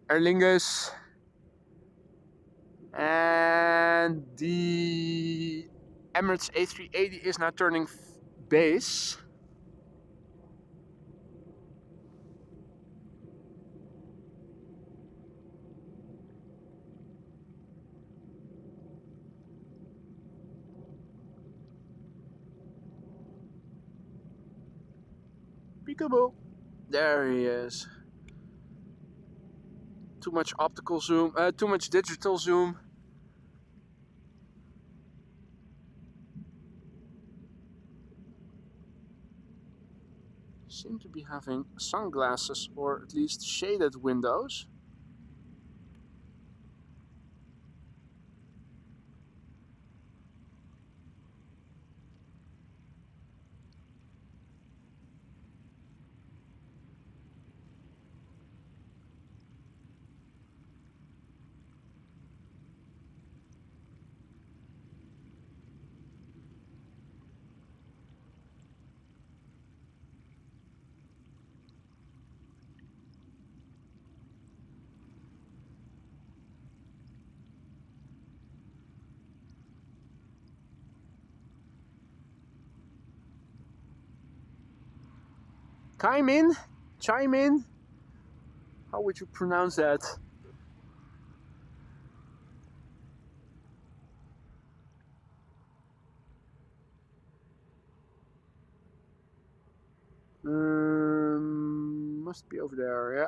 [SPEAKER 1] Aer Lingus. And the Emirates A380 is now turning base. Peekaboo. There he is. Too much optical zoom, too much digital zoom. Seem to be having sunglasses or at least shaded windows. Chime in. How would you pronounce that? Must be over there, yeah.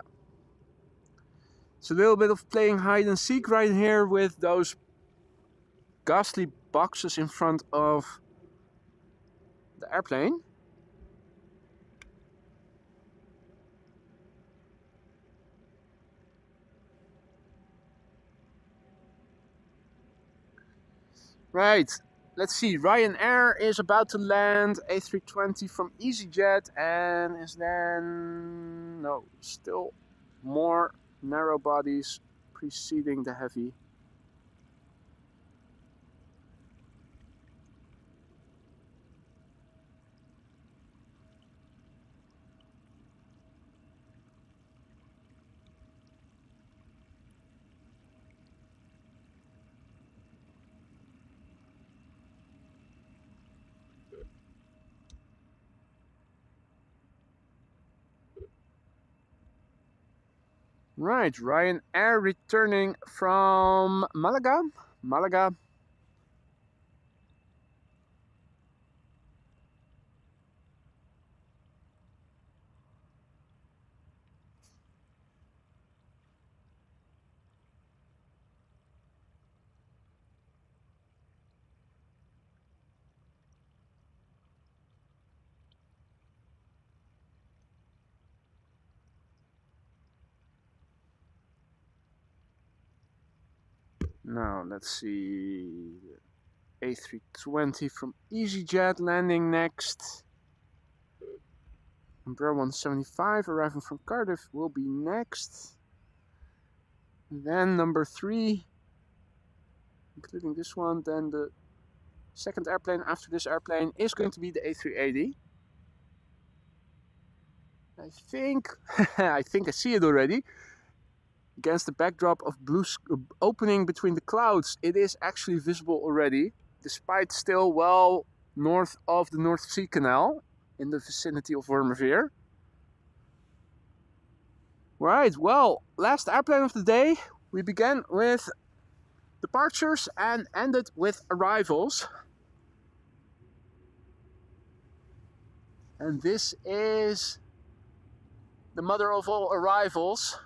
[SPEAKER 1] It's a little bit of playing hide and seek right here with those ghastly boxes in front of the airplane. Right, let's see. Ryanair is about to land A320 from EasyJet and is then... no, still more narrow bodies preceding the heavy. Right, Ryanair returning from Malaga. Now let's see. A320 from EasyJet landing next. Embraer 175 arriving from Cardiff will be next. Then number 3, including this one, then the second airplane after this airplane is going to be the A380. I think I see it already. Against the backdrop of blue opening between the clouds, it is actually visible already, despite still well north of the North Sea Canal, in the vicinity of Wormerveer. Right, well, last airplane of the day. We began with departures and ended with arrivals. And this is the mother of all arrivals.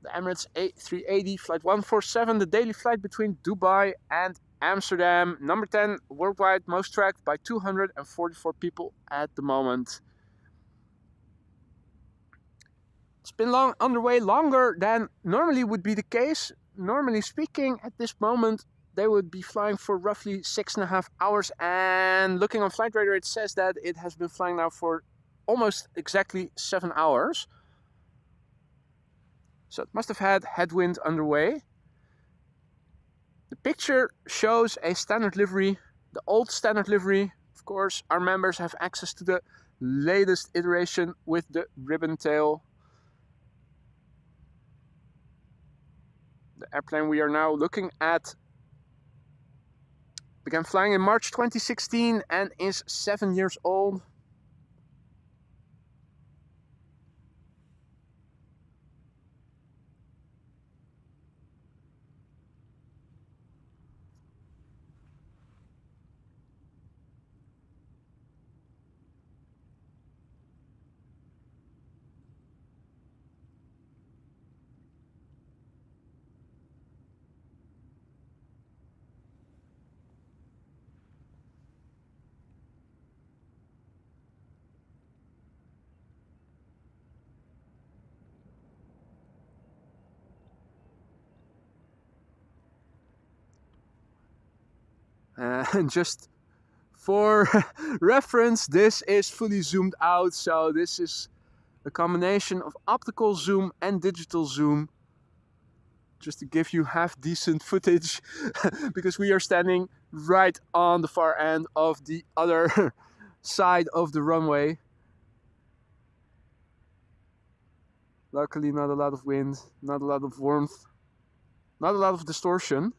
[SPEAKER 1] The Emirates A380 flight 147, the daily flight between Dubai and Amsterdam. Number 10 worldwide, most tracked by 244 people at the moment. It's been underway longer than normally would be the case. Normally speaking, at this moment, they would be flying for roughly 6.5 hours. And looking on Flight Radar, it says that it has been flying now for almost exactly 7 hours. So it must have had headwind underway. The picture shows a standard livery the old standard livery. Of course, our members have access to the latest iteration with the ribbon tail. The airplane we are now looking at began flying in March 2016 and is 7 years old. And just for reference, this is fully zoomed out, so this is a combination of optical zoom and digital zoom, just to give you half decent footage because we are standing right on the far end of the other side of the runway. Luckily not a lot of wind, not a lot of warmth, not a lot of distortion,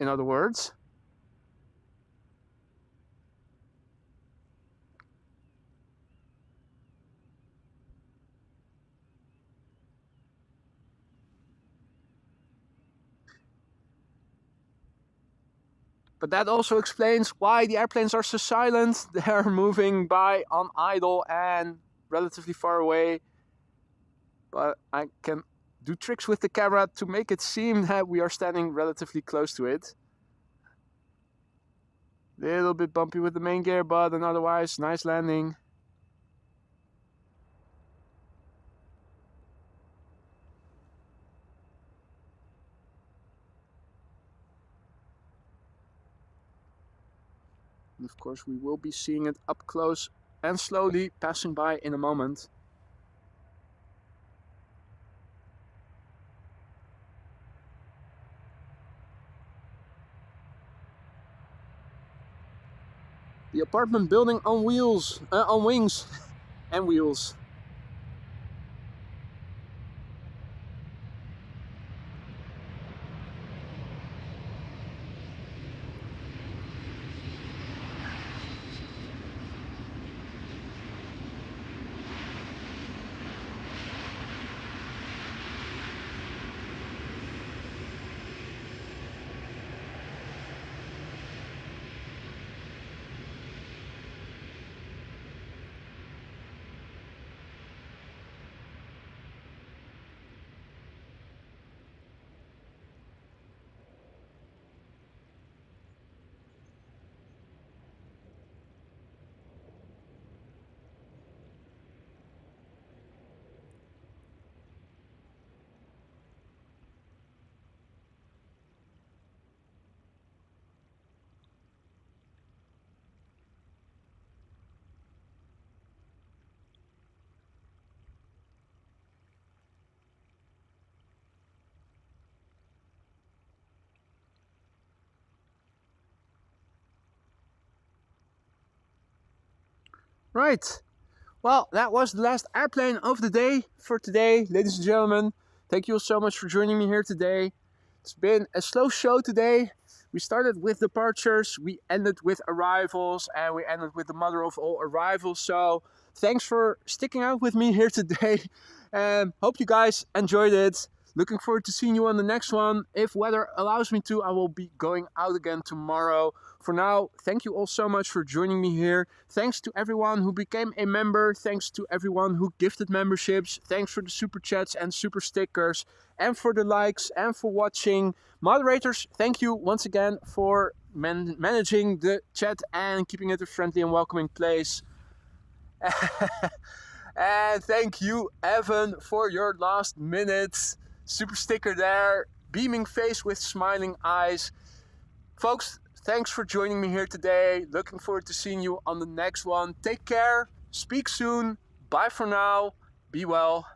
[SPEAKER 1] in other words. But that also explains why the airplanes are so silent. They are moving by on idle and relatively far away. But I can do tricks with the camera to make it seem that we are standing relatively close to it. Little bit bumpy with the main gear, but otherwise nice landing. And of course we will be seeing it up close and slowly passing by in a moment. The apartment building on wheels, on wings and wheels. Right, well, that was the last airplane of the day for today, ladies and gentlemen. Thank you all so much for joining me here today. It's been a slow show today. We started with departures, we ended with arrivals, and we ended with the mother of all arrivals. So thanks for sticking out with me here today. Hope you guys enjoyed it. Looking forward to seeing you on the next one. If weather allows me to, I will be going out again tomorrow. For now, thank you all so much for joining me here. Thanks to everyone who became a member. Thanks to everyone who gifted memberships. Thanks for the super chats and super stickers. And for the likes and for watching. Moderators, thank you once again for managing the chat and keeping it a friendly and welcoming place. And thank you, Evan, for your last minute super sticker there. Beaming face with smiling eyes. Folks, thanks for joining me here today. Looking forward to seeing you on the next one. Take care. Speak soon. Bye for now. Be well.